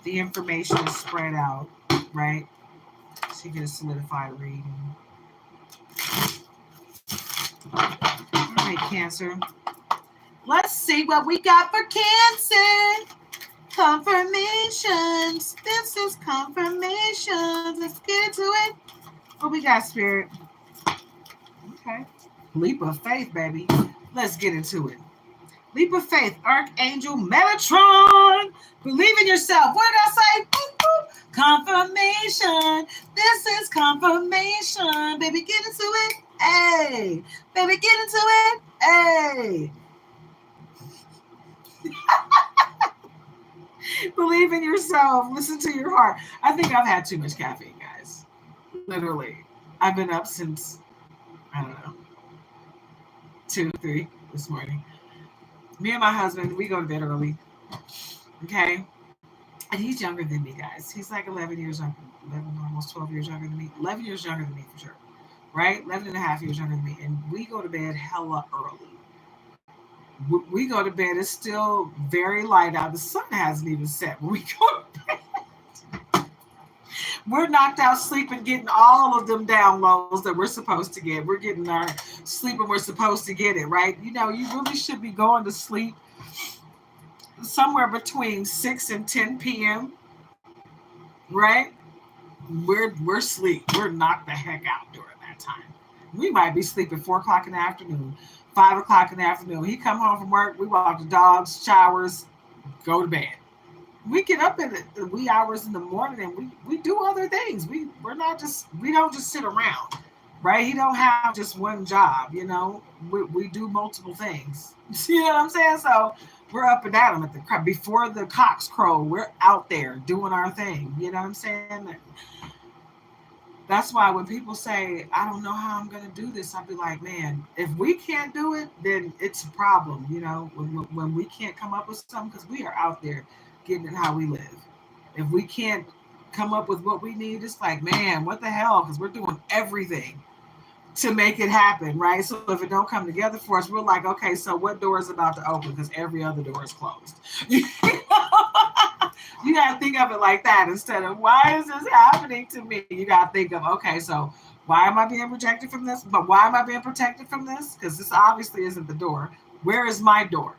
the information is spread out, right? So you get a solidified reading. All right, Cancer. Let's see what we got for Cancer. Confirmations. This is confirmations. Let's get into it. What we got, Spirit? Okay. Leap of faith, baby. Let's get into it. Leap of faith, Archangel Metatron. Believe in yourself. What did I say? Boop, boop. Confirmation. This is confirmation. Baby, get into it. Hey. Baby, get into it. Hey. Believe in yourself. Listen to your heart. I think I've had too much caffeine, guys. Literally. I've been up since, I don't know, 2, 3 this morning. Me and my husband, we go to bed early. Okay? And he's younger than me, guys. He's like 11 years younger, 11, almost 12 years younger than me. 11 years younger than me for sure. Right? 11 and a half years younger than me. And we go to bed hella early. We go to bed, it's still very light out. The sun hasn't even set when we go to bed. We're knocked out sleeping, getting all of them downloads that we're supposed to get. We're getting our sleep and we're supposed to get it, right? You really should be going to sleep somewhere between 6 and 10 p.m., right? We're asleep. We're knocked the heck out during that time. We might be sleeping 4 o'clock in the afternoon, 5 o'clock in the afternoon. He come home from work, we walk the dogs, showers, go to bed. We get up in the wee hours in the morning and we do other things. We don't just sit around, right? He don't have just one job, we do multiple things. You know what I'm saying? So We're up and at them at the before the cocks crow. We're out there doing our thing. You know what I'm saying? That's why when people say, I don't know how I'm going to do this, I'll be like, man, if we can't do it, then it's a problem. You know, when we can't come up with something, because we are out there getting it how we live. If we can't come up with what we need, it's like, man, what the hell? Because we're doing everything to make it happen, right? So if it don't come together for us, we're like, okay, so what door is about to open? Because every other door is closed. You got to think of it like that instead of why is this happening to me? You got to think of, okay, so why am I being rejected from this? But why am I being protected from this? Because this obviously isn't the door. Where is my door?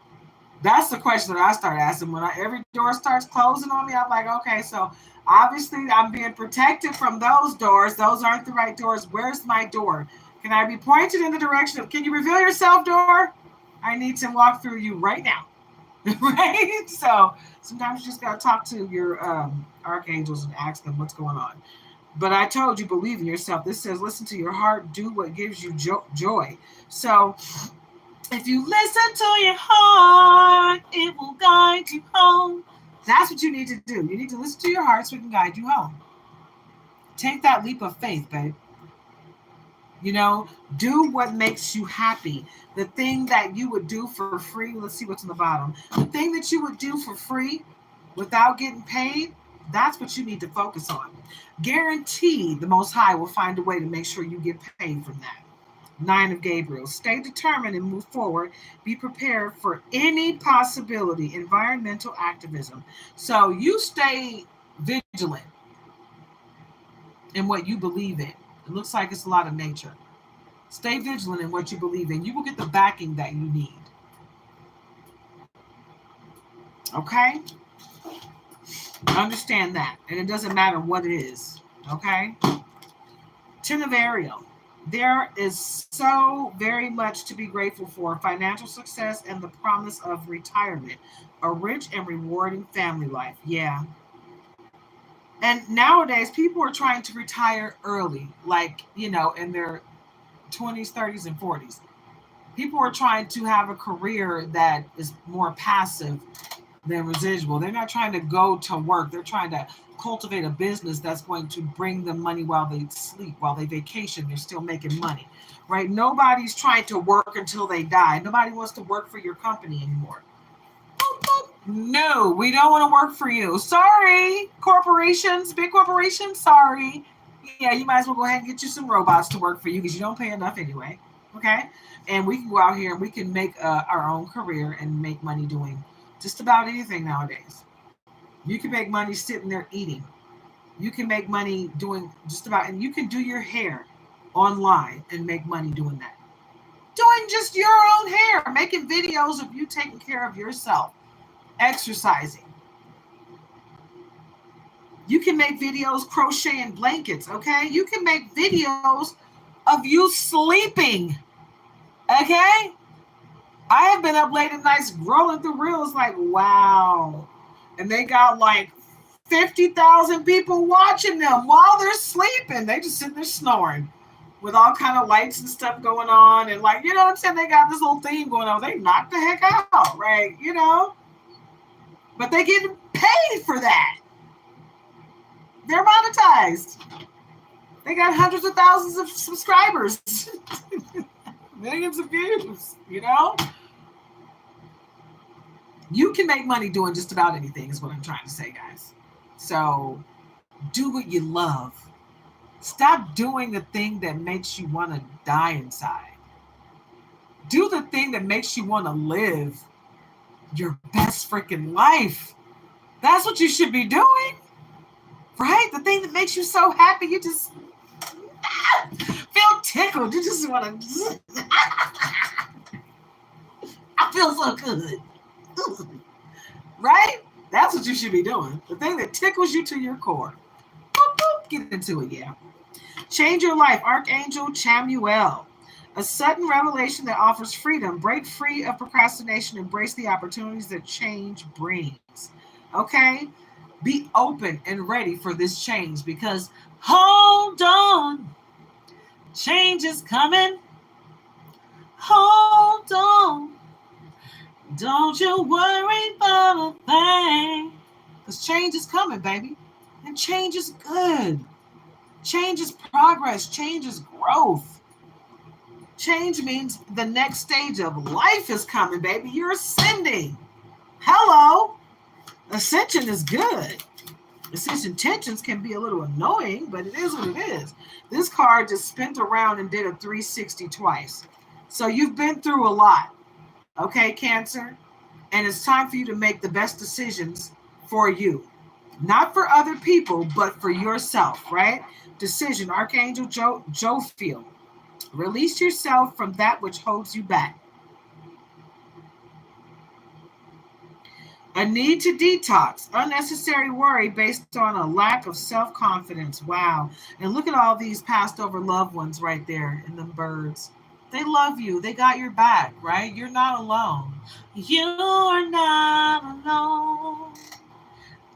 That's the question that I start asking when every door starts closing on me. I'm like, okay, so obviously I'm being protected from those doors. Those aren't the right doors. Where's my door? Can I be pointed in the direction of, can you reveal yourself, door? I need to walk through you right now. Right? So sometimes you just got to talk to your archangels and ask them what's going on. But I told you, believe in yourself. This says, listen to your heart, do what gives you joy. So if you listen to your heart, it will guide you home. That's what you need to do. You need to listen to your heart so it can guide you home. Take that leap of faith, babe. You know, do what makes you happy. The thing that you would do for free, let's see what's on the bottom. The thing that you would do for free without getting paid, that's what you need to focus on. Guaranteed the Most High will find a way to make sure you get paid from that. Nine of Gabriel. Stay determined and move forward. Be prepared for any possibility. Environmental activism. So you stay vigilant in what you believe in. It looks like it's a lot of nature. Stay vigilant in what you believe in. You will get the backing that you need. Okay? Understand that. And it doesn't matter what it is. Okay? Ten of Ariel. There is so very much to be grateful for. Financial success and the promise of retirement. A rich and rewarding family life. Yeah. And nowadays, people are trying to retire early, like, you know, in their 20s, 30s, and 40s. People are trying to have a career that is more passive than residual. They're not trying to go to work. They're trying to cultivate a business that's going to bring them money while they sleep, while they vacation. They're still making money, right? Nobody's trying to work until they die. Nobody wants to work for your company anymore. No, we don't want to work for you. Sorry, corporations, big corporations, sorry. Yeah, you might as well go ahead and get you some robots to work for you because you don't pay enough anyway. Okay? And we can go out here and we can make our own career and make money doing just about anything nowadays. You can make money sitting there eating. You can make money doing just about, and you can do your hair online and make money doing that. Doing just your own hair, making videos of you taking care of yourself, exercising. You can make videos crocheting blankets, okay? You can make videos of you sleeping, okay? I have been up late at nights rolling through reels like, wow. And they got like 50,000 people watching them while they're sleeping. They just sitting there snoring with all kind of lights and stuff going on. And like, you know what I'm saying? They got this whole theme going on. They knocked the heck out, right? You know? But they get paid for that. They're monetized. They got hundreds of thousands of subscribers. Millions of views, you know? You can make money doing just about anything is what I'm trying to say, guys. So do what you love. Stop doing the thing that makes you want to die inside. Do the thing that makes you want to live your best freaking life. That's what you should be doing. Right? The thing that makes you so happy, you just feel tickled. You just want to. I feel so good. Right? That's what you should be doing. The thing that tickles you to your core. Boop, boop, get into it, yeah. Change your life. Archangel Chamuel. A sudden revelation that offers freedom. Break free of procrastination. Embrace the opportunities that change brings. Okay? Be open and ready for this change because hold on. Change is coming. Hold on. Don't you worry about a thing. Because change is coming, baby. And change is good. Change is progress. Change is growth. Change means the next stage of life is coming, baby. You're ascending. Hello. Ascension is good. Ascension tensions can be a little annoying, but it is what it is. This card just spent around and did a 360 twice. So you've been through a lot. Okay, Cancer? And it's time for you to make the best decisions for you. Not for other people, but for yourself, right? Decision, Archangel Jophiel. Release yourself from that which holds you back. A need to detox, unnecessary worry based on a lack of self-confidence. Wow. And look at all these passed over loved ones right there in them birds. They love you. They got your back, right? You're not alone. You're not alone.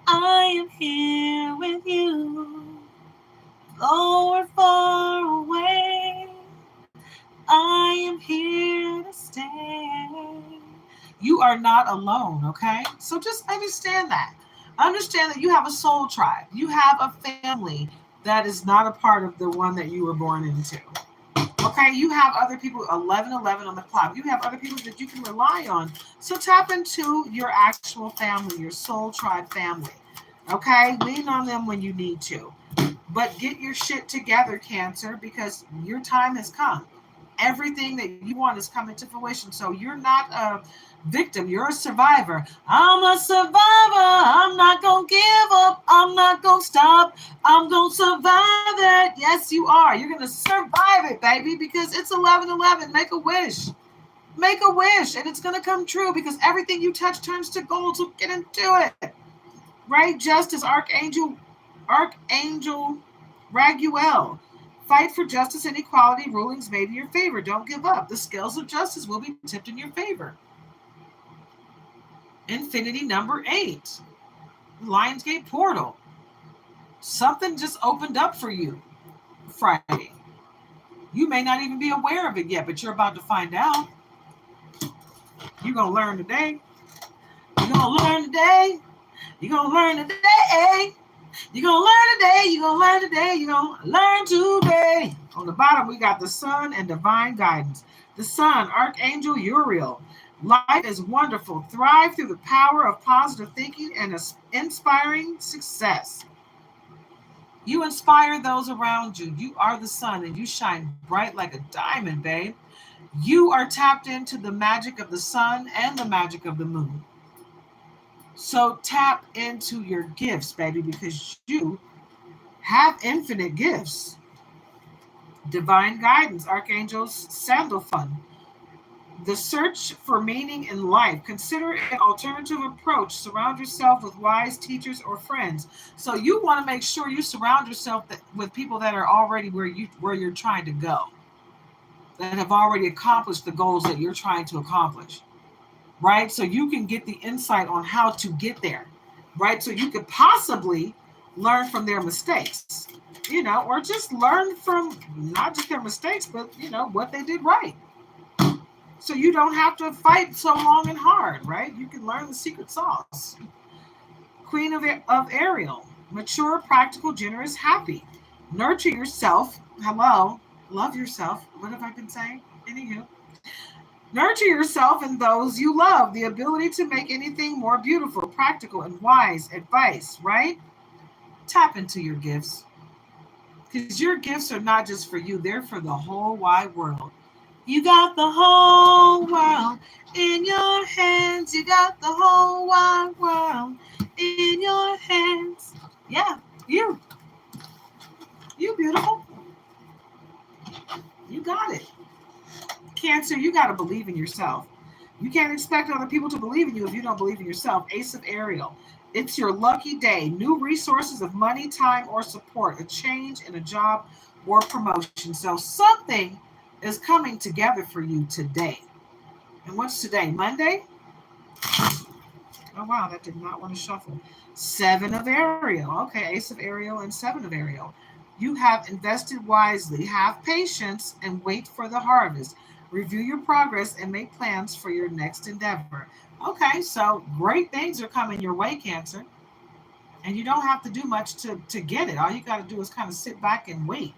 I am here with you. Though we're far away, I am here to stay. You are not alone, okay? So just understand that. Understand that you have a soul tribe. You have a family that is not a part of the one that you were born into. Okay, you have other people, 1111 on the clock. You have other people that you can rely on. So tap into your actual family, your soul tribe family. Okay, lean on them when you need to. But get your shit together, Cancer, because your time has come. Everything that you want is coming to fruition. So you're not a victim, you're a survivor. I'm a survivor. I'm not gonna give up. I'm not gonna stop. I'm gonna survive it. Yes, you are. You're gonna survive it, baby, because it's 11:11. Make a wish. Make a wish, and it's gonna come true because everything you touch turns to gold. So get into it. Right? Justice, Archangel Raguel. Fight for justice and equality. Rulings made in your favor. Don't give up. The scales of justice will be tipped in your favor. Infinity number 8. Lionsgate portal. Something just opened up for you Friday. You may not even be aware of it yet, but you're about to find out. You're going to learn today. You're going to learn today. You're going to learn today. You're going to learn today. You're going to learn today. You're going to learn today. On the bottom, we got the sun and divine guidance. The sun, Archangel Uriel. Life is wonderful. Thrive through the power of positive thinking and inspiring success. You inspire those around you. You are the sun and you shine bright like a diamond, babe. You are tapped into the magic of the sun and the magic of the moon. So tap into your gifts, baby, because you have infinite gifts. Divine guidance, Archangel's Sandalphon. The search for meaning in life. Consider an alternative approach. Surround yourself with wise teachers or friends. So you want to make sure you surround yourself with people that are already where you're trying to go, that have already accomplished the goals that you're trying to accomplish, right? So you can get the insight on how to get there, right? So you could possibly learn from their mistakes, or just learn from not just their mistakes, but, what they did right. So you don't have to fight so long and hard, right? You can learn the secret sauce. Queen of Ariel. Mature, practical, generous, happy. Nurture yourself. Hello. Love yourself. What have I been saying? Anywho. Nurture yourself and those you love. The ability to make anything more beautiful, practical, and wise advice, right? Tap into your gifts. Because your gifts are not just for you. They're for the whole wide world. You got the whole world in your hands. You got the whole wide world in your hands. Yeah, you. You beautiful. You got it. Cancer, you got to believe in yourself. You can't expect other people to believe in you if you don't believe in yourself. Ace of Ariel. It's your lucky day. New resources of money, time, or support. A change in a job or promotion. So something is coming together for you today. And what's today? Monday? Oh, wow, that did not want to shuffle. 7 of Ariel. Okay, Ace of Ariel and 7 of Ariel. You have invested wisely. Have patience and wait for the harvest. Review your progress and make plans for your next endeavor. Okay, so great things are coming your way, Cancer. And you don't have to do much to get it. All you got to do is kind of sit back and wait.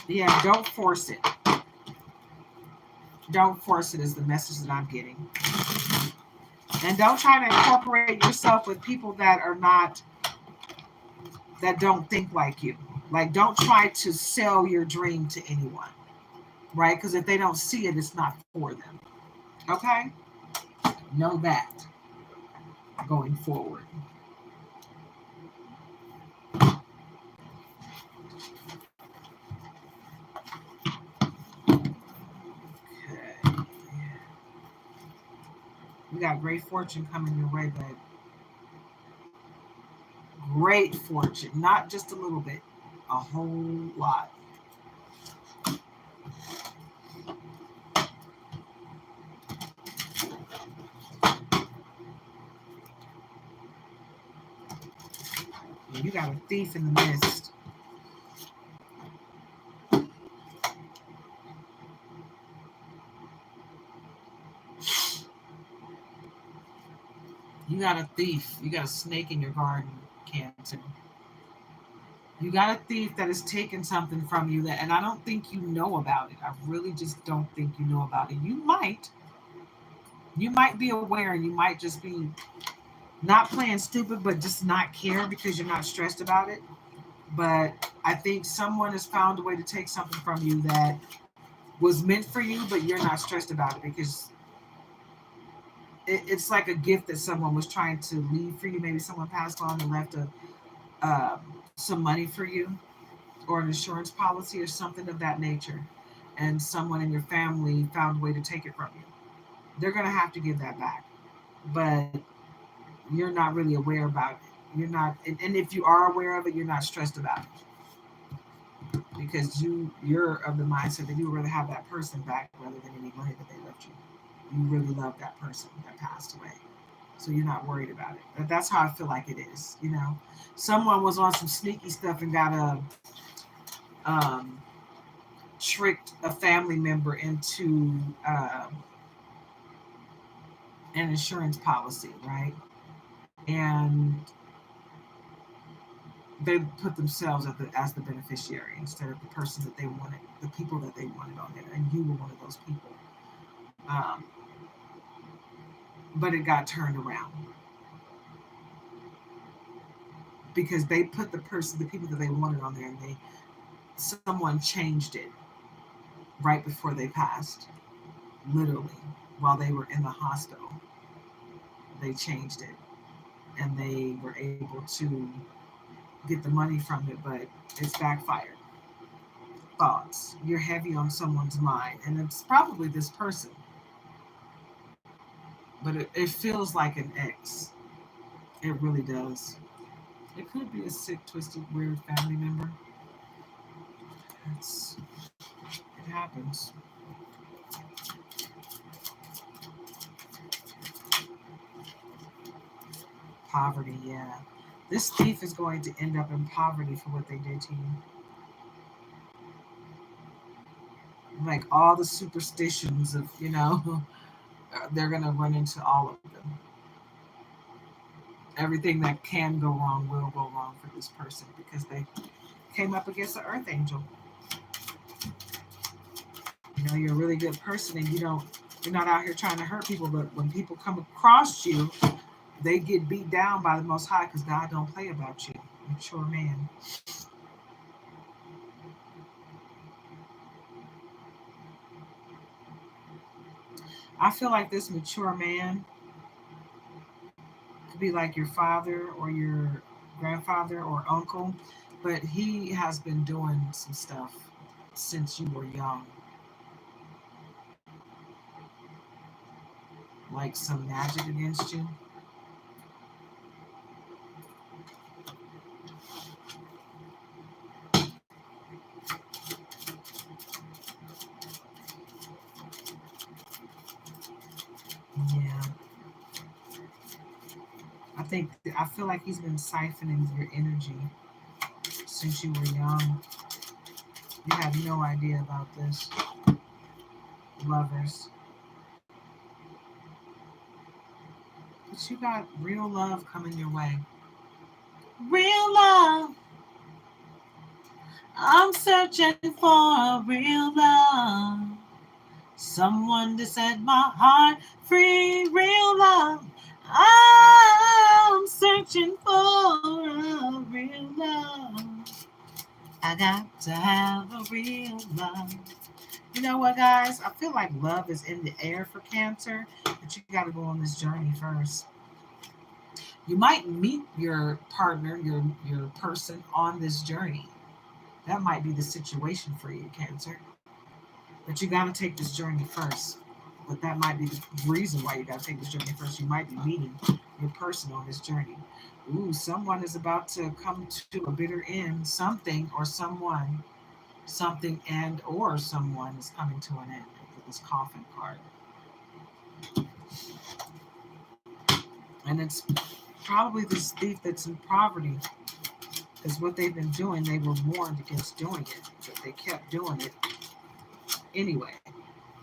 Yeah, don't force it. Don't force it is the message that I'm getting. And don't try to incorporate yourself with people that are not, that don't think like you. Like, don't try to sell your dream to anyone, right? Because if they don't see it, it's not for them. Okay? Know that going forward. Okay. You got great fortune coming your way, but great fortune. Not just a little bit, a whole lot. You got a thief in the mist. You got a thief. You got a snake in your garden, Cancer. You got a thief that has taken something from you that, and I don't think you know about it. I really just don't think you know about it. You might be aware, and you might just be not playing stupid, but just not care because you're not stressed about it. But I think someone has found a way to take something from you that was meant for you, but you're not stressed about it because it's like a gift that someone was trying to leave for you. Maybe someone passed on and left some money for you, or an insurance policy, or something of that nature, and someone in your family found a way to take it from you. They're going to have to give that back, but you're not really aware about it. You're not, and if you are aware of it, you're not stressed about it because you're of the mindset that you would rather have that person back rather than any money that they left you. You really love that person that passed away, so you're not worried about it. But that's how I feel like it is. Someone was on some sneaky stuff and got um, tricked a family member into an insurance policy, right? And they put themselves as the beneficiary instead of the person that they wanted, the people that they wanted on there, and you were one of those people. Um, but it got turned around because they put the people that they wanted on there, and someone changed it right before they passed, literally while they were in the hospital. They changed it, and they were able to get the money from it, but it's backfired. Thoughts. You're heavy on someone's mind, and it's probably this person, but it feels like an ex. It really does. It could be a sick, twisted, weird family member. It happens. Poverty, yeah. This thief is going to end up in poverty for what they did to you. Like all the superstitions of, they're going to run into all of them. Everything that can go wrong will go wrong for this person because they came up against an earth angel. You're a really good person, and you're not out here trying to hurt people, but when people come across you, they get beat down by the Most High because God don't play about you. Mature man. I feel like this mature man could be like your father or your grandfather or uncle, but he has been doing some stuff since you were young, like some magic against you. Yeah, I feel like he's been siphoning your energy since you were young. You have no idea about this, lovers. But you got real love coming your way. Real love. I'm searching for a real love. Someone to set my heart free. Real love. I'm searching for a real love. I got to have a real love. You know what, guys? I feel like love is in the air for Cancer, but you got to go on this journey first. You might meet your partner, your person on this journey. That might be the situation for you, Cancer. But you got to take this journey first. But that might be the reason why you got to take this journey first. You might be meeting your person on this journey. Ooh, someone is about to come to a bitter end. Something or someone, something and or someone is coming to an end with this coffin card. And it's probably this thief that's in poverty. Because what they've been doing, they were warned against doing it, but they kept doing it anyway.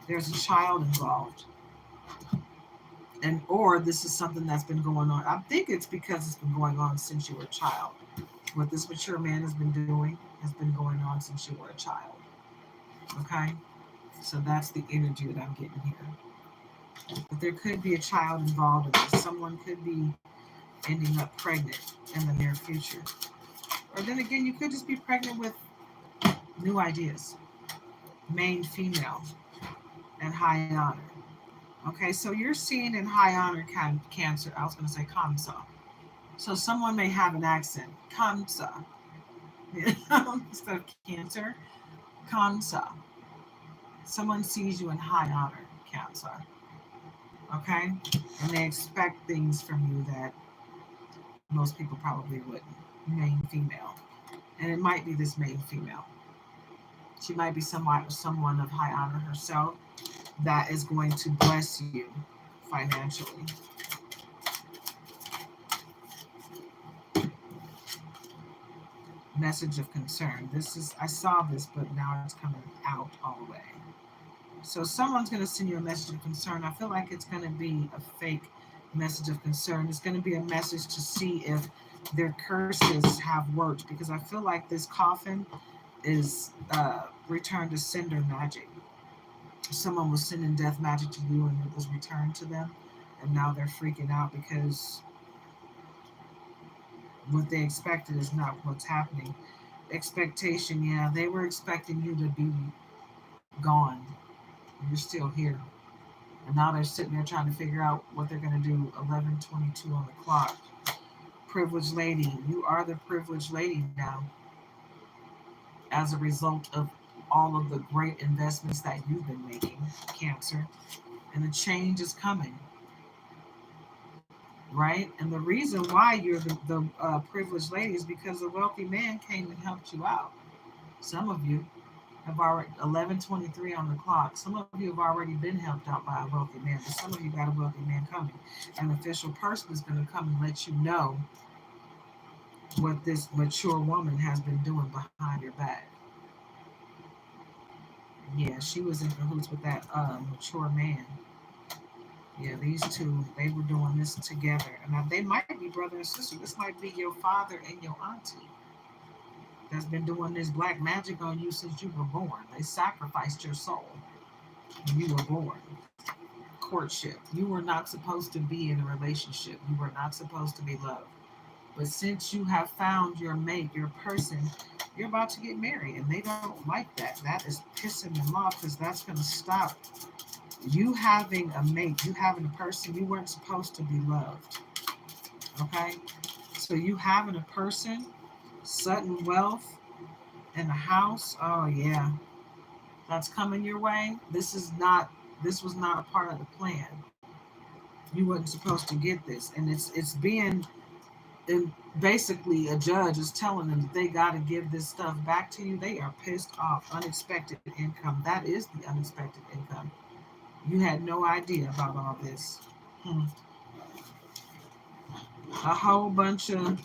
There's a child involved. And or this is something that's been going on. I think it's because it's been going on since you were a child. What this mature man has been doing has been going on since you were a child. Okay? So that's the energy that I'm getting here. But there could be a child involved in this. Someone could be ending up pregnant in the near future. Or then again, you could just be pregnant with new ideas. Main female and high honor. Okay, so you're seeing in high honor Cancer. I was going to say Kamsa. So someone may have an accent. Kamsa. Instead of Cancer, Kamsa. Someone sees you in high honor, Cancer. Okay? And they expect things from you that most people probably wouldn't. Main female. And it might be this main female. She might be someone of high honor herself that is going to bless you financially. Message of concern. This is, I saw this, but now it's coming out all the way. So someone's going to send you a message of concern. I feel like it's going to be a fake message of concern. It's going to be a message to see if their curses have worked, because I feel like this coffin is returned to sender magic. Someone was sending death magic to you and it was returned to them, and now they're freaking out because what they expected is not what's happening. Expectation, yeah, they were expecting you to be gone. You're still here. And now they're sitting there trying to figure out what they're going to do. 11:22 on the clock. Privileged lady, you are the privileged lady now as a result of all of the great investments that you've been making, Cancer. And the change is coming, right? And the reason why you're the privileged lady is because a wealthy man came and helped you out. Some of you have already 11:23 on the clock. Some of you have already been helped out by a wealthy man, but some of you got a wealthy man coming. An official person is going to come and let you know what this mature woman has been doing behind your back. Yeah, she was in cahoots with that mature man. Yeah, these two, they were doing this together. And now they might be brother and sister. This might be your father and your auntie that's been doing this black magic on you since you were born. They sacrificed your soul when you were born. Courtship. You were not supposed to be in a relationship. You were not supposed to be loved. But since you have found your mate, your person, you're about to get married. And they don't like that. That is pissing them off because that's going to stop you having a mate, you having a person. You weren't supposed to be loved. Okay? So you having a person, sudden wealth, in a house. Oh yeah. That's coming your way. This was not a part of the plan. You weren't supposed to get this. And it's being, and basically a judge is telling them that they got to give this stuff back to you. They are pissed off. Unexpected income. That is the unexpected income. You had no idea about all this. Hmm. A whole bunch of,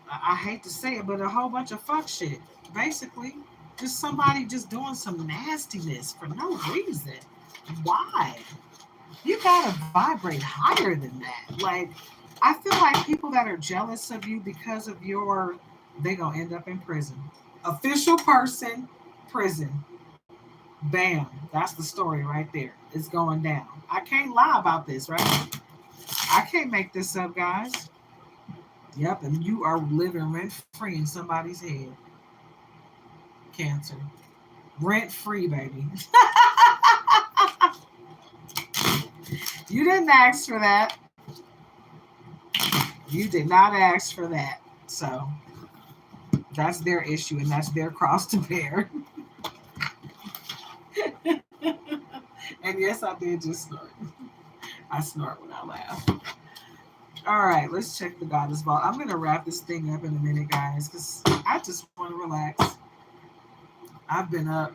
I hate to say it, but a whole bunch of fuck shit. Basically, just somebody just doing some nastiness for no reason. Why? You gotta vibrate higher than that. Like, I feel like people that are jealous of you because of your, they gonna end up in prison. Official person, prison. Bam. That's the story right there. It's going down. I can't lie about this, right? I can't make this up, guys. Yep, and you are living rent free in somebody's head. Cancer. Rent free, baby. You didn't ask for that. You did not ask for that. So that's their issue and that's their cross to bear. And yes, I did just snort. I snort when I laugh. All right, let's check the goddess ball. I'm gonna wrap this thing up in a minute, guys, because I just want to relax. I've been up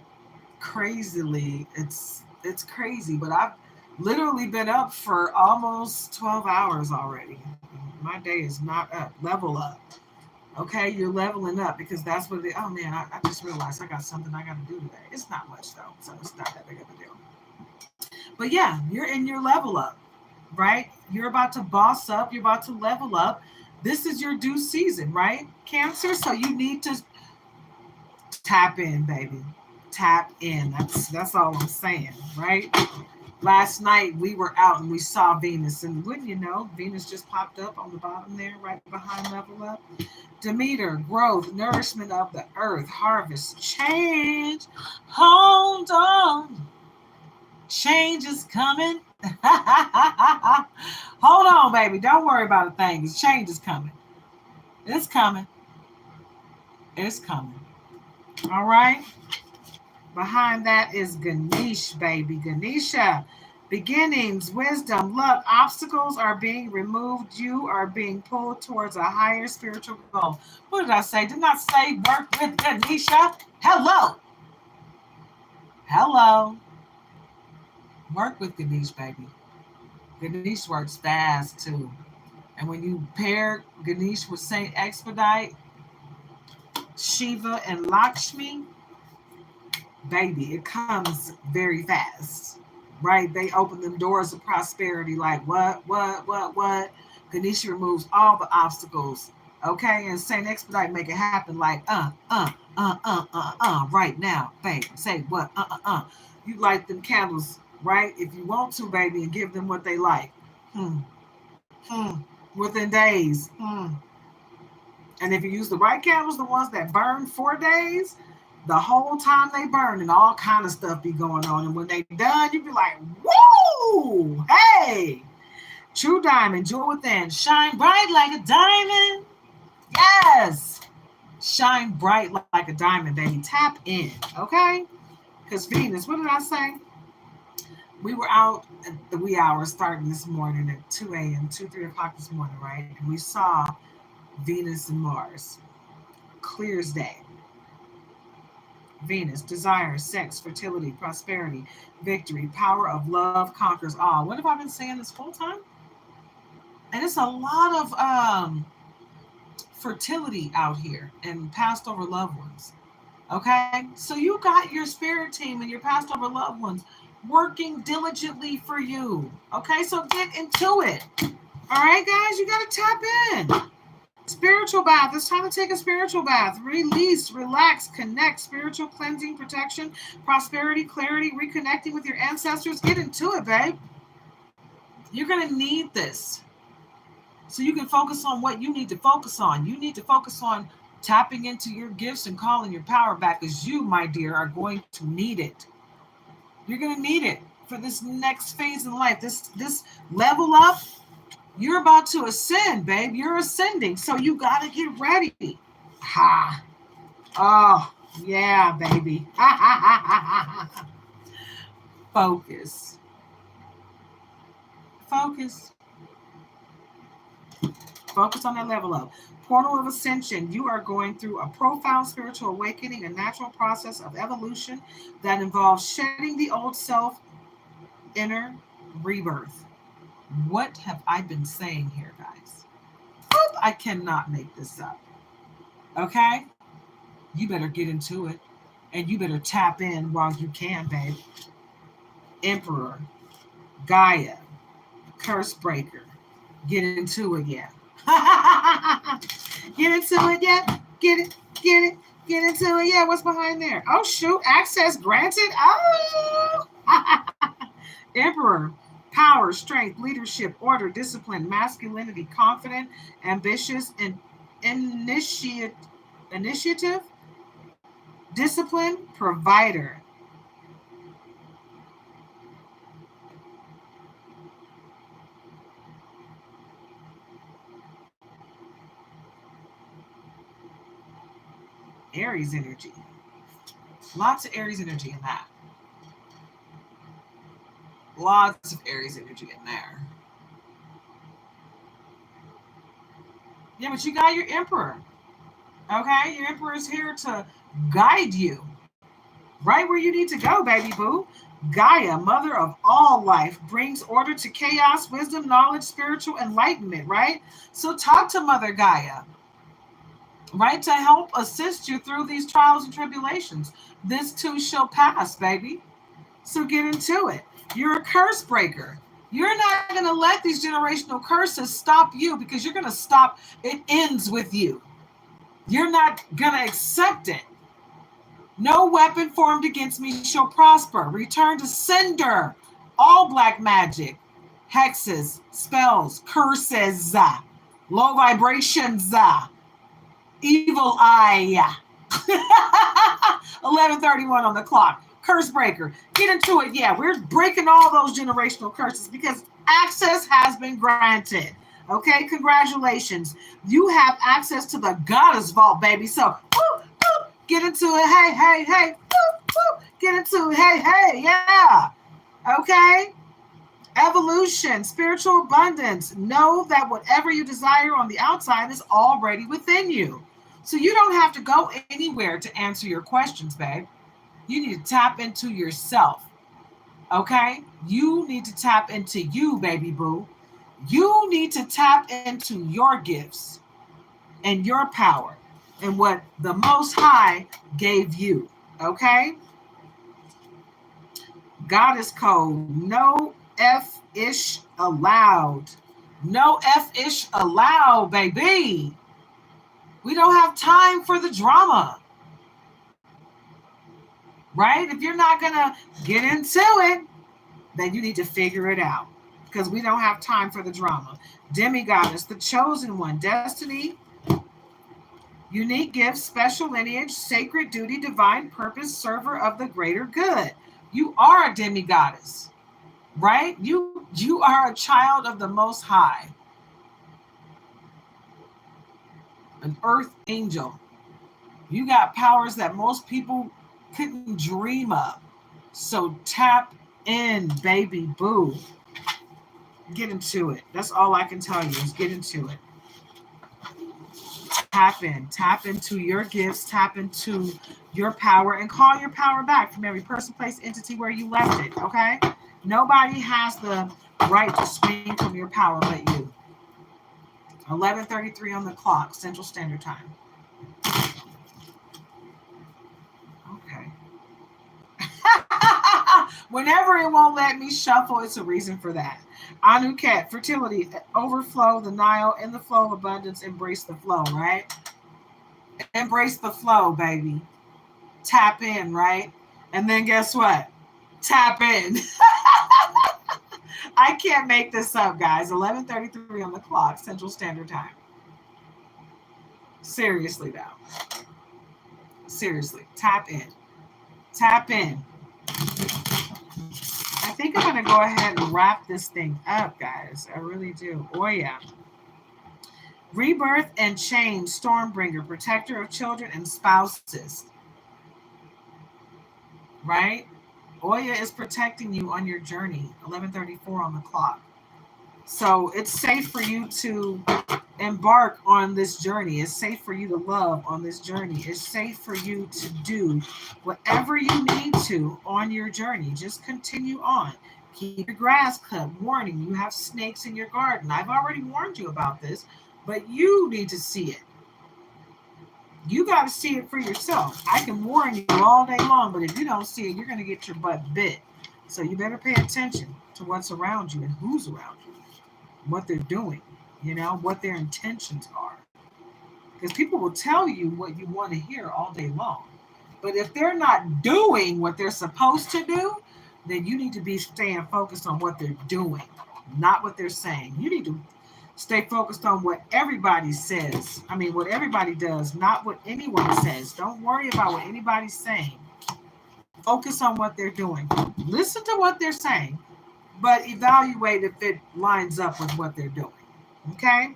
crazily. It's crazy, but I've literally been up for almost 12 hours already. My day is not up. Level up. Okay, you're leveling up because that's what it. Oh man, I just realized I got something I got to do today. It's not much though, so it's not that big of a deal. But yeah, you're in your level up, right? You're about to boss up. You're about to level up. This is your due season, right? Cancer. So you need to tap in, baby. Tap in. That's all I'm saying, right? Last night we were out and we saw Venus, and wouldn't you know, Venus just popped up on the bottom there, right behind level up. Demeter, growth, nourishment of the earth, harvest, change. Hold on. Change is coming. Hold on, baby. Don't worry about a thing. Change is coming. It's coming. It's coming. All right. Behind that is Ganesh, baby. Ganesha. Beginnings, wisdom, luck, obstacles are being removed. You are being pulled towards a higher spiritual goal. What did I say? Did not say work with Ganesha. Hello. Hello. Work with Ganesh, baby. Ganesh works fast too. And when you pair Ganesh with Saint Expedite, Shiva, and Lakshmi, baby, it comes very fast. Right? They open them doors of prosperity like what? Ganesha removes all the obstacles. Okay? And Saint Expedite make it happen like right now, baby. Say what? You light them candles, right? If you want to, baby, and give them what they like. Hmm. Hmm. Within days. Hmm. And if you use the right candles, the ones that burn 4 days, the whole time they burn and all kind of stuff be going on. And when they done, you be like, woo! Hey! True diamond, jewel within. Shine bright like a diamond. Yes! Shine bright like a diamond, baby. Tap in, okay? Because Venus, what did I say? We were out at the wee hours starting this morning at 2 a.m., 2, 3 o'clock this morning, right? And we saw Venus and Mars. Clear as day. Venus, desire, sex, fertility, prosperity, victory, power of love conquers all. What have I been saying this whole time? And it's a lot of fertility out here and passed over loved ones. Okay? So you got your spirit team and your passed over loved ones working diligently for you. Okay? So get into it. All right, guys? You got to tap in. Spiritual bath. It's time to take a spiritual bath. Release, relax, connect. Spiritual cleansing, protection, prosperity, clarity, reconnecting with your ancestors. Get into it, babe. You're going to need this. So you can focus on what you need to focus on. You need to focus on tapping into your gifts and calling your power back, as you, my dear, are going to need it. You're going to need it for this next phase in life. This level up. You're about to ascend, babe. You're ascending. So you got to get ready. Ha. Oh, yeah, baby. Focus. Focus. Focus on that level up. Portal of ascension. You are going through a profound spiritual awakening, a natural process of evolution that involves shedding the old self, inner rebirth. What have I been saying here, guys? I cannot make this up. Okay? You better get into it. And you better tap in while you can, babe. Emperor, Gaia, curse breaker. Get into it, yeah. Get into it, yeah. Get it, get into it, yeah. What's behind there? Oh, shoot. Access granted. Oh. Emperor, power, strength, leadership, order, discipline, masculinity, confident, ambitious, and initiative, discipline, provider. Aries energy. Lots of Aries energy in that. Lots of Aries energy in there. Yeah, but you got your Emperor. Okay? Your Emperor is here to guide you right where you need to go, baby boo. Gaia, mother of all life, brings order to chaos, wisdom, knowledge, spiritual enlightenment, right? So talk to Mother Gaia, right? To help assist you through these trials and tribulations. This too shall pass, baby. So get into it. You're a curse breaker. You're not going to let these generational curses stop you because you're going to stop. It ends with you. You're not going to accept it. No weapon formed against me shall prosper. Return to sender. All black magic, hexes, spells, curses, low vibrations, evil eye. 11:31 on the clock. Curse breaker. Get into it. Yeah, we're breaking all those generational curses because access has been granted. Okay, congratulations. You have access to the goddess vault, baby. So, woo, woo, get into it. Hey, hey, hey. Woo, woo. Get into it. Hey, hey, yeah. Okay. Evolution, spiritual abundance. Know that whatever you desire on the outside is already within you. So you don't have to go anywhere to answer your questions, babe. You need to tap into yourself. Okay? You need to tap into you, baby boo. You need to tap into your gifts and your power and what the Most High gave you. Okay? Goddess code. No F-ish allowed. No F-ish allowed, baby. We don't have time for the drama. Right? If you're not going to get into it, then you need to figure it out because we don't have time for the drama. Demigoddess, the chosen one, destiny, unique gifts, special lineage, sacred duty, divine purpose, server of the greater good. You are a demigoddess, right? You are a child of the Most High, an earth angel. You got powers that most people couldn't dream of. So tap in, baby boo. Get into it. That's all I can tell you is get into it. Tap in. Tap into your gifts. Tap into your power and call your power back from every person, place, entity where you left it. Okay? Nobody has the right to swing from your power but you. 11:33 on the clock, Central Standard Time. Okay. Whenever it won't let me shuffle, it's a reason for that. Anuket, fertility, overflow, the Nile, in the flow of abundance, embrace the flow, right? Embrace the flow, baby. Tap in, right? And then guess what? Tap in. I can't make this up, guys. 11:33 on the clock, Central Standard Time. Seriously, though. Seriously, tap in. Tap in. I think I'm going to go ahead and wrap this thing up, guys. I really do. Oh, yeah. Rebirth and change, Stormbringer, protector of children and spouses. Right? Oya is protecting you on your journey. 11:34 on the clock. So it's safe for you to embark on this journey. It's safe for you to love on this journey. It's safe for you to do whatever you need to on your journey. Just continue on. Keep your grass cut. Warning, you have snakes in your garden. I've already warned you about this, but you need to see it. You got to see it for yourself. I can warn you all day long, but if you don't see it, you're going to get your butt bit. So you better pay attention to what's around you and who's around you, what they're doing, what their intentions are. Because people will tell you what you want to hear all day long. But if they're not doing what they're supposed to do, then you need to be staying focused on what they're doing, not what they're saying. You need to stay focused on what everybody says. I mean, what everybody does, not what anyone says. Don't worry about what anybody's saying. Focus on what they're doing. Listen to what they're saying, but evaluate if it lines up with what they're doing. Okay?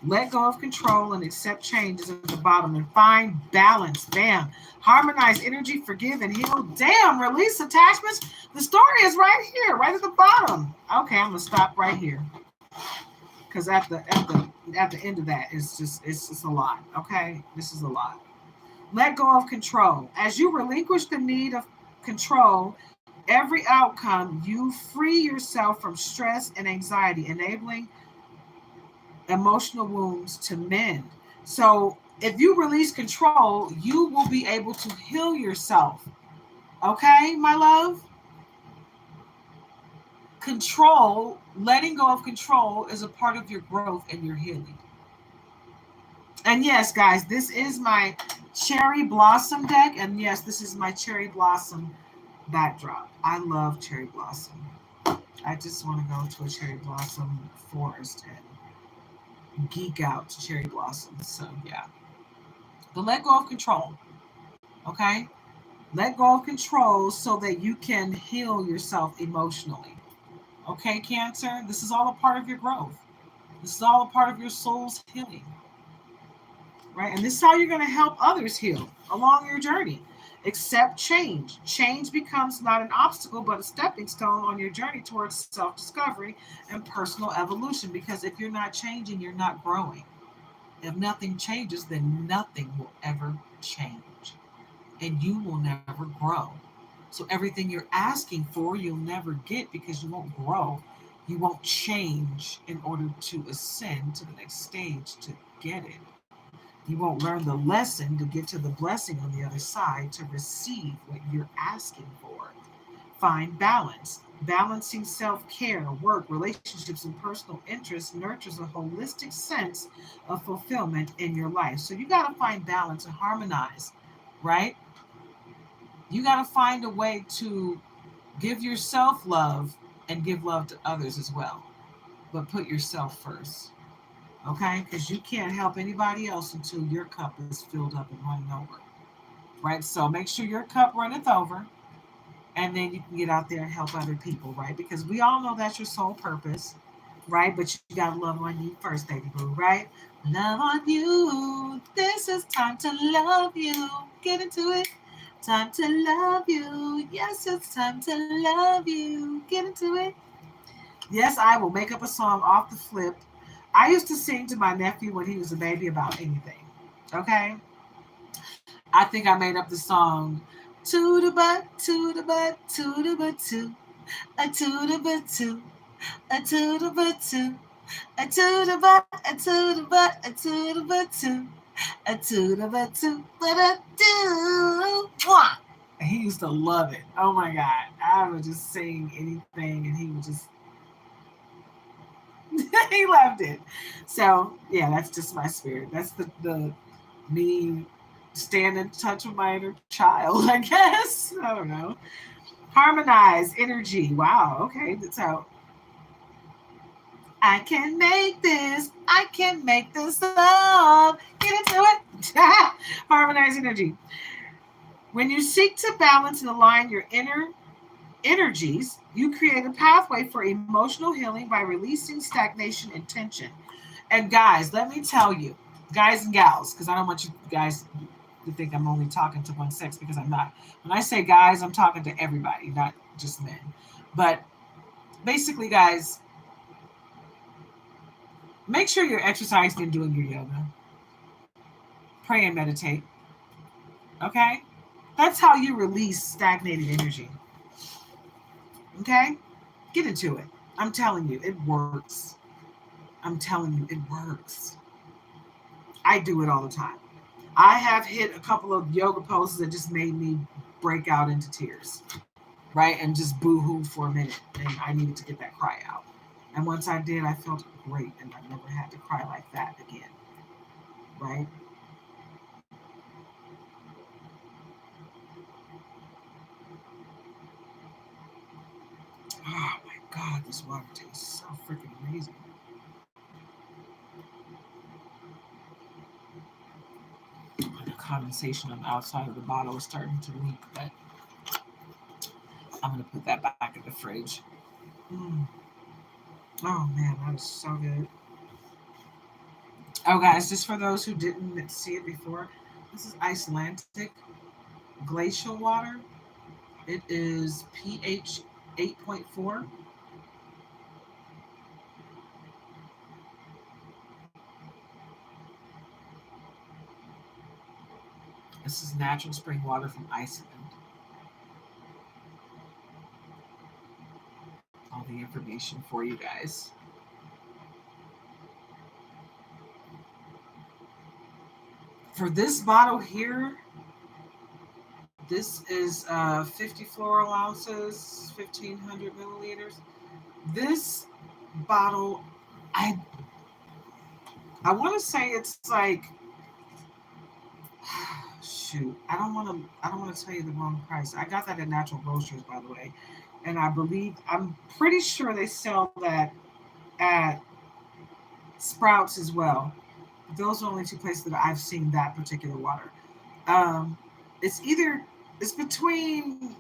Let go of control and accept changes at the bottom and find balance. Bam. Harmonize energy, forgive and heal. Damn, release attachments. The story is right here, right at the bottom. Okay, I'm gonna stop right here. Because at the end of that, it's just a lot. Okay? This is a lot. Let go of control. As you relinquish the need of control, every outcome, you free yourself from stress and anxiety, enabling emotional wounds to mend. So if you release control, you will be able to heal yourself. Okay, my love? Control, letting go of control is a part of your growth and your healing. And yes, guys, this is my cherry blossom deck. And yes, this is my cherry blossom backdrop. I love cherry blossom. I just want to go to a cherry blossom forest and geek out to cherry blossoms. So yeah. But let go of control. Okay? Let go of control so that you can heal yourself emotionally. Okay, Cancer? This is all a part of your growth. This is all a part of your soul's healing. Right? And this is how you're going to help others heal along your journey. Accept change. Change becomes not an obstacle, but a stepping stone on your journey towards self-discovery and personal evolution. Because if you're not changing, you're not growing. If nothing changes, then nothing will ever change. And you will never grow. So everything you're asking for, you'll never get because you won't grow. You won't change in order to ascend to the next stage to get it. You won't learn the lesson to get to the blessing on the other side to receive what you're asking for. Find balance. Balancing self-care, work, relationships, and personal interests nurtures a holistic sense of fulfillment in your life. So you got to find balance and harmonize, right? You got to find a way to give yourself love and give love to others as well. But put yourself first. Okay? Because you can't help anybody else until your cup is filled up and running over. Right? So make sure your cup runneth over, and then you can get out there and help other people, right? Because we all know that's your sole purpose, right? But you got to love on you first, baby boo, right? Love on you. This is time to love you. Get into it. Time to love you. Yes, it's time to love you. Get into it. Yes, I will make up a song off the flip. I used to sing to my nephew when he was a baby about anything. Okay? I think I made up the song to the butt, to the butt, to the butt, to the butt, to the butt, to the butt, to the butt, to the butt, to the butt, to what I do. He used to love it. Oh my God. I would just sing anything and he would just he loved it. So yeah, that's just my spirit. That's the me stand in touch with my inner child, I guess. I don't know. Harmonize energy. Wow. Okay. So I can make this. I can make this love. Get into it. Harmonize energy. When you seek to balance and align your inner energies, you create a pathway for emotional healing by releasing stagnation and tension. And guys, let me tell you, guys and gals, because I don't want you guys to think I'm only talking to one sex, because I'm not. When I say guys, I'm talking to everybody, not just men. But basically, guys, make sure you're exercising and doing your yoga. Pray and meditate. Okay? That's how you release stagnated energy. Okay? Get into it. I'm telling you, it works. I'm telling you, it works. I do it all the time. I have hit a couple of yoga poses that just made me break out into tears, right? And just boo-hoo for a minute. And I needed to get that cry out. And once I did, I felt great. And I never had to cry like that again, right? Oh my God, this water tastes so freaking amazing. The condensation on the outside of the bottle is starting to leak, but I'm going to put that back in the fridge. Mm. Oh man, that is so good. Oh, guys, just for those who didn't see it before, this is Icelandic glacial water. It is pH 8.4. This is natural spring water from Iceland. All the information for you guys. For this bottle here, this is 50 floral ounces, 1,500 milliliters. This bottle, I I want to say it's like, shoot, I don't want to tell you the wrong price. I got that at Natural Grocers, by the way, and I'm pretty sure they sell that at Sprouts as well. Those are only two places that I've seen that particular water. Um, it's either it's between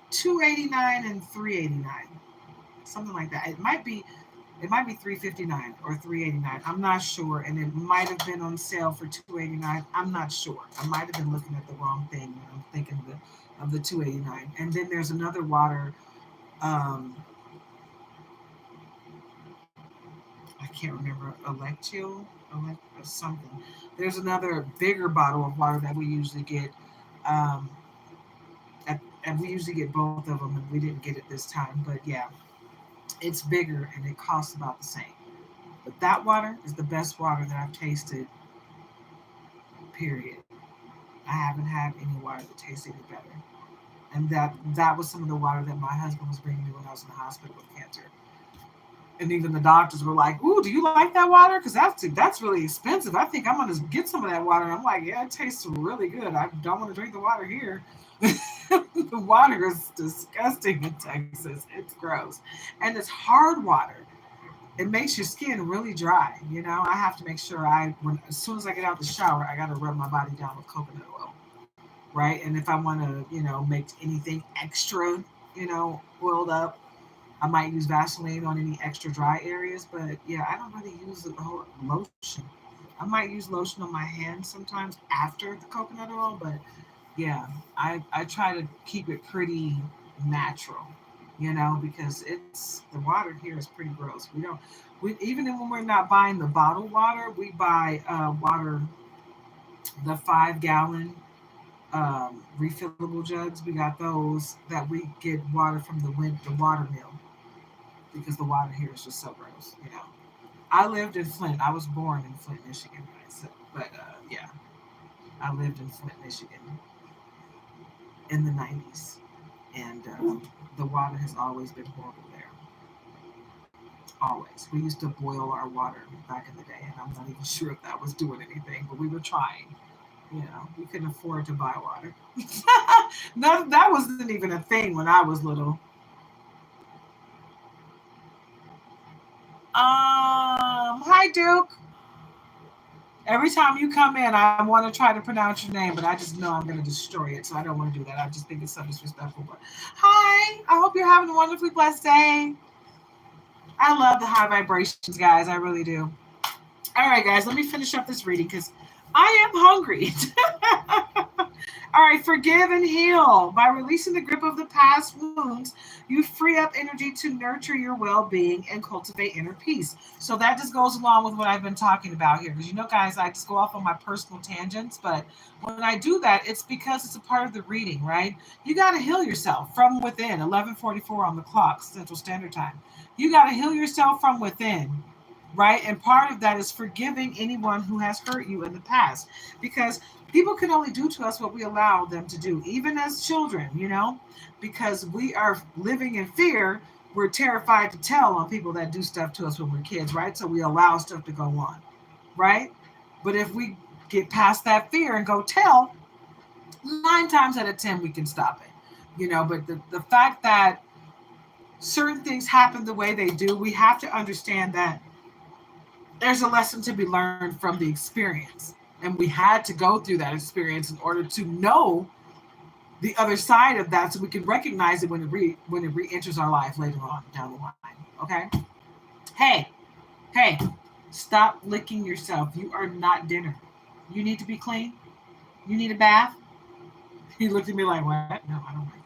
289 and 389, something like that. It might be 359 or 389. I'm not sure, and it might have been on sale for 289. I'm not sure. I might have been looking at the wrong thing when I'm thinking of the 289. And then there's another water. Um, I can't remember Electio, or something. There's another bigger bottle of water that we usually get. Um, and we usually get both of them, and we didn't get it this time. But yeah, it's bigger and it costs about the same. But that water is the best water that I've tasted, period. I haven't had any water that tastes any better. And that was some of the water that my husband was bringing me when I was in the hospital with cancer. And even the doctors were like, "Ooh, do you like that water? Because that's really expensive. I think I'm gonna get some of that water." And I'm like, "Yeah, it tastes really good. I don't want to drink the water here." The water is disgusting in Texas. It's gross, and it's hard water. It makes your skin really dry. I have to make sure as soon as I get out the shower, I gotta rub my body down with coconut oil, right? And if I want to, make anything extra, oiled up, I might use Vaseline on any extra dry areas. But yeah, I don't really use the whole lotion. I might use lotion on my hands sometimes after the coconut oil, but yeah, I try to keep it pretty natural, because the water here is pretty gross. We even when we're not buying the bottled water, we buy water, the 5 gallon refillable jugs. We got those that we get water from the water mill, because the water here is just so gross. I lived in Flint. I was born in Flint, Michigan, right? But yeah, I lived in Flint, Michigan in the 90s, and the water has always been horrible there. Always. We used to boil our water back in the day, and I'm not even sure if that was doing anything, but we were trying. We couldn't afford to buy water. No, that wasn't even a thing when I was little. Hi Duke. Every time you come in, I want to try to pronounce your name, but I just know I'm going to destroy it, so I don't want to do that. I just think it's so disrespectful. But hi, I hope you're having a wonderfully blessed day. I love the high vibrations, guys. I really do. All right, guys, let me finish up this reading because I am hungry. All right, forgive and heal. By releasing the grip of the past wounds, you free up energy to nurture your well being and cultivate inner peace. So that just goes along with what I've been talking about here. Because, guys, I just go off on my personal tangents. But when I do that, it's because it's a part of the reading, right? You got to heal yourself from within. 11:44 on the clock, Central Standard Time. You got to heal yourself from within. right? And part of that is forgiving anyone who has hurt you in the past, because people can only do to us what we allow them to do, even as children, because we are living in fear. We're terrified to tell on people that do stuff to us when we're kids, right? So we allow stuff to go on, right? But if we get past that fear and go tell, 9 times out of 10 we can stop it, but the fact that certain things happen the way they do, we have to understand that there's a lesson to be learned from the experience. And we had to go through that experience in order to know the other side of that, so we can recognize it when it re-enters our life later on down the line. Okay? Hey, hey, stop licking yourself. You are not dinner. You need to be clean. You need a bath. He looked at me like, what? No, I don't like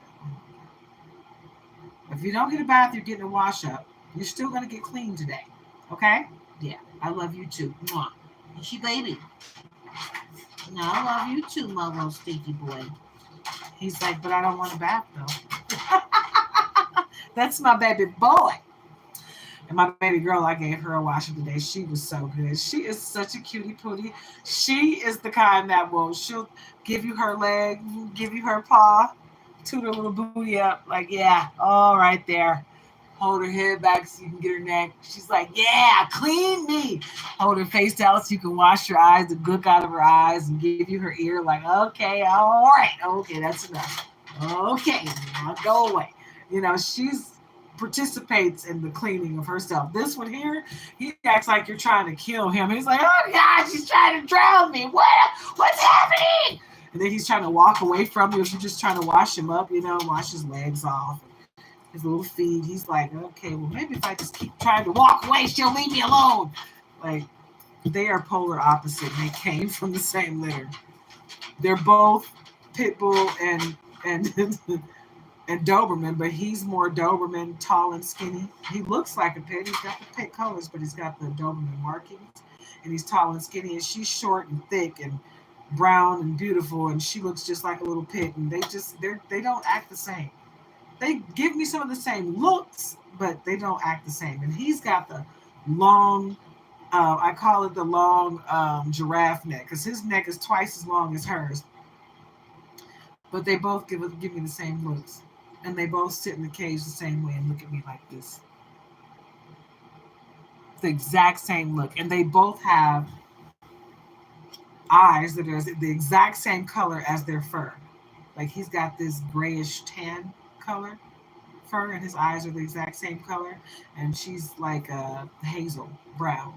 that. If you don't get a bath, you're getting a wash up. You're still going to get clean today. Okay? Yeah. I love you too. Mwah. She baby. No, I love you too, my little stinky boy. He's like, but I don't want a bath though. That's my baby boy. And my baby girl, I gave her a washer today. She was so good. She is such a cutie pootie. She is the kind that she'll give you her leg, give you her paw, toot her little booty up, like, yeah, all right there. Hold her head back so you can get her neck. She's like, yeah, clean me. Hold her face down so you can wash your eyes, the gook out of her eyes, and give you her ear, like, okay, all right. Okay, that's enough. Okay, now go away. She's participates in the cleaning of herself. This one here, he acts like you're trying to kill him. He's like, oh God, she's trying to drown me. What's happening? And then he's trying to walk away from you if you're just trying to wash him up, wash his legs off, his little feet. He's like, okay, well, maybe if I just keep trying to walk away, she'll leave me alone. Like, they are polar opposite. They came from the same litter. They're both pit bull and and Doberman, but he's more Doberman, tall and skinny. He looks like a pit. He's got the pit colors, but he's got the Doberman markings. And he's tall and skinny, and she's short and thick and brown and beautiful, and she looks just like a little pit. And they don't act the same. They give me some of the same looks, but they don't act the same. And he's got the long, I call it the long giraffe neck, because his neck is twice as long as hers. But they both give me the same looks. And they both sit in the cage the same way and look at me like this. The exact same look. And they both have eyes that are the exact same color as their fur. Like, he's got this grayish tan color fur, and his eyes are the exact same color. And she's like hazel brown,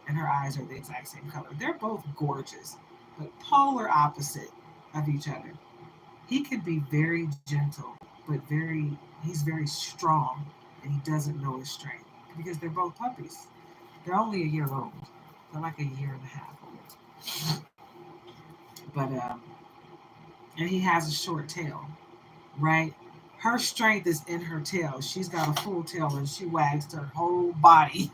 and her eyes are the exact same color. They're both gorgeous, but polar opposite of each other. He could be very gentle, but he's very strong, and he doesn't know his strength, because they're both puppies. They're only a year old. They're like a year and a half old. But and he has a short tail, right? Her strength is in her tail. She's got a full tail, and she wags her whole body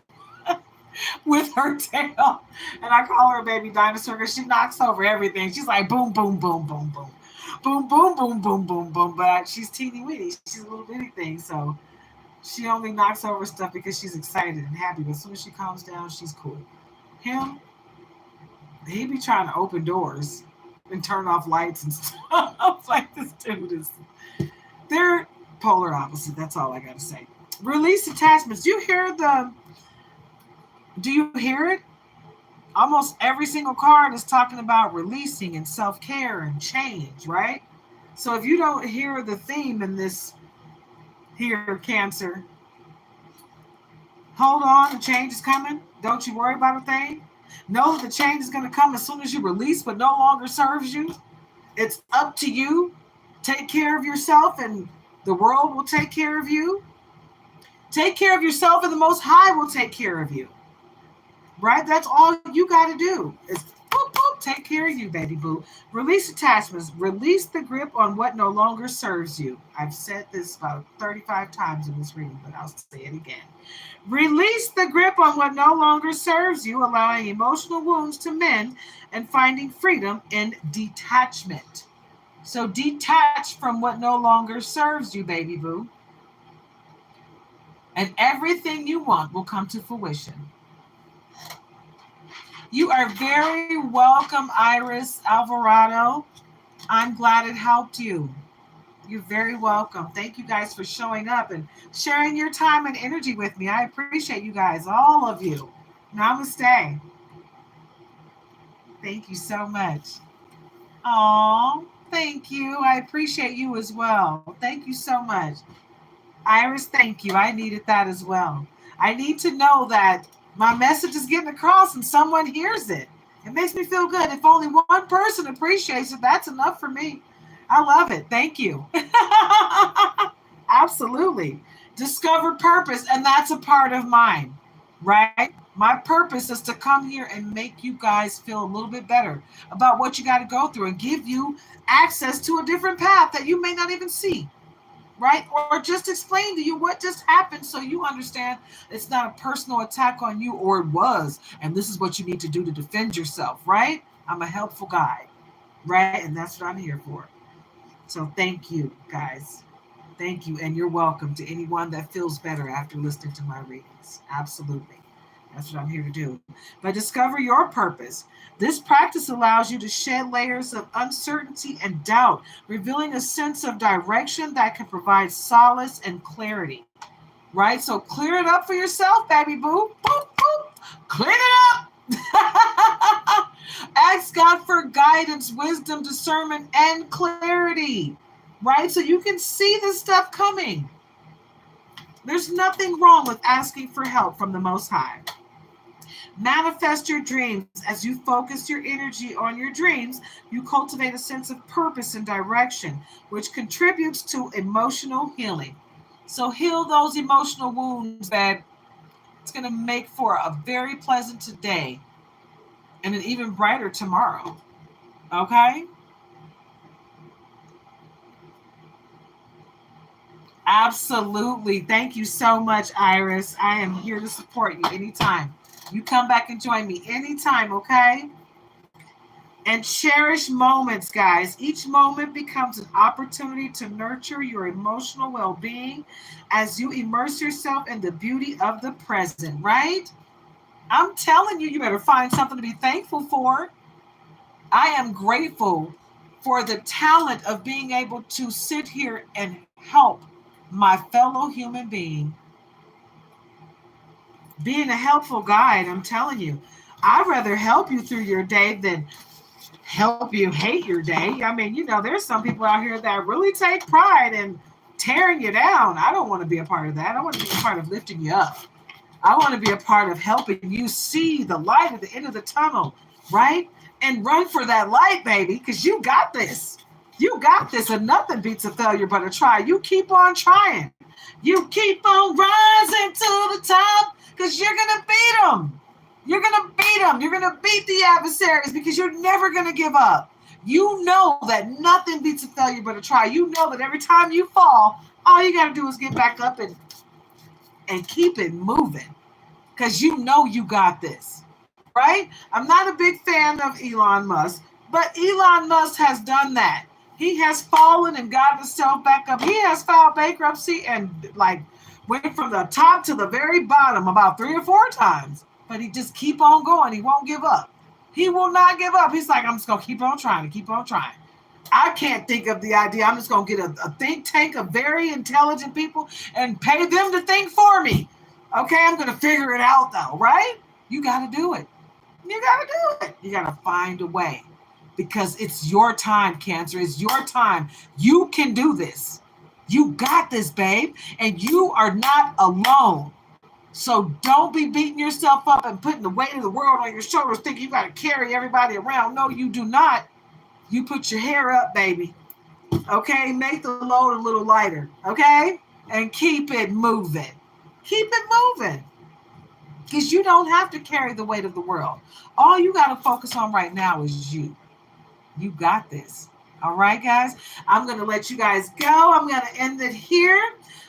with her tail. And I call her a baby dinosaur because she knocks over everything. She's like boom, boom, boom, boom, boom. Boom, boom, boom, boom, boom, boom. But she's teeny weeny. She's a little bitty thing. So she only knocks over stuff because she's excited and happy. But as soon as she calms down, she's cool. Him, he be trying to open doors and turn off lights and stuff. Like, this dude is. They're polar opposite. That's all I got to say. Release attachments. Do you hear it? Almost every single card is talking about releasing and self-care and change, right? So if you don't hear the theme in this here, Cancer, hold on, the change is coming. Don't you worry about a thing. Know that the change is going to come as soon as you release what no longer serves you. It's up to you. Take care of yourself, and the world will take care of you. Take care of yourself, and the Most High will take care of you. Right? That's all you got to do is boop, boop, take care of you, baby boo. Release attachments. Release the grip on what no longer serves you. I've said this about 35 times in this reading, but I'll say it again. Release the grip on what no longer serves you, allowing emotional wounds to mend and finding freedom in detachment. So detach from what no longer serves you, baby boo. And everything you want will come to fruition. You are very welcome, Iris Alvarado. I'm glad it helped you. You're very welcome. Thank you guys for showing up and sharing your time and energy with me. I appreciate you guys, all of you. Namaste. Thank you so much. Oh, thank you. I appreciate you as well. Thank you so much. Iris, thank you. I needed that as well. I need to know that my message is getting across and someone hears it. It makes me feel good. If only one person appreciates it, that's enough for me. I love it. Thank you. Absolutely. Discover purpose, and that's a part of mine, right? My purpose is to come here and make you guys feel a little bit better about what you got to go through and give you access to a different path that you may not even see, right? Or just explain to you what just happened so you understand it's not a personal attack on you, or it was, and this is what you need to do to defend yourself, right? I'm a helpful guide, right? And that's what I'm here for. So thank you, guys. Thank you. And you're welcome to anyone that feels better after listening to my readings. Absolutely. That's what I'm here to do. But discover your purpose. This practice allows you to shed layers of uncertainty and doubt, revealing a sense of direction that can provide solace and clarity. Right? So clear it up for yourself, baby boo. Boop, boop. Clean it up. Ask God for guidance, wisdom, discernment, and clarity. Right? So you can see this stuff coming. There's nothing wrong with asking for help from the Most High. Manifest your dreams. As you focus your energy on your dreams, you cultivate a sense of purpose and direction, which contributes to emotional healing. So heal those emotional wounds, that it's going to make for a very pleasant today and an even brighter tomorrow. Okay? Absolutely. Thank you so much, Iris. I am here to support you anytime. You come back and join me anytime, okay? And cherish moments, guys. Each moment becomes an opportunity to nurture your emotional well being as you immerse yourself in the beauty of the present, right? I'm telling you, you better find something to be thankful for. I am grateful for the talent of being able to sit here and help my fellow human being. Being a helpful guide, I'm telling you, I'd rather help you through your day than help you hate your day. I mean, there's some people out here that really take pride in tearing you down. I don't want to be a part of that. I want to be a part of lifting you up. I want to be a part of helping you see the light at the end of the tunnel, right? And run for that light, baby, because you got this. You got this, and nothing beats a failure but a try. You keep on trying. You keep on rising to the top, because you're going to beat them. You're going to beat them. You're going to beat the adversaries because you're never going to give up. You know that nothing beats a failure but a try. You know that every time you fall, all you got to do is get back up and keep it moving, because you know you got this, right? I'm not a big fan of Elon Musk, but Elon Musk has done that. He has fallen and got himself back up. He has filed bankruptcy and went from the top to the very bottom about 3 or 4 times. But he just keep on going. He won't give up. He will not give up. He's like, I'm just going to keep on trying. I can't think of the idea. I'm just going to get a think tank of very intelligent people and pay them to think for me. Okay, I'm going to figure it out though, right? You got to do it. You got to do it. You got to find a way, because it's your time, Cancer. It's your time. You can do this. You got this, babe. And you are not alone. So don't be beating yourself up and putting the weight of the world on your shoulders thinking you got to carry everybody around. No, you do not. You put your hair up, baby. Okay? Make the load a little lighter. Okay? And keep it moving. Keep it moving. Because you don't have to carry the weight of the world. All you got to focus on right now is you. You got this. All right, guys? I'm going to let you guys go. I'm going to end it here.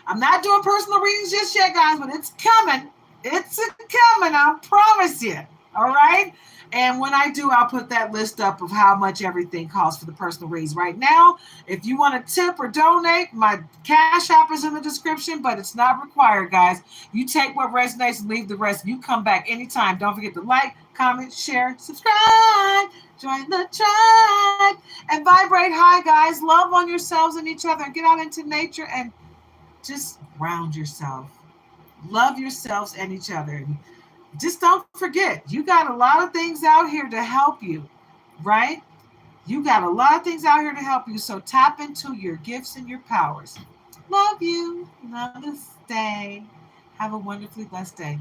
I'm not doing personal readings just yet, guys, but it's coming. It's coming. I promise you. All right? And when I do, I'll put that list up of how much everything costs for the personal reads. Right now, if you want to tip or donate, my Cash App is in the description, but it's not required, guys. You take what resonates and leave the rest. You come back anytime. Don't forget to like, comment, share, subscribe, join the tribe, and vibrate high, guys. Love on yourselves and each other. Get out into nature and just ground yourself. Love yourselves and each other. Just don't forget, you got a lot of things out here to help you, right? You got a lot of things out here to help you. So tap into your gifts and your powers. Love you. Namaste. Have a wonderfully blessed day.